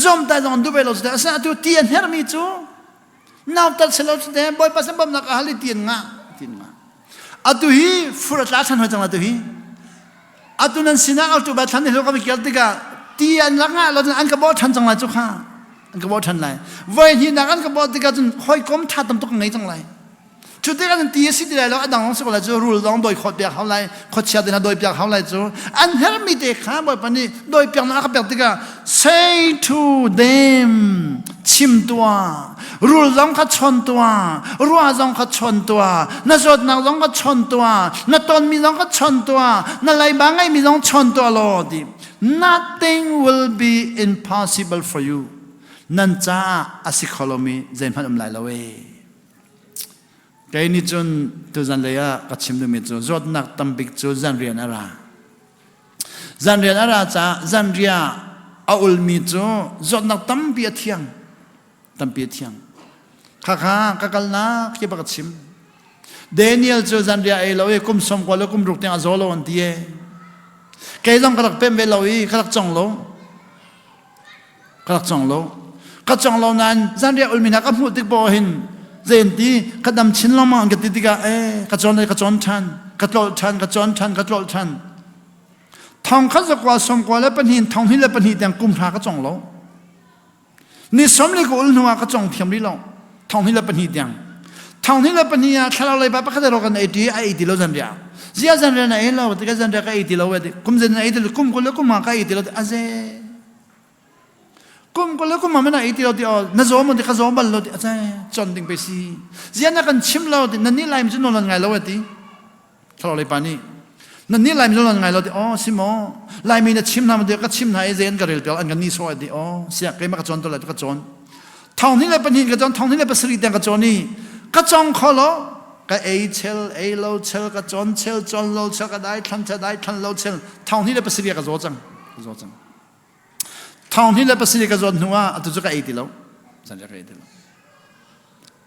จอมตายจอนดูเวลสุดเดอาตัวเตียนเฮร์มีจูนาวตัดเสลสุดเดบอยปัสบมนักอาลิเตียนงะอาตัวฮีฟุรตลาชันหัวจังอาตัวฮีอาตัวนั้นสินะเอาตัวแบบฉันนี่เราก็ไม่เกี่ยวติกาเตียนลังงะเราจะอันกบอชันจังไรจุกฮะอันกบอชันไรวันนี้นักอันกบอติกาจนคอยก้มทัดตำตุกไงจังไรจุดที่กันตีสิที่ไรแล้วอันดังสุกแล้วจูรูลองโดยขดเปียกเขาไรขดเชียดินะโดยเปียกเขาไรจูอันเฮร์มีเด็กข้าบ่อยปานนี้โดยเปียกนักเปียกติกา say to them ชิมตัวรูลองขัดชนตัวรัวลองขัดชนตัวน่าจดนักลองขัดชนตัวน่าตอนมีลองขัดชนตัวน่าไรบางไงมีลองชนตัวโลดิ nothing will be impossible for you นั่นจ้าอาศิคอลมีเจนพันอมไลละเวแกนี่จนตัวจันเลยอะกัดชิมดูมิจูจดนักตั้มบิกจูจันเรียนอะไรจันเรียนอะไรจ้าจันเรียเอาอุลมิจูจดนักตั้มเปียเทียงตั้มเปียเทียงข้ากัลนักที่บักชิมเดนิเอลจูจันเรียไอเราเอคุมสมกว่าแล้วคุมรุกเตียงอาโซโลอันที่แกต้องกระดักเป็นเวลาอีกระดักจงโลกระดักจงโลกระจงโลนั้นจันเรียอุลมินักอับหุติกบอหินเจนที่กระดำชิ้นละมังกติติกากระจอนเลยกระจอนชันกระโดดชันกระจอนชันกระโดดชันทองข้าศึกว่าสมกว่าและปัญหินทองที่และปัญหินอย่างกุมภากระจงโลนี่สมเลยกูอุลนัวกระจงเทียมริโลทองที่และปัญหินอย่างทองที่และปัญหินถ้าเราเลยไปพักเดรกันไอทีโลจันเดียเสียจันเดียนะเอโลติกาจันเดียก็ไอทีโลเวดิกุมเจนไอทีโลกุมกุลกุมมาก็ไอทีโลอาเซกุมก็แล้วกุมมาไม่น่าอีทีเราดีอ๋อน่าจะมันดีข้าจะบัลเราดีอาจารย์จนดิ่งไปสิเสียนักกันชิมเราดีนั่นนี่ลายมันจะนอนไงเราดีถ้าเราเลยปานี่นั่นนี่ลายมันจะนอนไงเราดีอ๋อสิโมลายมีน่ะชิมทำมันเดียวก็ชิมไหนเจนก็เรียลเปียอันกันนี่สวยดีอ๋อเสียใครมากระจนตัวอะไรก็จนทองนี่เลยปนินกระจนทองนี่เลยภาษาอีแต่กระจนนี่กระจงขอเราก็เอเชลเอโลเชลกระจนเชลจนโลเชลก็ได้ทันจะได้ทันโลเชลทองนี่เลยภาษาอีกระจนจังทองที่เราประสิทธิ์กับจนหัวอัตุจุกไอติโลจันจะไอติโล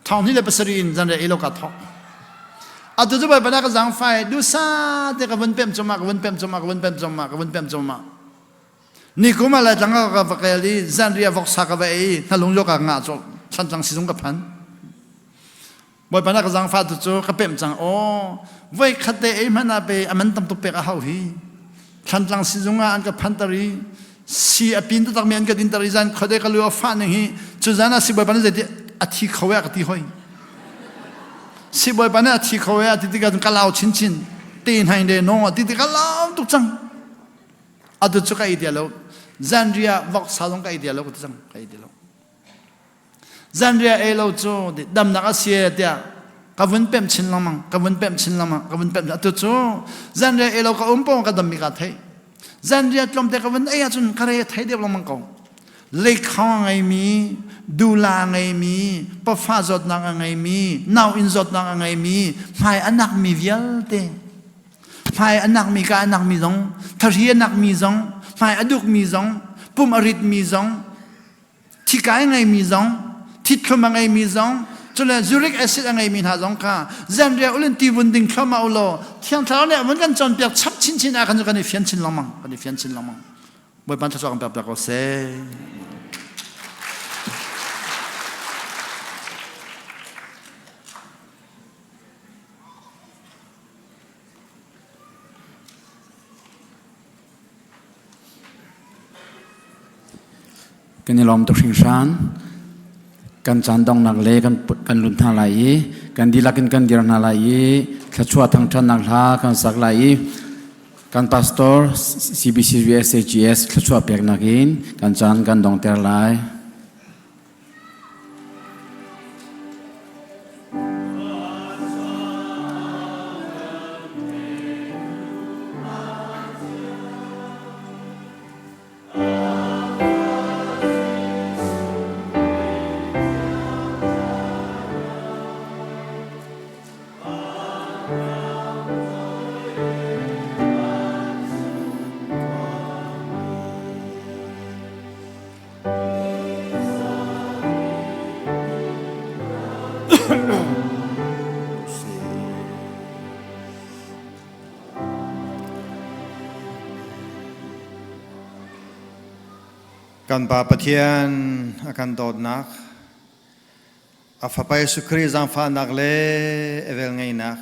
ทองที่เราประสิทธิ์จันจะเอโลกัดทองอัตุจุกไปเป็นนักจังไฟดูซาเด็กกับวันเป็มจมากับวันเป็มจมากับวันเป็มจมากับวันเป็มจมานี่กูมาเลยจังกับฟักเอลีจันเรียฟอกสักกับไอถ้าลงยกกับงาจบฉันจังสิจงกับพันบ่อยเป็นนักจังไฟตุจุกับเป็มจังโอ้ไว้ขัดเตะมันอาเปอมันตั้มตุเปกเอาหีฉันจังสิจงอันกับพันตรีsi apin tu tak mian ka din tarizan khode ka lu fa ne hi chu zana si boy pan je athi khowe ka ti hoi si boy pan athi khowe ati ti ka kalau chin chin tin hai de no ti ti kalau tu chang adu chu ka idealo zanria vok salong ka idealo ku chang ka idealo zanria elo chu dam na ka sie tia ka vun pem chin lamang ka vun pem chin lamang ka vun pem atu chu zanria elo ka umpong ka dam mi ka thaiจันเรียกลมเด็กวันไอ้จนกระไรไทยเดียวลงมังกรเล็กข้างไงมีดูลาไงมีปะฟ้าจดนางไงมีนาวอินจดนางไงมีภายอันนักมีเวียลเตภายอันนักมีกาอันนักมีซงทะเรียนักมีซงภายอดุกมีซงปุ่มอริดมีซงที่กายไงมีซงทิศขมังไงมีซงจนเลยซูริกแอซิดอะไรมีหาสองค่ะจันเรียอุลินตีวุนดิงเข้ามาอุโลเที่ยงเท่าเนี่ยมันกันจนเปียกชับชิ้นอากันจะกันในเฟียนชิ้นละมังกันในเฟียนชิ้นละมังบ่อยปันทศกันเปียกก็เซ่กันในลมตกชิงชันกันจันดองนักเลกันลุนทางไหลกันดีลักกันดีรันไหลขัดชัวทางชันนักลากันสักไหลกันพาสตอร์ ZBC ZBC ขัดชัวเปียกนักินกันจันกันดองเตอร์ไหล Amen. กันปาปะเทียนอาการโดดนักอาฟาไปสุครีจังฟ้านักเลเอเวลไงนัก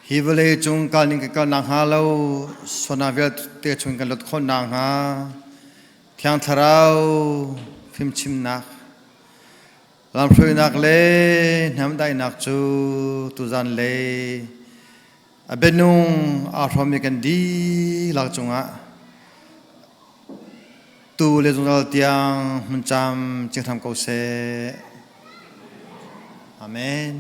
ฮิวเลจุงการนิงกันนังฮาเลวสนาเวลเตจุงกันลดคนนังฮาเทียงทาราวฟิมชิมนักลำพลุยนักเลน้ำได้นักจูตุจันเลอเบนุงอาพรมิกันดีลักจงะตูเลจงเราเตียงมันจำจึงทำเกษตรอาเมน